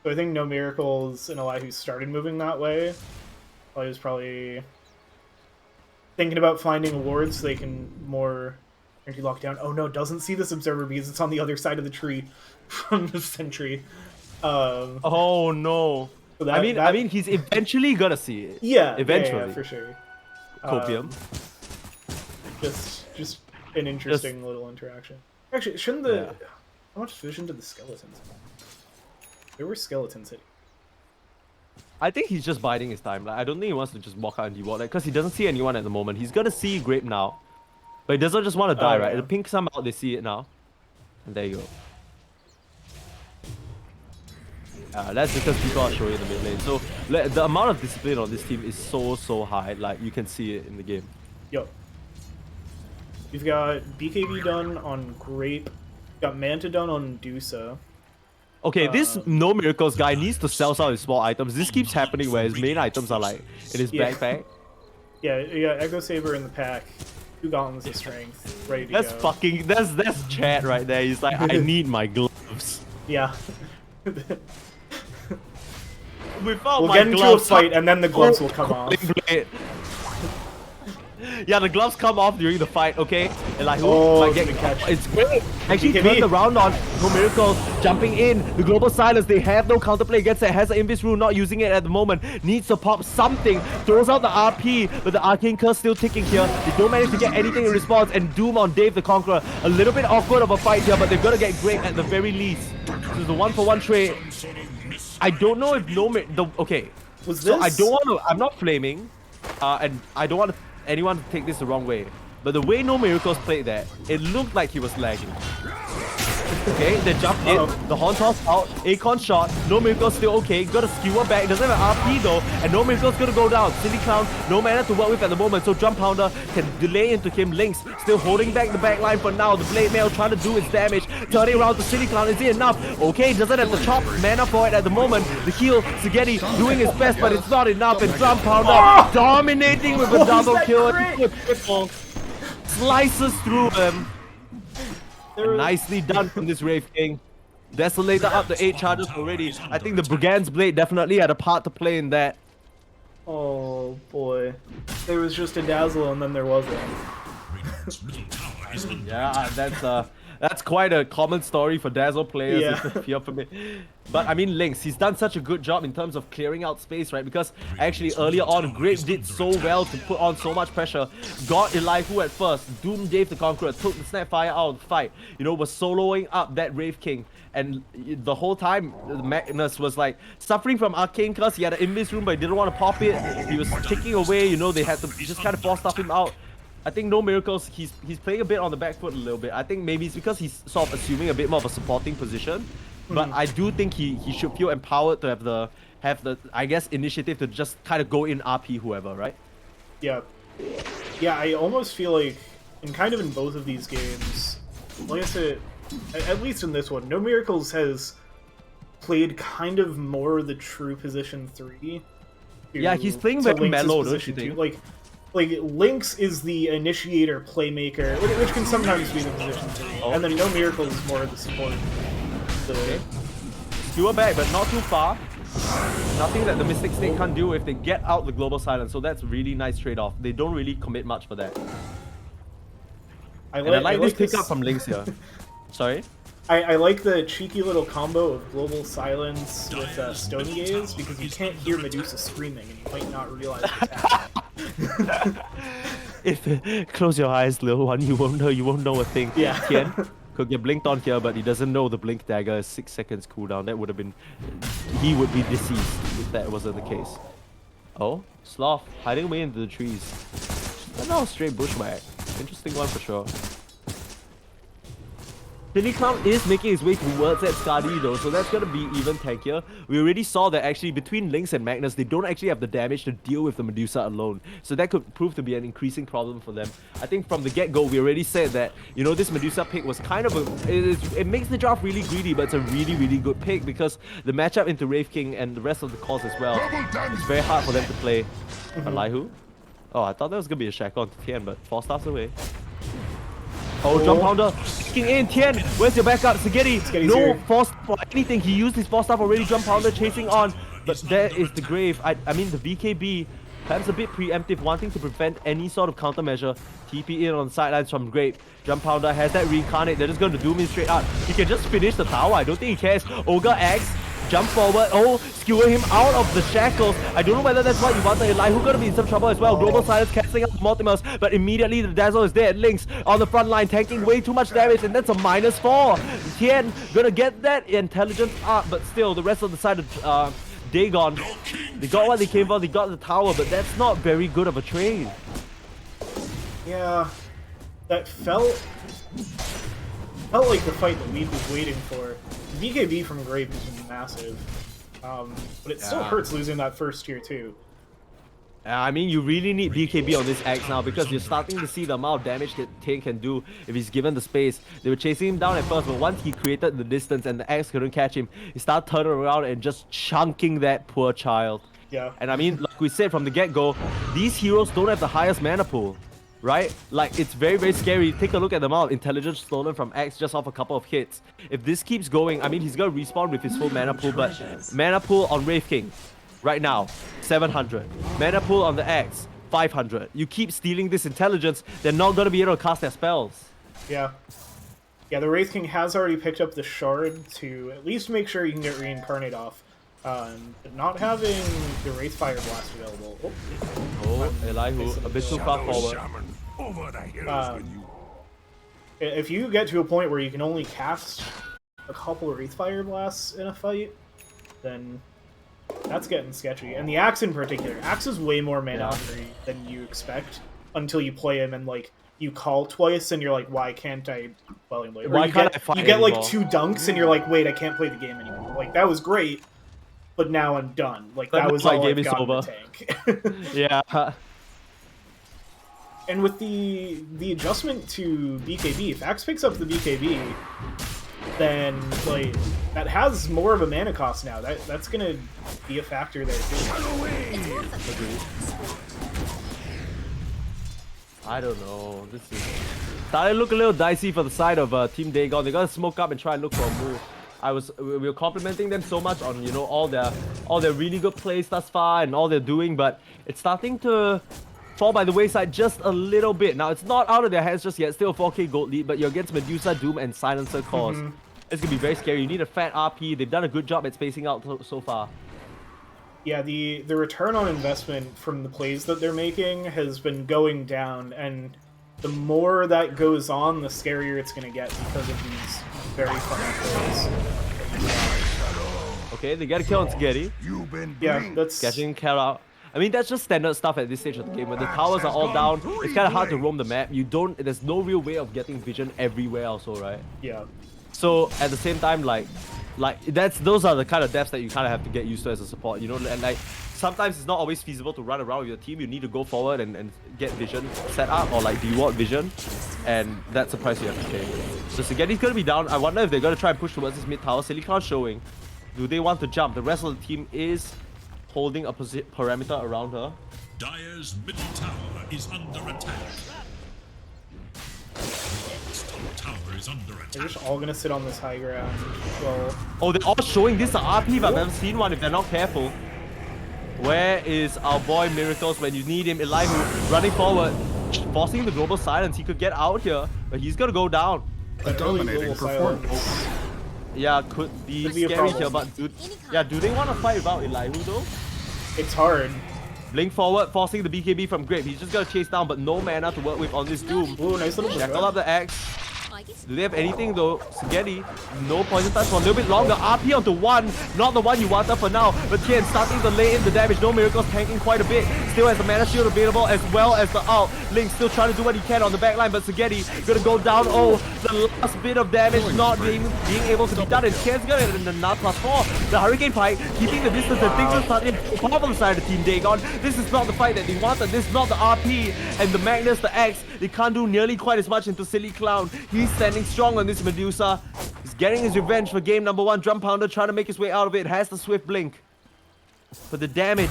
So I think No Miracles and Elihu started moving that way. Elihu's probably thinking about finding a ward so they can more anti-lock down. Oh no, doesn't see this observer because it's on the other side of the tree from the sentry. Oh no. So that, I mean, he's eventually gonna see it. Yeah, eventually. yeah, for sure. Copium. Just an interesting little interaction. Actually, shouldn't the... Yeah. How much vision did the skeletons have? There were skeletons hitting. I think he's just biding his time. Like, I don't think he wants to just walk out and dewalk because he doesn't see anyone at the moment. He's gonna see Grape now. But he doesn't just want to die, right? Yeah. The pink come out, they see it now. And there you go. That's because people are showing in the mid lane. So the amount of discipline on this team is so high. Like, you can see it in the game. Yo. We've got BKB done on Grape. Got Manta done on Dusa. Okay, this No Miracles guy needs to sell some of his small items. This keeps happening where his main items are like in his backpack. Yeah, Echo Saber in the pack. 2 Gauntlets of Strength. Ready to that's go. Fucking... That's Chad right there. He's like, I need my gloves. Yeah. Without we'll my get into gloves, a fight and then the gloves will come off. Yeah, the gloves come off during the fight, okay? And like, it's great. Actually, turned around on No Miracles, jumping in. The global silence, they have no counterplay against it. Has an Invis rule, not using it at the moment. Needs to pop something. Throws out the RP, but the Arcane Curse still ticking here. They don't manage to get anything in response. And Doom on Dave the Conqueror. A little bit awkward of a fight here, but they're gonna get Grape at the very least. This is the 1-for-1 trade. I don't know if okay. Was this? So I don't want to... I'm not flaming. And I don't want anyone to take this the wrong way. But the way No Miracles played that, it looked like he was lagging. Okay, they jumped in, the Horn toss out, Akon shot, No Miracles still okay, got a skewer back, doesn't have an RP though, and No Miracles gonna go down. Silly Clown, no mana to work with at the moment, so Jump Pounder can delay into him. Lynx still holding back the back line for now. The Blade Mail trying to do its damage, turning around to Silly Clown. Is it enough? Okay, doesn't have the chop mana for it at the moment. The heal, Spaghetti doing his best, but it's not enough, and Jump Pounder dominating with a double kill. Slices through him. Nicely done from this Wraith King. Desolator up to 8 charges already. I think the Brigand's Blade definitely had a part to play in that. Oh boy. There was just a Dazzle and then there wasn't. Yeah, that's quite a common story for Dazzle players, if you're familiar. But I mean, Lynx, he's done such a good job in terms of clearing out space, right? Because actually earlier on, Grape did so well to put on so much pressure. Got Elihu at first, doomed Dave the Conqueror, took the Snapfire out of the fight. You know, was soloing up that Wraith King. And the whole time, Magnus was like suffering from Arcane Curse. He had an Invis room, but he didn't want to pop it. He was ticking away, you know, they had to just kind of force stuff him out. I think No Miracles, he's playing a bit on the back foot a little bit. I think maybe it's because he's sort of assuming a bit more of a supporting position. But I do think he should feel empowered to have the I guess initiative to just kind of go in RP whoever, right? Yeah. Yeah, I almost feel like in both of these games, like I said, at least in this one, No Miracles has played kind of more the true position 3. Yeah, he's playing very mellow, don't you think? Like Lynx is the initiator playmaker, which can sometimes be the position 3, and then No Miracles is more of the support. Okay. Skewer back, but not too far. Nothing that the Mystic Snake can't do if they get out the global silence, so that's really nice trade-off. They don't really commit much for that. I like this pickup from Lynx here. Sorry? I like the cheeky little combo of global silence with Stony Gaze, because you can't hear Medusa screaming and you might not realize what's happening. if close your eyes, little one, you won't know a thing. Yeah. Tian could get blinked on here, but he doesn't know the blink dagger is 6 seconds cooldown. That would have been, he would be deceased if that wasn't the case. Oh, Sloth hiding away into the trees. But no, straight bushwhack. Interesting one for sure. Silly Clown is making his way towards that Skadi though, so that's gonna be even tankier. We already saw that actually between Lynx and Magnus, they don't actually have the damage to deal with the Medusa alone. So that could prove to be an increasing problem for them. I think from the get-go, we already said that, you know, this Medusa pick was kind of a... It makes the draft really greedy, but it's a really, really good pick because the matchup into Wraith King and the rest of the cores as well, it's very hard for them to play. Elihu? Oh, I thought that was gonna be a shackle on Tian, but 4 stars away. Oh, jump pounder, kicking in, Tian, where's your backup? Spaghetti, no force for anything, he used his 4 staff already, jump pounder chasing on, but there is the grave. I mean the BKB, perhaps a bit preemptive, wanting to prevent any sort of countermeasure. TP in on the sidelines from grave. Jump pounder has that reincarnate, they're just going to doom him straight out. He can just finish the tower, I don't think he cares. Ogre X, jump forward, oh, skewer him out of the shackles. I don't know whether that's what you wanted. Elihu gonna be in some trouble as well. Global Silence cancelling out the Mortimers, but immediately the Dazzle is dead. Lynx on the front line, tanking way too much damage, and that's a -4. Tian gonna get that intelligence up, but still, the rest of the side of Dagon, they got what they came for, they got the tower, but that's not very good of a trade. Yeah, that felt like the fight that Leaf was waiting for. The BKB from Grape is massive, but it still hurts losing that first tier too. I mean, you really need BKB on this Axe now because you're starting to see the amount of damage that Tian can do if he's given the space. They were chasing him down at first, but once he created the distance and the Axe couldn't catch him, he started turning around and just chunking that poor child. Yeah. And I mean, like we said from the get-go, these heroes don't have the highest mana pool. Right? Like, it's very, very scary. Take a look at the amount of intelligence stolen from Axe just off a couple of hits. If this keeps going, I mean, he's gonna respawn with his full mana pool, but mana pool on Wraith King, right now, 700. Mana pool on the Axe, 500. You keep stealing this intelligence, they're not gonna be able to cast their spells. Yeah. Yeah, the Wraith King has already picked up the Shard to at least make sure you can get Reincarnate off. But not having the Wraith Fire Blast available. Oh, Elihu, a bit too far forward. If you get to a point where you can only cast a couple of Wraith Fire Blasts in a fight, then that's getting sketchy. And the Axe in particular. Axe is way more mana hungry than you expect until you play him and, like, you call twice and you're like, why can't I... Well, why can't I fight you get, like, anymore? 2 dunks and you're like, wait, I can't play the game anymore. Like, that was great, but now I'm done. Like, that was all I've got in the tank. Yeah. And with the adjustment to BKB, if Axe picks up the BKB, then, like, that has more of a mana cost now. That's gonna be a factor there too. I don't know. This is starting to look a little dicey for the side of Team Dagon. They gotta smoke up and try and look for a move. We were complimenting them so much on, you know, all their really good plays thus far and all they're doing, but it's starting to fall by the wayside just a little bit. Now, it's not out of their hands just yet. Still a 4k gold lead, but you're against Medusa, Doom, and Silencer cores. It's gonna be very scary. You need a fat RP. They've done a good job at spacing out so far. Yeah, the return on investment from the plays that they're making has been going down, and the more that goes on, the scarier it's going to get because of these very fun plays. Okay, they get a kill on Spaghetti. Yeah, that's... Catching Cal out. I mean, that's just standard stuff at this stage of the game. When the towers are all down, it's kind of hard to roam the map. There's no real way of getting vision everywhere also, right? Yeah. So, at the same time, those are the kind of deaths that you kind of have to get used to as a support, you know? And, like, sometimes it's not always feasible to run around with your team. You need to go forward and get vision set up, or, like, deward vision. And that's the price you have to pay. So, Spaghetti's gonna be down. I wonder if they're gonna try and push towards this mid tower. Silicon showing. Do they want to jump? The rest of the team is holding a parameter around her. Dire's middle tower is under attack. Tower is under attack. They're just all going to sit on this high ground. Well... Oh, they're all showing this RP, but I've never seen one if they're not careful. Where is our boy Miracles when you need him? Elihu running forward, forcing the global silence. He could get out here, but he's gonna go down. A dominating performance. Yeah, could be scary here, but do they want to fight without Elihu though? It's hard. Blink forward, forcing the BKB from Grape. He's just gonna chase down, but no mana to work with on this Doom. Ooh, nice little Shackle up the Axe. Do they have anything though? Spaghetti, no poison touch for a little bit longer. RP onto one, not the one you wanted for now. But Tien starting to lay in the damage. No Miracles tanking quite a bit. Still has the mana shield available as well as the ult. Link still trying to do what he can on the backline, but Spaghetti gonna go down. Oh, the last bit of damage not being able to be done. And Tien's gonna get the nut +4. The Hurricane Pike keeping the distance and things are starting to pop up on the side of Team Dagon. This is not the fight that they wanted. This is not the RP. And the Magnus, the Axe, they can't do nearly quite as much into Silly Clown. He's standing strong on this Medusa. He's getting his revenge for game number 1. Drum Pounder trying to make his way out of it. Has the Swift Blink. But the damage,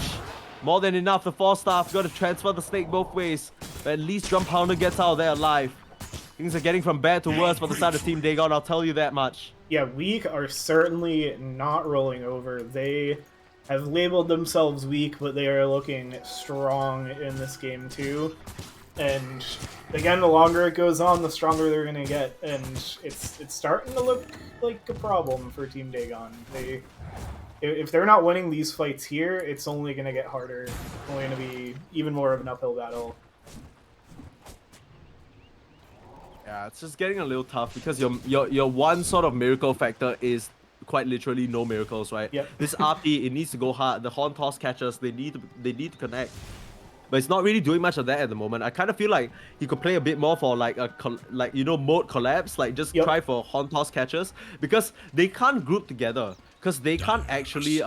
more than enough. The 4-star got to transfer the snake both ways. But at least Drum Pounder gets out of there alive. Things are getting from bad to worse for the side of Team Dagon, I'll tell you that much. Yeah, Weak are certainly not rolling over. They have labeled themselves weak, but they are looking strong in this game too. And again, the longer it goes on, the stronger they're gonna get, and it's starting to look like a problem for Team Dagon. If they're not winning these fights here, it's only gonna get harder. It's only gonna be even more of an uphill battle. Yeah, it's just getting a little tough because your one sort of miracle factor is quite literally no miracles, right? Yep. This RP, it needs to go hard. The Horn Toss catchers, they need to connect. But it's not really doing much of that at the moment. I kind of feel like he could play a bit more for like a mode collapse, like just try for Horn Toss catchers, because they can't group together. Because they can't actually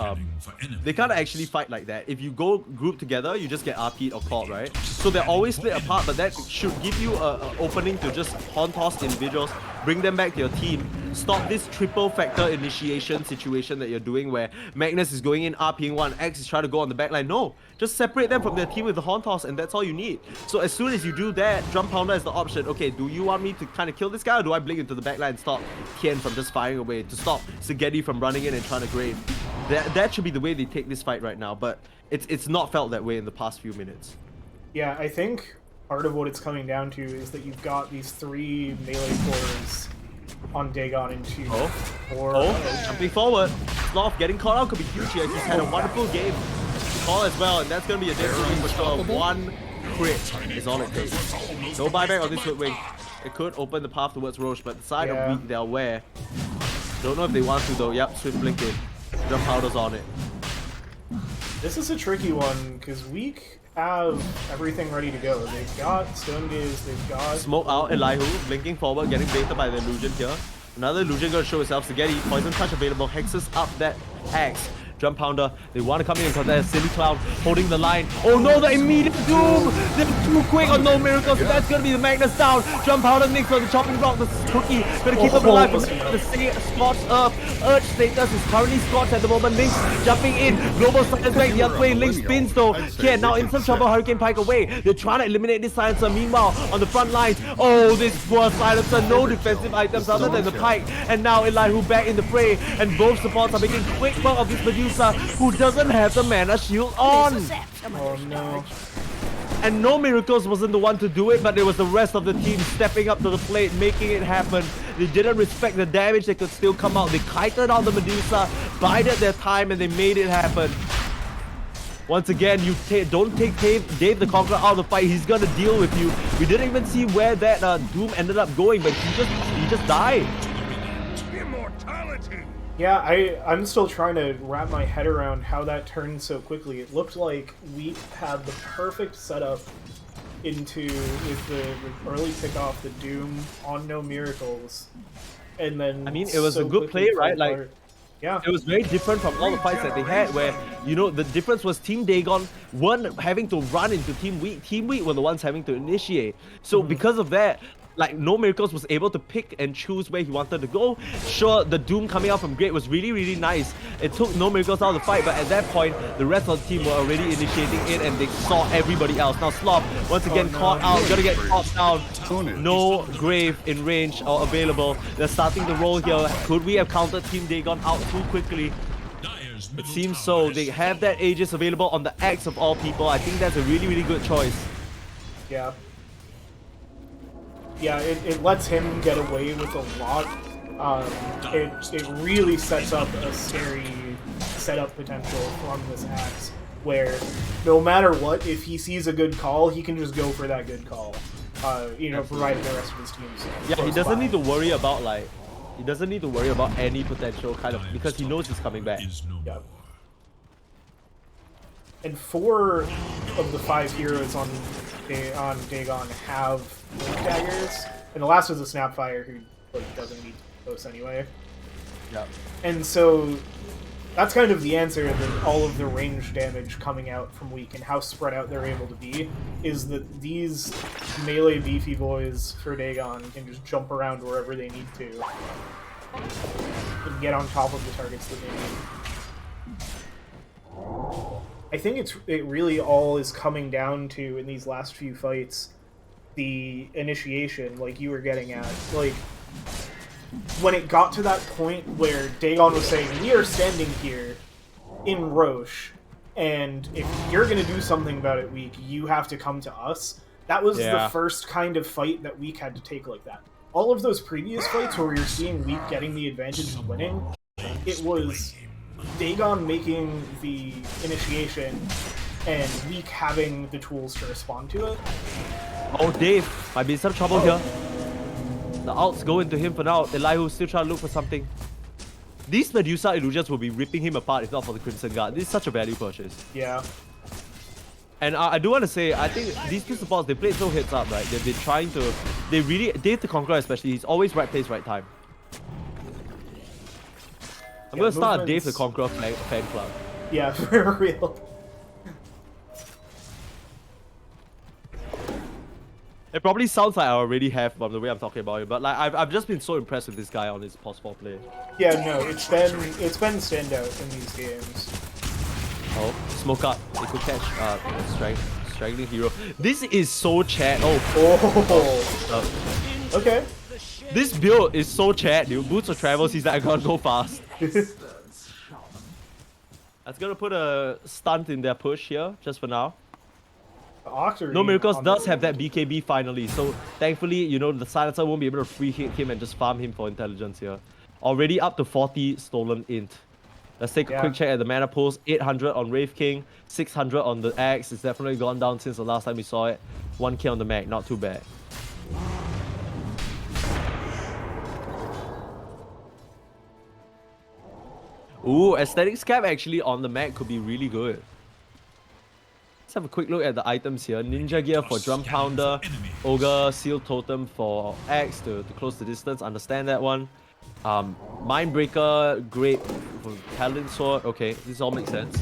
fight like that. If you go group together, you just get RP'd or caught, right? So they're always split apart, but that should give you an opening to just Horn Toss individuals, bring them back to your team, stop this triple factor initiation situation that you're doing where Magnus is going in, RPing one, X is trying to go on the backline. No, just separate them from their team with the Horn Toss, and that's all you need. So as soon as you do that, Drum Pounder is the option. Okay, do you want me to kind of kill this guy, or do I blink into the backline and stop Tien from just firing away, to stop Spaghetti from running in and trying to grave? That should be the way they take this fight right now, but it's not felt that way in the past few minutes. Yeah, I think part of what it's coming down to is that you've got these 3 melee cores on Dagon and 2. Jumping forward. Sloth getting caught out could be huge here. He's had a wonderful game. Call as well, and that's going to be a difference for sure. 1 crit is all it takes. No buyback on this Hood Wing. It could open the path towards Roche, but the side of Weak, they're aware. Don't know if they want to though. Yep, Swift blinking. Drum Powder's on it. This is a tricky one, because Weak have everything ready to go. They've got Stone Gaze, they've got... Smoke out, Elihu, blinking forward, getting baited by the illusion here. Another illusion gonna show itself. Spaghetti, poison touch available, hexes up that axe. Drum Pounder, they want to come in because there's Silly Clown holding the line. Oh no, the immediate doom! They're too quick on no miracles, so that's gonna be the Magnus down. Drum Pounder nicks on the chopping block, the Cookie gonna keep him alive. The Scorched Earth, Urge status is currently scorched at the moment. Link jumping in, Global Silence back the other way. Link spins though. Yeah, now in some trouble, Hurricane Pike away. They're trying to eliminate this Silencer. Meanwhile, on the front lines, oh, this poor Silencer, no defensive items other than the Pike. And now Elihu back in the fray, and both supports are making quick work of this Medusa, who doesn't have the mana shield on. Oh no. And no miracles wasn't the one to do it, but it was the rest of the team stepping up to the plate, making it happen. They didn't respect the damage that could still come out. They kited out the Medusa, bided their time, and they made it happen. Once again, you don't take Dave the Conqueror out of the fight. He's gonna deal with you. We didn't even see where that Doom ended up going, but he just died. Immortality. Yeah, I'm still trying to wrap my head around how that turned so quickly. It looked like we had the perfect setup with the early pick off the Doom on no miracles, and then I mean, it was a good play, right? Like, yeah, it was very different from all the fights that they had, where, you know, the difference was Team Dagon weren't having to run into Team Weak. Team Weak were the ones having to initiate. So because of that, like, No Miracles was able to pick and choose where he wanted to go. Sure, the Doom coming out from Great was really, really nice. It took No Miracles out of the fight, but at that point, the rest of the team were already initiating it, and they saw everybody else. Now Sloth, once again, caught out, gonna get caught down. No Grave in range or available. They're starting to roll here. Could we have countered Team Dagon out too quickly? It seems so. They have that Aegis available on the Axe of all people. I think that's a really, really good choice. Yeah. Yeah, it lets him get away with a lot. It really sets up a scary setup potential from this axe. where no matter what, if he sees a good call, he can just go for that good call. Provided the rest of his team's he doesn't by. need to worry about like, he doesn't need to worry about any potential kind of, because he knows he's coming back. Yeah. And 4 of the 5 heroes on Dagon have daggers, and the last was a Snapfire who like doesn't need close anyway. Yeah. And so that's kind of the answer that all of the range damage coming out from weak and how spread out they're able to be is that these melee beefy boys for Dagon can just jump around wherever they need to and get on top of the targets that they need. I think it really all is coming down to, in these last few fights, the initiation, like you were getting at. Like, when it got to that point where Dagon was saying, we are standing here in Roche, and if you're going to do something about it, Weak, you have to come to us. That was the first kind of fight that Weak had to take like that. All of those previous fights where you're seeing Weak getting the advantage and winning, it was Dagon making the initiation and Weak having the tools to respond to it. Oh, Dave might be in some trouble here. The ults go into him for now. Elihu's still trying to look for something. These Medusa illusions will be ripping him apart if not for the Crimson Guard. This is such a value purchase. Yeah. And I do want to say, I think these two supports, they played so heads up, right? They've been trying to... Dave the Conqueror especially, he's always right place, right time. I'm going to start a Dave the Conqueror fan club. Yeah, for real. It probably sounds like I already have from the way I'm talking about him, but like I've just been so impressed with this guy on his post-4 play. Yeah, no, it's been standout in these games. Oh, smoke up. They could catch straggling hero. This is so Chad. Okay. This build is so Chad, dude. Boots of Travels, he's like, I gotta go fast. That's gonna put a stunt in their push here, just for now. No Miracles does have that BKB finally, so thankfully, you know, the Silencer won't be able to free hit him and just farm him for intelligence here. Already up to 40 stolen int. Let's take a quick check at the mana pools. 800 on Wraith King, 600 on the Axe. It's definitely gone down since the last time we saw it. 1k on the Mag, not too bad. Ooh, Aesthetics Cap actually on the Mag could be really good. Let's have a quick look at the items here. Ninja Gear for Drum Pounder, Ogre, Seal Totem for Axe to close the distance. Understand that one. Mindbreaker, great for Paladin Sword. Okay, this all makes sense.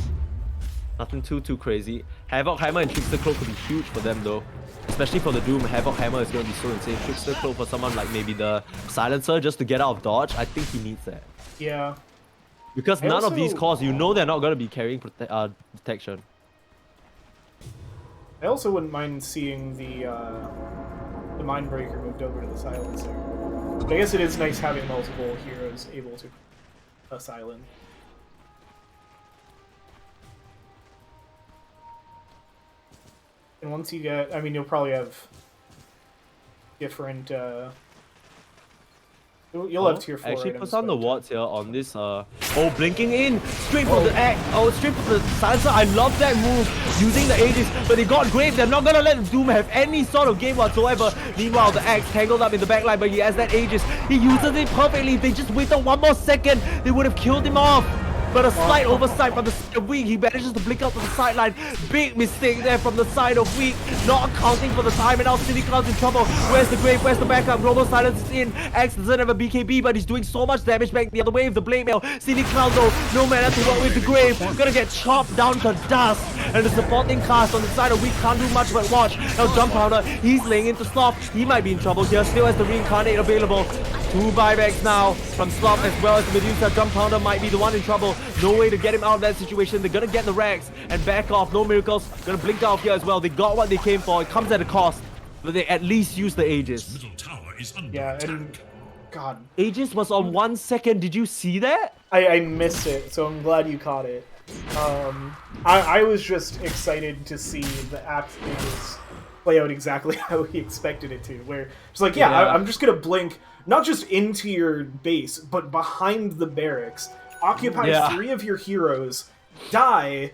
Nothing too crazy. Havoc Hammer and Trickster Cloak could be huge for them though. Especially for the Doom, Havoc Hammer is going to be so insane. Trickster Cloak for someone like maybe the Silencer just to get out of dodge. I think he needs that. Yeah. Because none of these cores, you know they're not going to be carrying protection. I also wouldn't mind seeing the Mindbreaker moved over to the Silencer. But I guess it is nice having multiple heroes able to silent. And once you get, I mean, you'll probably have different. You'll have tier 4 actually items, puts on the wards here on this blinking in straight for the act. Straight for the Silencer. I love that move using the Aegis, but they got Grave. They're not gonna let Doom have any sort of game whatsoever. Meanwhile, the Axe tangled up in the backline, but he has that Aegis. He uses it perfectly. If they just waited one more second, they would have killed him off. But a slight oversight from the side of Weak. He manages to blink out to the sideline. Big mistake there from the side of Weak. Not accounting for the time, and now City Cloud's in trouble. Where's the Grave? Where's the backup? Global Silence is in. Axe doesn't have a BKB, but he's doing so much damage back the other way with the Blade Mail. City Cloud though, no mana to work with the Grave. Gonna get chopped down to dust. And the supporting cast on the side of Weak can't do much but watch. Now Jump Powder, he's laying into Slop. He might be in trouble here. Still has the Reincarnate available. 2 buybacks now from Slop as well as the Medusa. Jump Pounder might be the one in trouble. No way to get him out of that situation. They're gonna get the Rags and back off. No Miracles. Gonna blink out here as well. They got what they came for. It comes at a cost. But they at least use the Aegis. Yeah, and God. Aegis was on 1 second. Did you see that? I missed it, so I'm glad you caught it. I was just excited to see the Aegis play out exactly how he expected it to. Where it's like, I'm just gonna blink not just into your base, but behind the barracks, occupy 3 of your heroes, die,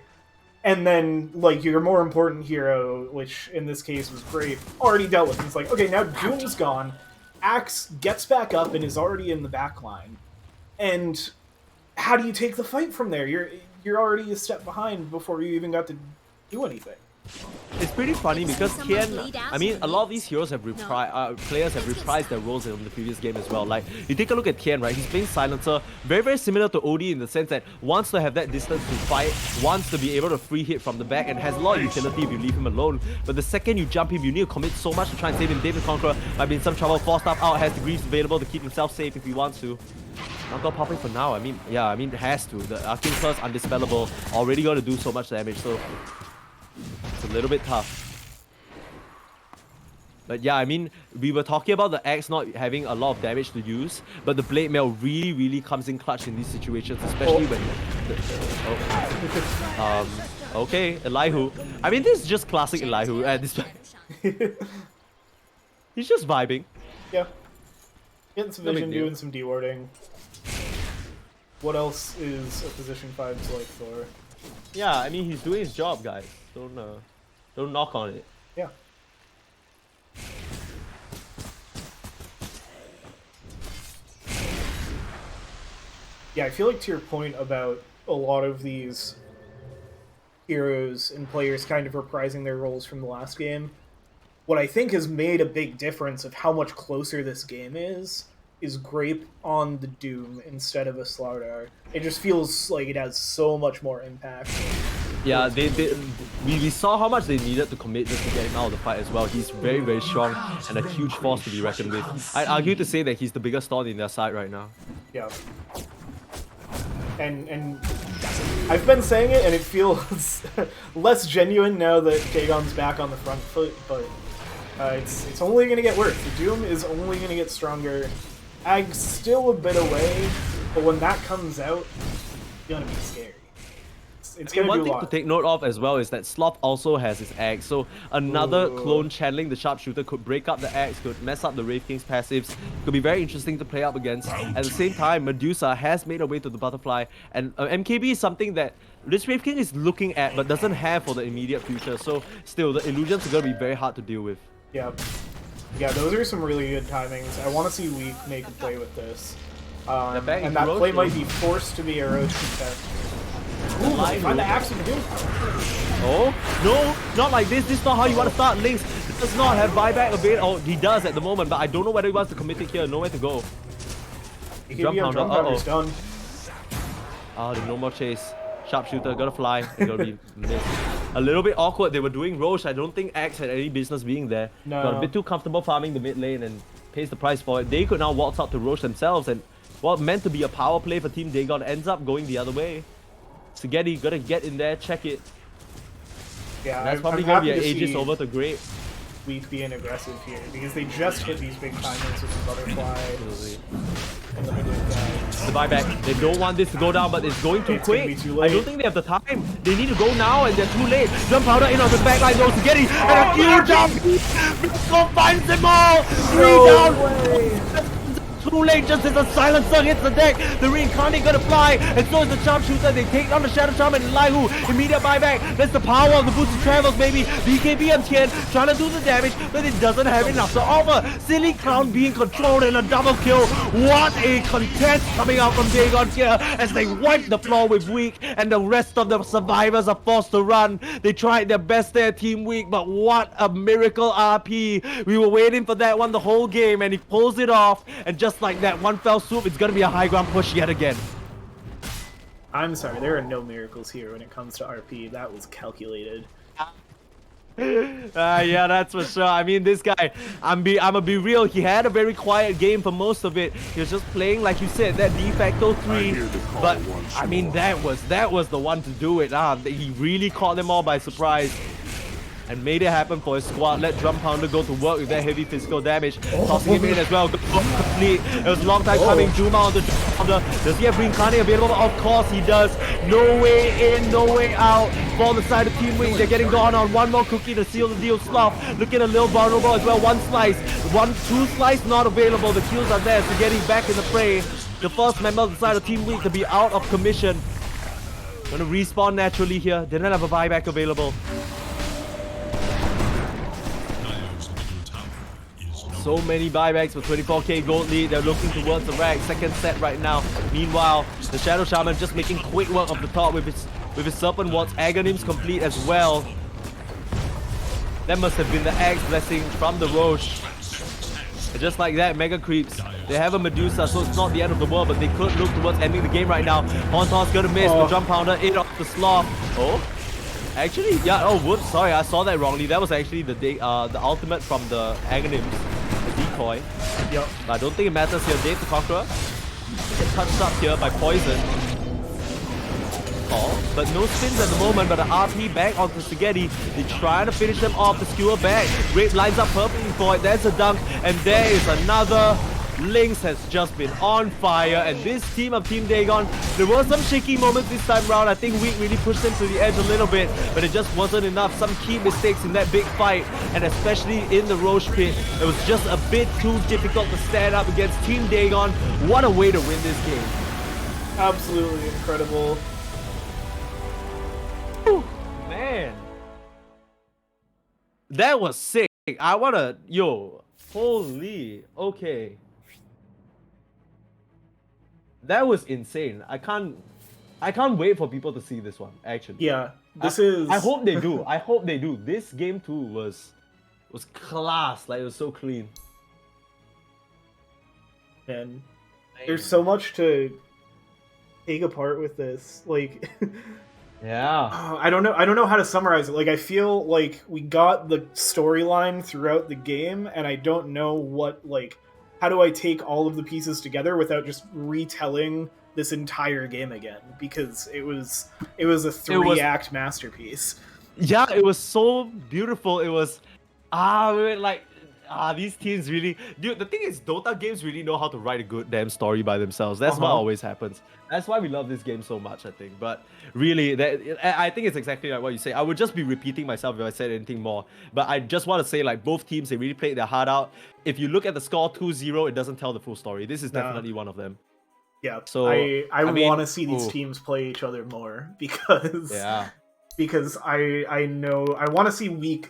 And then, like, your more important hero, which in this case was Grape, already dealt with. It's like, okay, now Doom's gone. Axe gets back up and is already in the back line. And how do you take the fight from there? You're already a step behind before you even got to do anything. It's pretty funny because Kian, I mean, a lot of these heroes have players have reprised their roles in the previous game as well. Like, you take a look at Kian, right? He's playing Silencer, very, very similar to OD in the sense that wants to have that distance to fight, wants to be able to free hit from the back, and has a lot of utility if you leave him alone. But the second you jump him, you need to commit so much to try and save him. David Conqueror might be in some trouble, forced up out, has the greaves available to keep himself safe if he wants to. Not got popping for now. I mean, yeah, I mean, it has to. The Arcane Curse undispellable, already got to do so much damage, so it's a little bit tough. But yeah, I mean, we were talking about the axe not having a lot of damage to use, but the blade mail really, really comes in clutch in these situations, especially when... okay, Elihu. I mean, this is just classic Elihu at this point. He's just vibing. Yeah. Getting some vision, doing some dewarding. What else is a position 5's like for? Yeah, I mean, he's doing his job, guys. Don't knock on it. Yeah. Yeah, I feel like to your point about a lot of these heroes and players kind of reprising their roles from the last game, what I think has made a big difference of how much closer this game is Grape on the Doom instead of a Slardar. It just feels like it has so much more impact. Yeah, we saw how much they needed to commit just to get him out of the fight as well. He's very, very strong and a huge force to be reckoned with. I'd argue to say that he's the biggest thorn in their side right now. Yeah. And I've been saying it, and it feels less genuine now that Dagon's back on the front foot, but it's only going to get worse. The Doom is only going to get stronger. Ag's still a bit away, but when that comes out, it's going to be scary. It's going to do a lot. One thing to take note of as well is that Sloth also has his axe, so another clone channeling the sharpshooter could break up the axe, could mess up the Wraith King's passives, could be very interesting to play up against. At the same time, Medusa has made her way to the butterfly, and MKB is something that this Wraith King is looking at but doesn't have for the immediate future, so still, the illusions are going to be very hard to deal with. Yeah. Yeah, those are some really good timings. I want to see Weak make a play with this. And that play might be forced to be a roach contest. Ooh, find the axe and do. Oh, no, not like this. This is not how you want to start Lynx. He does not have buyback available. Oh, he does at the moment, but I don't know whether he wants to commit it here. Nowhere to go. Jump pounder's done. Oh, there's no more chase. Sharpshooter, gotta fly. Gotta be missed. A little bit awkward. They were doing Roche. I don't think Axe had any business being there. No. Got a bit too comfortable farming the mid lane and pays the price for it. They could now waltz out to Roche themselves, and what meant to be a power play for Team Dagon ends up going the other way. Spaghetti, gotta get in there, check it. Yeah, that's probably gonna be an Aegis over to Grape. Weak being aggressive here because they just hit these big timings with the butterfly. And the buyback. They don't want this to go down, but it's going too quick. I don't think they have the time. They need to go now, and they're too late. Jump powder in on the back line goes to Spaghetti, and a huge jump. Briscoe finds them all. Three down. Too late, just as the silencer hits the deck. The reincarnate gonna fly, and so is the sharpshooter. They take down the Shadow Shaman and Elihu. Immediate buyback. That's the power of the boosted travels, baby. BKB and Tien trying to do the damage, but it doesn't have enough to offer. Silly Clown being controlled in a double kill. What a contest coming out from Dagon here as they wipe the floor with Weak, and the rest of the survivors are forced to run. They tried their best there, Team Weak, but what a miracle RP. We were waiting for that one the whole game, and he pulls it off, and just like that, one fell swoop, it's gonna be a high ground push yet again. I'm sorry, there are no miracles here when it comes to RP. That was calculated. Yeah, that's for sure. I mean, this guy, I'ma be real, he had a very quiet game for most of it. He was just playing, like you said, that de facto 3. But I mean, that was the one to do it. He really caught them all by surprise and made it happen for his squad. Let Drum Pounder go to work with that heavy physical damage. Tossing him in as well. Complete. It was a long time coming. Juma on the Drum Pounder. Does he have Reincarnate available? Of course he does. No way in, no way out. For the side of Team Wing, they're getting gone on one more cookie to seal the deal. Sloth looking a little vulnerable as well. One slice. 2 slice not available. The kills are there. So getting back in the fray. The first member of the side of Team Wing to be out of commission. Gonna respawn naturally here. Didn't have a buyback available. Dire's middle tower is no So many buybacks for 24k gold lead. They're looking towards the rack. Second set right now. Meanwhile, the Shadow Shaman just making quick work of the top with his Serpent Wards. Aghanims complete as well. That must have been the Axe blessing from the Roche. And just like that, Mega Creeps. They have a Medusa, so it's not the end of the world, but they could look towards ending the game right now. Hontor's gonna miss the Jump Pounder in off the Sloth. Oh, actually, yeah. Oh, whoops. Sorry, I saw that wrongly. That was actually the ultimate from the Aghanims, the decoy. Yep. But I don't think it matters here. Dave the Conqueror get touched up here by Poison. Oh, but no spins at the moment, but the RP back onto Spaghetti. They trying to finish them off. The skewer back. Grape lines up perfectly for it. There's a dunk, and there is another. Lynx has just been on fire, and this team of Team Dagon, there were some shaky moments this time round. I think Weak really pushed them to the edge a little bit, but it just wasn't enough. Some key mistakes in that big fight, and especially in the Roche pit, it was just a bit too difficult to stand up against Team Dagon. What a way to win this game. Absolutely incredible. Whew, man. That was sick. I wanna, holy, okay. That was insane. I can't wait for people to see this one, actually. Yeah, I hope they do. I hope they do. This game too was class. Like, it was so clean. And there's so much to take apart with this. Like, yeah. I don't know how to summarize it. Like, I feel like we got the storyline throughout the game, and I don't know how do I take all of the pieces together without just retelling this entire game again? Because it was a three-act masterpiece. Yeah, it was so beautiful. It was these teams really, dude. The thing is, Dota games really know how to write a good damn story by themselves. That's what always happens. That's why we love this game so much, I think. But really, I think it's exactly like what you say. I would just be repeating myself if I said anything more. But I just want to say, like, both teams, they really played their heart out. If you look at the score 2-0, it doesn't tell the full story. This is definitely one of them. Yeah. So I want to see these teams play each other more because I know I want to see Weak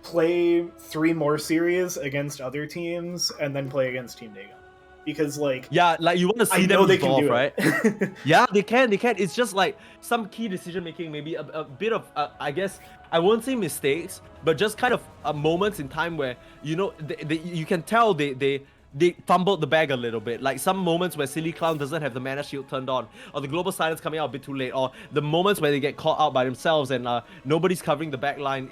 play 3 more series against other teams and then play against Team Dagon. Because you want to see them evolve, right? It. Yeah, they can. It's just like some key decision making, maybe a bit of I guess I won't say mistakes, but just kind of moments in time where you can tell they fumbled the bag a little bit. Like some moments where Silly Clown doesn't have the mana shield turned on, or the global silence coming out a bit too late, or the moments where they get caught out by themselves and nobody's covering the back line.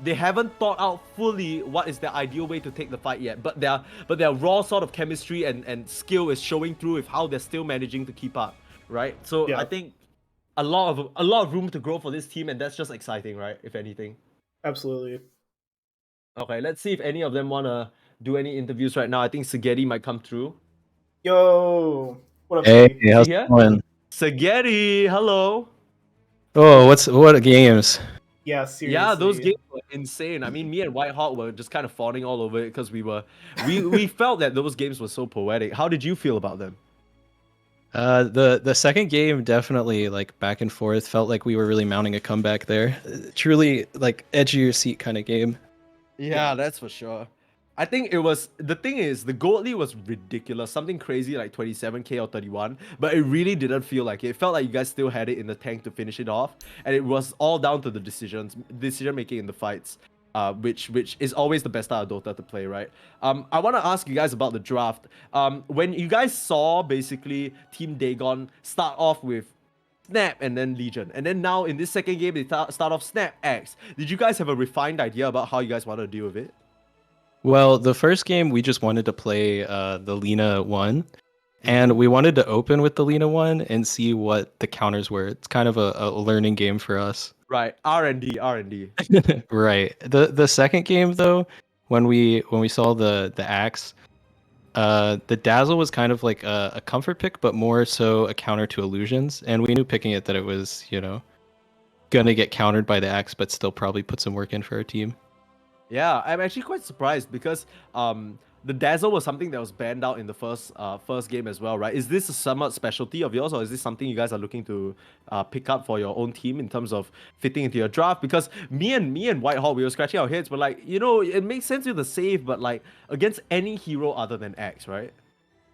They haven't thought out fully what is the ideal way to take the fight yet, but their raw sort of chemistry and skill is showing through with how they're still managing to keep up, right? So I think a lot of room to grow for this team, and that's just exciting, right? If anything. Absolutely. Okay, let's see if any of them wanna do any interviews right now. I think Sageti might come through. Yo, what up? Hey, how's it going? Sageti, hello. Oh, what games? Yeah, seriously. Yeah, those games were insane. I mean, me and Whitehawk were just kind of fawning all over it because we felt that those games were so poetic. How did you feel about them? The second game definitely back and forth. Felt like we were really mounting a comeback there. Truly edge of your seat kind of game. Yeah, that's for sure. I think it was, the thing is, the gold lead was ridiculous, something crazy like 27k or 31, but it really didn't feel like it. It felt like you guys still had it in the tank to finish it off, and it was all down to the decision making in the fights, which is always the best style of Dota to play, right? I want to ask you guys about the draft. When you guys saw basically Team Dagon start off with Snap and then Legion, and then now in this second game they start off Snap Axe, did you guys have a refined idea about how you guys want to deal with it? Well, the first game we just wanted to play the Lina 1, and we wanted to open with the Lina 1 and see what the counters were. It's kind of a learning game for us. Right, R&D. Right. The second game though, when we saw the Axe, the Dazzle was kind of like a comfort pick, but more so a counter to illusions, and we knew picking it that it was gonna get countered by the Axe, but still probably put some work in for our team. Yeah, I'm actually quite surprised because the Dazzle was something that was banned out in the first game as well, right? Is this a somewhat specialty of yours, or is this something you guys are looking to pick up for your own team in terms of fitting into your draft? Because me and Whitehawk, we were scratching our heads, but like, you know, it makes sense with the save, but like against any hero other than Axe, right?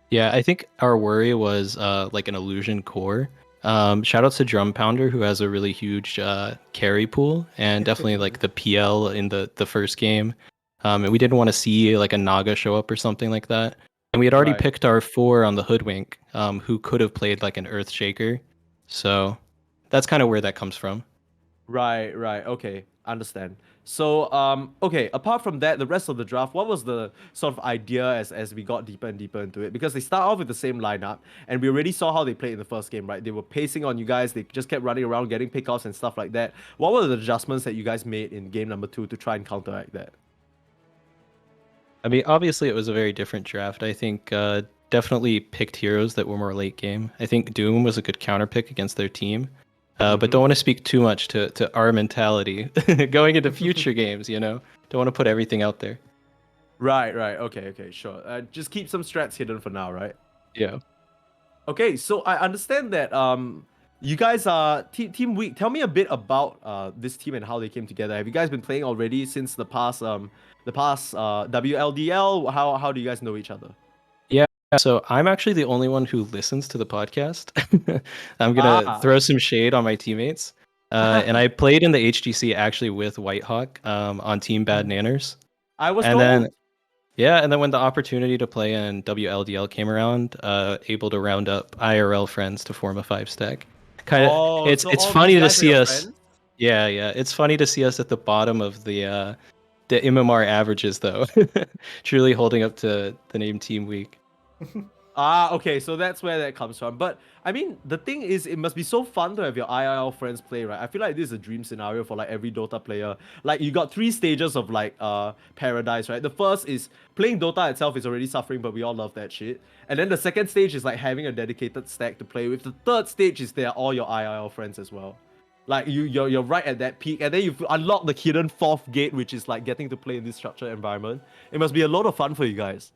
Yeah, I think our worry was like an illusion core. Shout out to Drum Pounder, who has a really huge carry pool, and definitely like the PL in the first game. And we didn't want to see like a Naga show up or something like that. And we had already Right. picked our 4 on the Hoodwink, who could have played like an Earthshaker. So that's kind of where that comes from. Right, okay, understand. So, okay, apart from that, the rest of the draft, what was the sort of idea as we got deeper and deeper into it? Because they start off with the same lineup, and we already saw how they played in the first game, right? They were pacing on you guys, they just kept running around, getting pickoffs and stuff like that. What were the adjustments that you guys made in game number 2 to try and counteract that? I mean, obviously it was a very different draft. I think definitely picked heroes that were more late game. I think Doom was a good counter pick against their team. But don't want to speak too much to our mentality going into future games, you know? Don't want to put everything out there. Right, okay, sure. Just keep some strats hidden for now, right? Yeah. Okay, so I understand that you guys are Team Weak. Tell me a bit about this team and how they came together. Have you guys been playing already since the past WLDL? How do you guys know each other? Yeah. So I'm actually the only one who listens to the podcast. I'm gonna throw some shade on my teammates. And I played in the HGC actually with Whitehawk on Team Bad Nanners. I was And told. then yeah, and then when the opportunity to play in WLDL came around, able to round up IRL friends to form a 5-stack. Kind of, Oh, it's so it's all funny these to guys are see your us. friends? Yeah, it's funny to see us at the bottom of the MMR averages, though. Truly holding up to the name Team Weak. Okay, so that's where that comes from. But I mean, the thing is, it must be so fun to have your IRL friends play, right? I feel like this is a dream scenario for like every Dota player. Like you got 3 stages of like paradise, right? The first is playing Dota itself is already suffering, but we all love that shit. And then the second stage is like having a dedicated stack to play with. The third stage is they're all your IRL friends as well. Like you're right at that peak, and then you unlock the hidden 4th gate, which is like getting to play in this structured environment. It must be a lot of fun for you guys.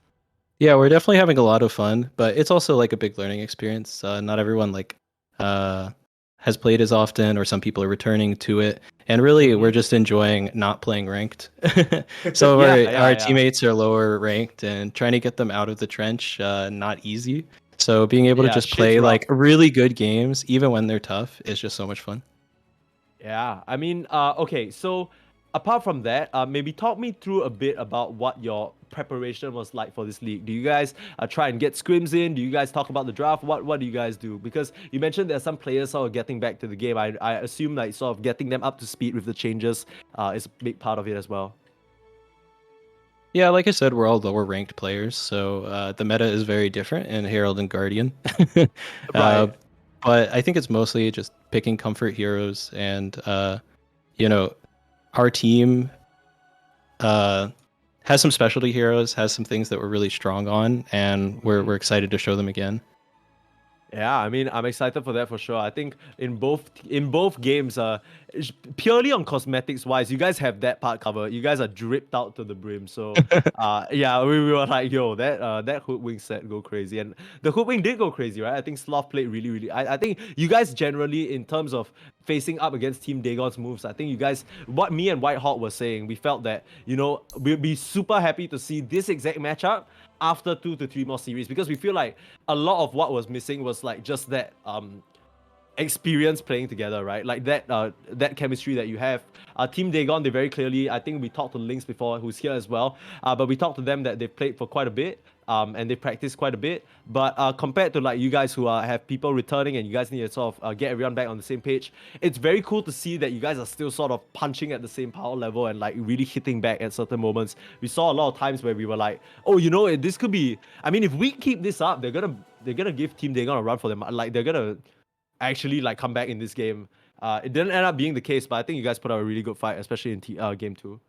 Yeah, we're definitely having a lot of fun, but it's also like a big learning experience. Not everyone like has played as often, or some people are returning to it. And really, we're just enjoying not playing ranked. So our teammates are lower ranked, and trying to get them out of the trench, not easy. So being able to just play like really good games, even when they're tough, is just so much fun. Yeah, I mean, okay, so apart from that, maybe talk me through a bit about what your preparation was like for this league. Do you guys try and get scrims in? Do you guys talk about the draft? What do you guys do? Because you mentioned there are some players sort of getting back to the game. I assume like sort of getting them up to speed with the changes is a big part of it as well. Yeah, like I said, we're all lower ranked players, so the meta is very different in Herald and Guardian. Right. But I think it's mostly just picking comfort heroes, and you know, our team has some specialty heroes, has some things that we're really strong on, and we're excited to show them again. Yeah, I mean, I'm excited for that for sure. I think in both games, purely on cosmetics wise, you guys have that part covered. You guys are dripped out to the brim. So, yeah, we were like, yo, that Hoodwink set go crazy, and the Hoodwink did go crazy, right? I think Sloth played really. I think you guys generally, in terms of facing up against Team Dagon's moves, I think you guys, what me and Whitehawk were saying, we felt that, you know, we'd be super happy to see this exact matchup after 2 to 3 more series, because we feel like a lot of what was missing was like just that experience playing together, right? Like that chemistry that you have. Team Dagon, they very clearly, I think we talked to Lynx before, who's here as well, but we talked to them that they've played for quite a bit, and they practiced quite a bit. But compared to like you guys who have people returning and you guys need to sort of get everyone back on the same page, it's very cool to see that you guys are still sort of punching at the same power level and like really hitting back at certain moments. We saw a lot of times where we were like, oh, you know, this could be, I mean, if we keep this up, they're gonna give Team Dagon a run for them. Like they're gonna actually like come back in this game. It didn't end up being the case, but I think you guys put out a really good fight, especially in game 2.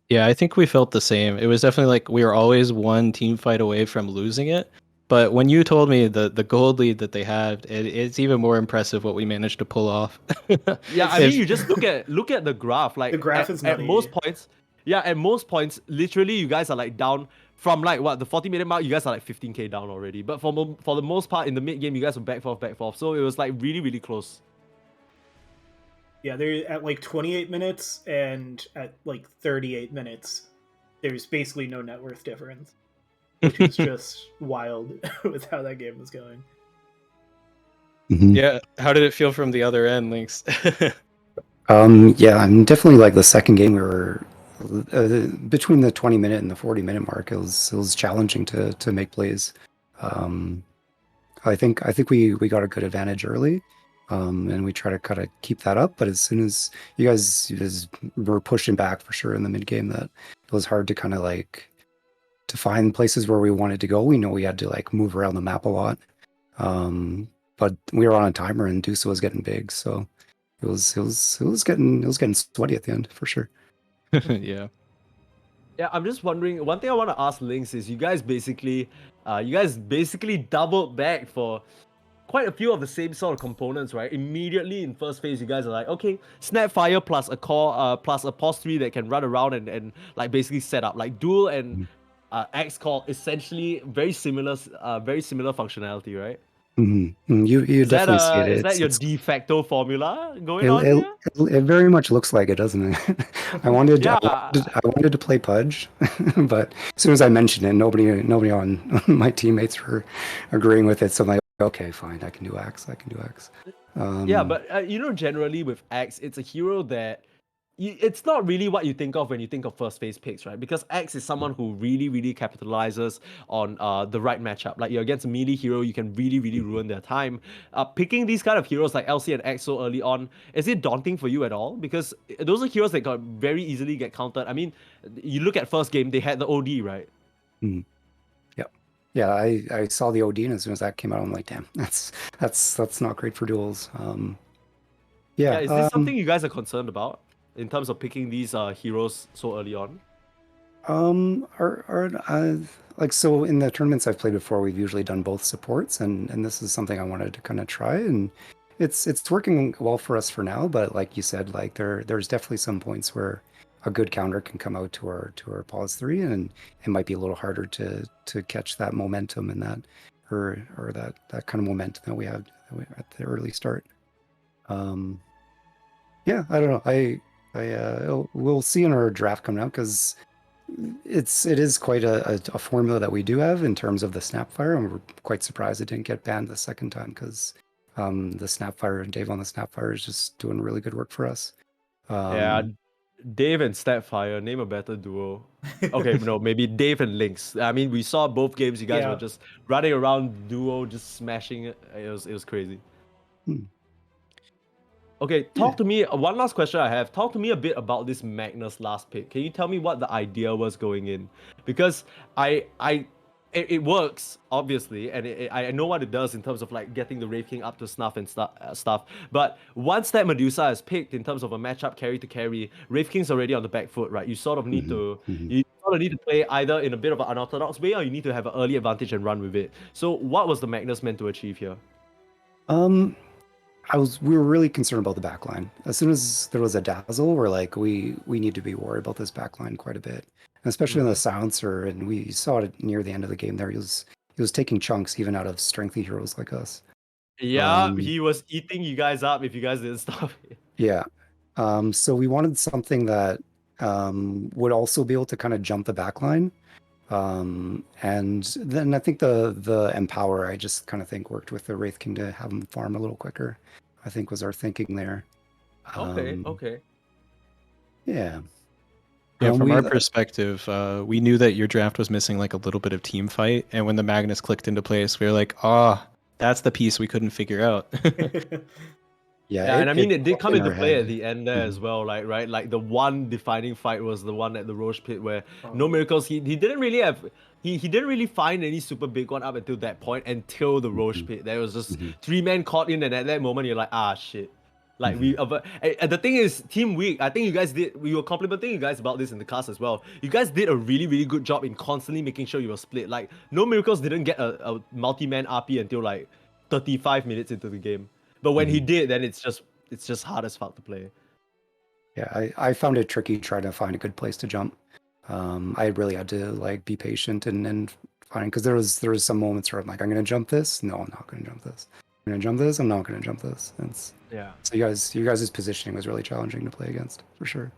Yeah, I think we felt the same. It was definitely like we were always one team fight away from losing it. But when you told me the gold lead that they had, it's even more impressive what we managed to pull off. Yeah, I mean, you just look at the graph. Like The graph is at nutty. most points. Yeah, at most points, literally, you guys are like down from like what the 40-minute mark, you guys are like 15k down already. But for the most part in the mid game, you guys were back forth. So it was like really close. Yeah, they're at like 28 minutes, and at like 38 minutes, there's basically no net worth difference, which is just wild with how that game was going. Yeah, how did it feel from the other end, Lynx? Yeah, I'm definitely like the second game we were between the 20-minute and the 40-minute mark. It was challenging to make plays. I think we got a good advantage early, and we try to kind of keep that up. But as soon as you guys were pushing back for sure in the mid game, that it was hard to kind of like to find places where we wanted to go. We know we had to like move around the map a lot, but we were on a timer and Deuce was getting big, so it was getting sweaty at the end for sure. Yeah. Yeah, I'm just wondering. One thing I want to ask Lynx is you guys basically doubled back for quite a few of the same sort of components, right? Immediately in first phase, you guys are like, okay, Snapfire plus a core, plus a pos 3 that can run around and like basically set up like dual and X call, essentially very similar functionality, right? You Is that definitely see it. is that your de facto formula going it, on it, here? it very much looks like it, doesn't it? I wanted Yeah. I wanted to play Pudge, but as soon as I mentioned it, nobody on my teammates were agreeing with it. So I'm like, okay, fine, I can do Axe. Yeah, but generally with Axe, it's a hero that it's not really what you think of when you think of first phase picks, right? Because Axe is someone who really capitalizes on the right matchup. Like you're against a melee hero, you can really ruin their time. Picking these kind of heroes like LC and Axe so early on, is it daunting for you at all? Because those are heroes that got very easily get countered. I mean, you look at first game, they had the OD, right? Yeah, I saw the OD, and as soon as that came out, I'm like, damn, that's not great for duels. Yeah, is this something you guys are concerned about in terms of picking these heroes so early on? Like so in the tournaments I've played before, we've usually done both supports, and this is something I wanted to kind of try, and it's working well for us for now. But like you said, like there's definitely some points where a good counter can come out to our pause 3, and it might be a little harder to catch that momentum and that or that kind of momentum that we had at the early start. Yeah, I don't know. We'll see in our draft coming out, because it is quite a formula that we do have in terms of the Snapfire, and we're quite surprised it didn't get banned the second time, because the Snapfire and Dave on the Snapfire is just doing really good work for us. Yeah, Dave and Snapfire, name a better duo. Okay, no, maybe Dave and Lynx. I mean, we saw both games. You guys were just running around duo, just smashing it. It was crazy. Okay, talk to me. One last question I have. Talk to me a bit about this Magnus last pick. Can you tell me what the idea was going in? Because it works obviously, and I know what it does in terms of like getting the Wraith King up to snuff and stuff. But once that Medusa is picked in terms of a matchup carry to carry, Wraith King's already on the back foot, right? You sort of need to play either in a bit of an unorthodox way, or you need to have an early advantage and run with it. So what was the Magnus meant to achieve here? We were really concerned about the backline. As soon as there was a dazzle, we're like, we need to be worried about this backline quite a bit, and especially in the silencer. And we saw it near the end of the game. There, he was taking chunks even out of strengthy heroes like us. Yeah, he was eating you guys up if you guys didn't stop it. Yeah. So we wanted something that would also be able to kind of jump the backline. And then I think the Empower, I just kind of think worked with the Wraith King to have him farm a little quicker, I think was our thinking there. Okay. Yeah. Yeah, from our perspective, we knew that your draft was missing like a little bit of team fight, and when the Magnus clicked into place, we were like, that's the piece we couldn't figure out. Yeah, and I mean, it did come into play at the end there as well, like, right? Like, the one defining fight was the one at the Roche pit where no miracles. He didn't really have... He didn't really find any super big one up until that point, until the Roche pit. There was just 3 men caught in, and at that moment, you're like, shit. Like, and the thing is, Team Weak, I think we were complimenting you guys about this in the cast as well. You guys did a really good job in constantly making sure you were split. Like, no miracles didn't get a multi-man RP until, like, 35 minutes into the game. But when he did, then it's just hard as fuck to play. Yeah, I found it tricky trying to find a good place to jump. I really had to like be patient and find, because there was some moments where I'm like, I'm gonna jump this. No, I'm not gonna jump this. I'm gonna jump this. I'm not gonna jump this. Yeah. So you guys' positioning was really challenging to play against for sure.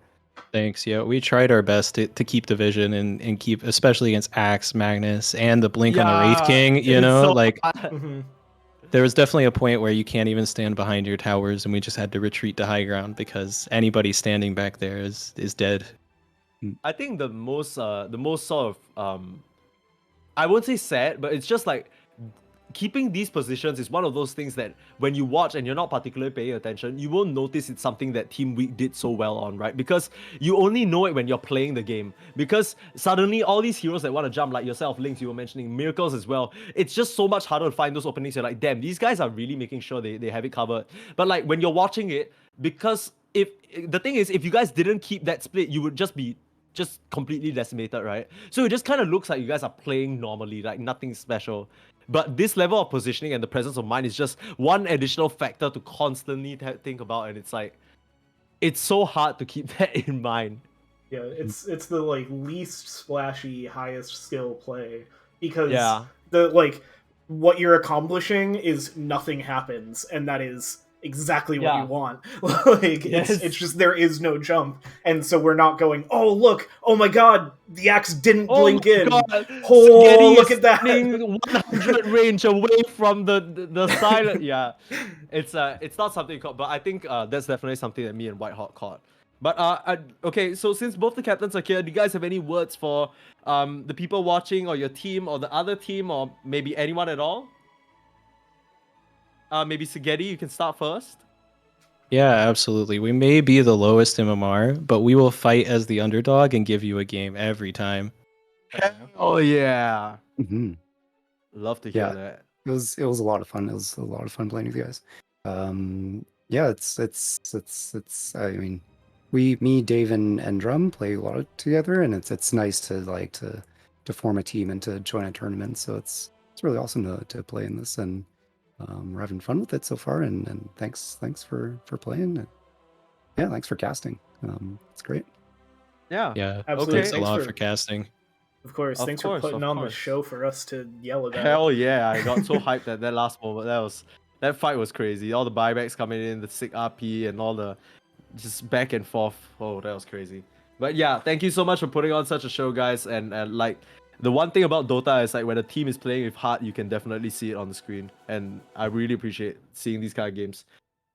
Thanks. Yeah, we tried our best to keep the vision and keep, especially against Axe, Magnus, and the blink on the Wraith King. You it's know, so like hard. Mm-hmm. there was definitely a point where you can't even stand behind your towers, and we just had to retreat to high ground because anybody standing back there is dead. I think the most sort of I won't say sad, but it's just like keeping these positions is one of those things that when you watch and you're not particularly paying attention, you won't notice it's something that Team Weak did so well on, right? Because you only know it when you're playing the game. Because suddenly all these heroes that want to jump, like yourself, Lynx, you were mentioning, Miracles as well, it's just so much harder to find those openings. You're like, damn, these guys are really making sure they have it covered. But like when you're watching it, because if the thing is, if you guys didn't keep that split, you would just be just completely decimated, right? So it just kind of looks like you guys are playing normally, like nothing special. But this level of positioning and the presence of mind is just one additional factor to constantly think about, and it's like it's so hard to keep that in mind. Yeah, it's the like least splashy, highest skill play because Yeah. the like what you're accomplishing is nothing happens, and that is exactly what Yeah. you want. Like Yes. it's just there is no jump, and so we're not going, oh look, oh my god, the axe didn't blink in. God. Oh, Spaghetti look is at that. standing 100 range away from the silent. Yeah, it's not something called, but I think that's definitely something that me and Whitehawk caught. But okay, so since both the captains are here, do you guys have any words for the people watching, or your team, or the other team, or maybe anyone at all? Maybe Spaghetti, you can start first. Yeah, absolutely. We may be the lowest MMR, but we will fight as the underdog and give you a game every time. Oh yeah, Hmm. love to hear Yeah. that. It was a lot of fun. It was a lot of fun playing with you guys. Yeah, it's I mean, me, Dave, and Drum play a lot together, and it's nice to like to form a team and to join a tournament. So it's really awesome to play in this, and we're having fun with it so far. And thanks for playing. And yeah, thanks for casting. It's great. Yeah. Yeah, Absolutely. thanks a Thanks lot for- for casting. Of course, Of thanks course, for putting of on the course. show for us to yell about. Hell yeah, I got so hyped at that last moment. That fight was crazy. All the buybacks coming in, the sick RP, and all the just back and forth. Oh, that was crazy. But yeah, thank you so much for putting on such a show, guys. And like the one thing about Dota is like when a team is playing with heart, you can definitely see it on the screen. And I really appreciate seeing these kind of games.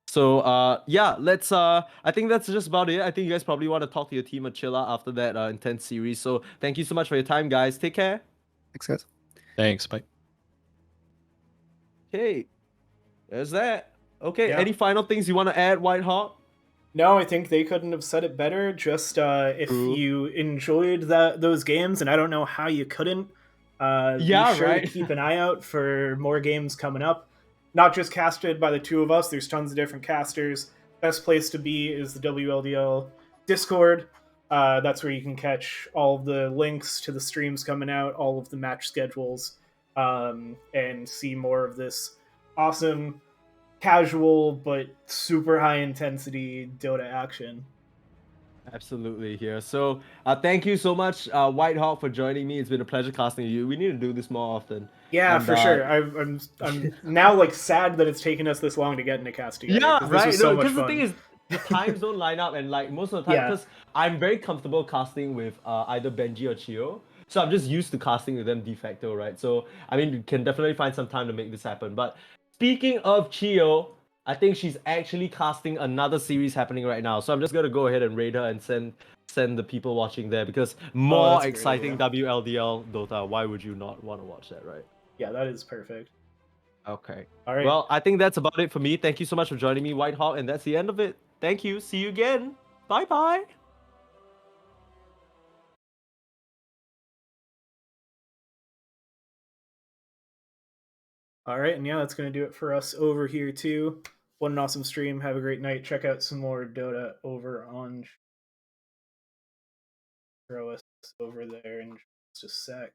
So yeah, let's I think that's just about it. I think you guys probably want to talk to your team or chill out after that intense series. So thank you so much for your time, guys. Take care. Thanks, guys. Thanks, bye. Okay, there's that. Okay, Yeah. any final things you want to add, Whitehawk? No, I think they couldn't have said it better. Just if True. you enjoyed those games, and I don't know how you couldn't, Yeah, be sure right. to keep an eye out for more games coming up. Not just casted by the two of us. There's tons of different casters. Best place to be is the WLDL Discord. That's where you can catch all of the links to the streams coming out, all of the match schedules, and see more of this awesome casual but super high intensity Dota action. Absolutely here. So thank you so much, Whitehawk, for joining me. It's been a pleasure casting with you. We need to do this more often. Yeah, And, for sure. I'm now like sad that it's taken us this long to get in a cast together. Yeah, 'Cause this right. was so much Because the fun. thing is, the times don't line up, and like most of the time, Yeah. because I'm very comfortable casting with either Benji or Chio, so I'm just used to casting with them de facto, right? So I mean, you can definitely find some time to make this happen. But speaking of Chio, I think she's actually casting another series happening right now. So I'm just gonna go ahead and raid her and send the people watching there, because more that's a great exciting idea. WLDL Dota. Why would you not want to watch that, right? Yeah, that is perfect. Okay. All right. Well, I think that's about it for me. Thank you so much for joining me, Whitehawk, and that's the end of it. Thank you. See you again. Bye bye. All right, and yeah, that's going to do it for us over here too. What an awesome stream. Have a great night. Check out some more Dota over on throw us over there in just a sec.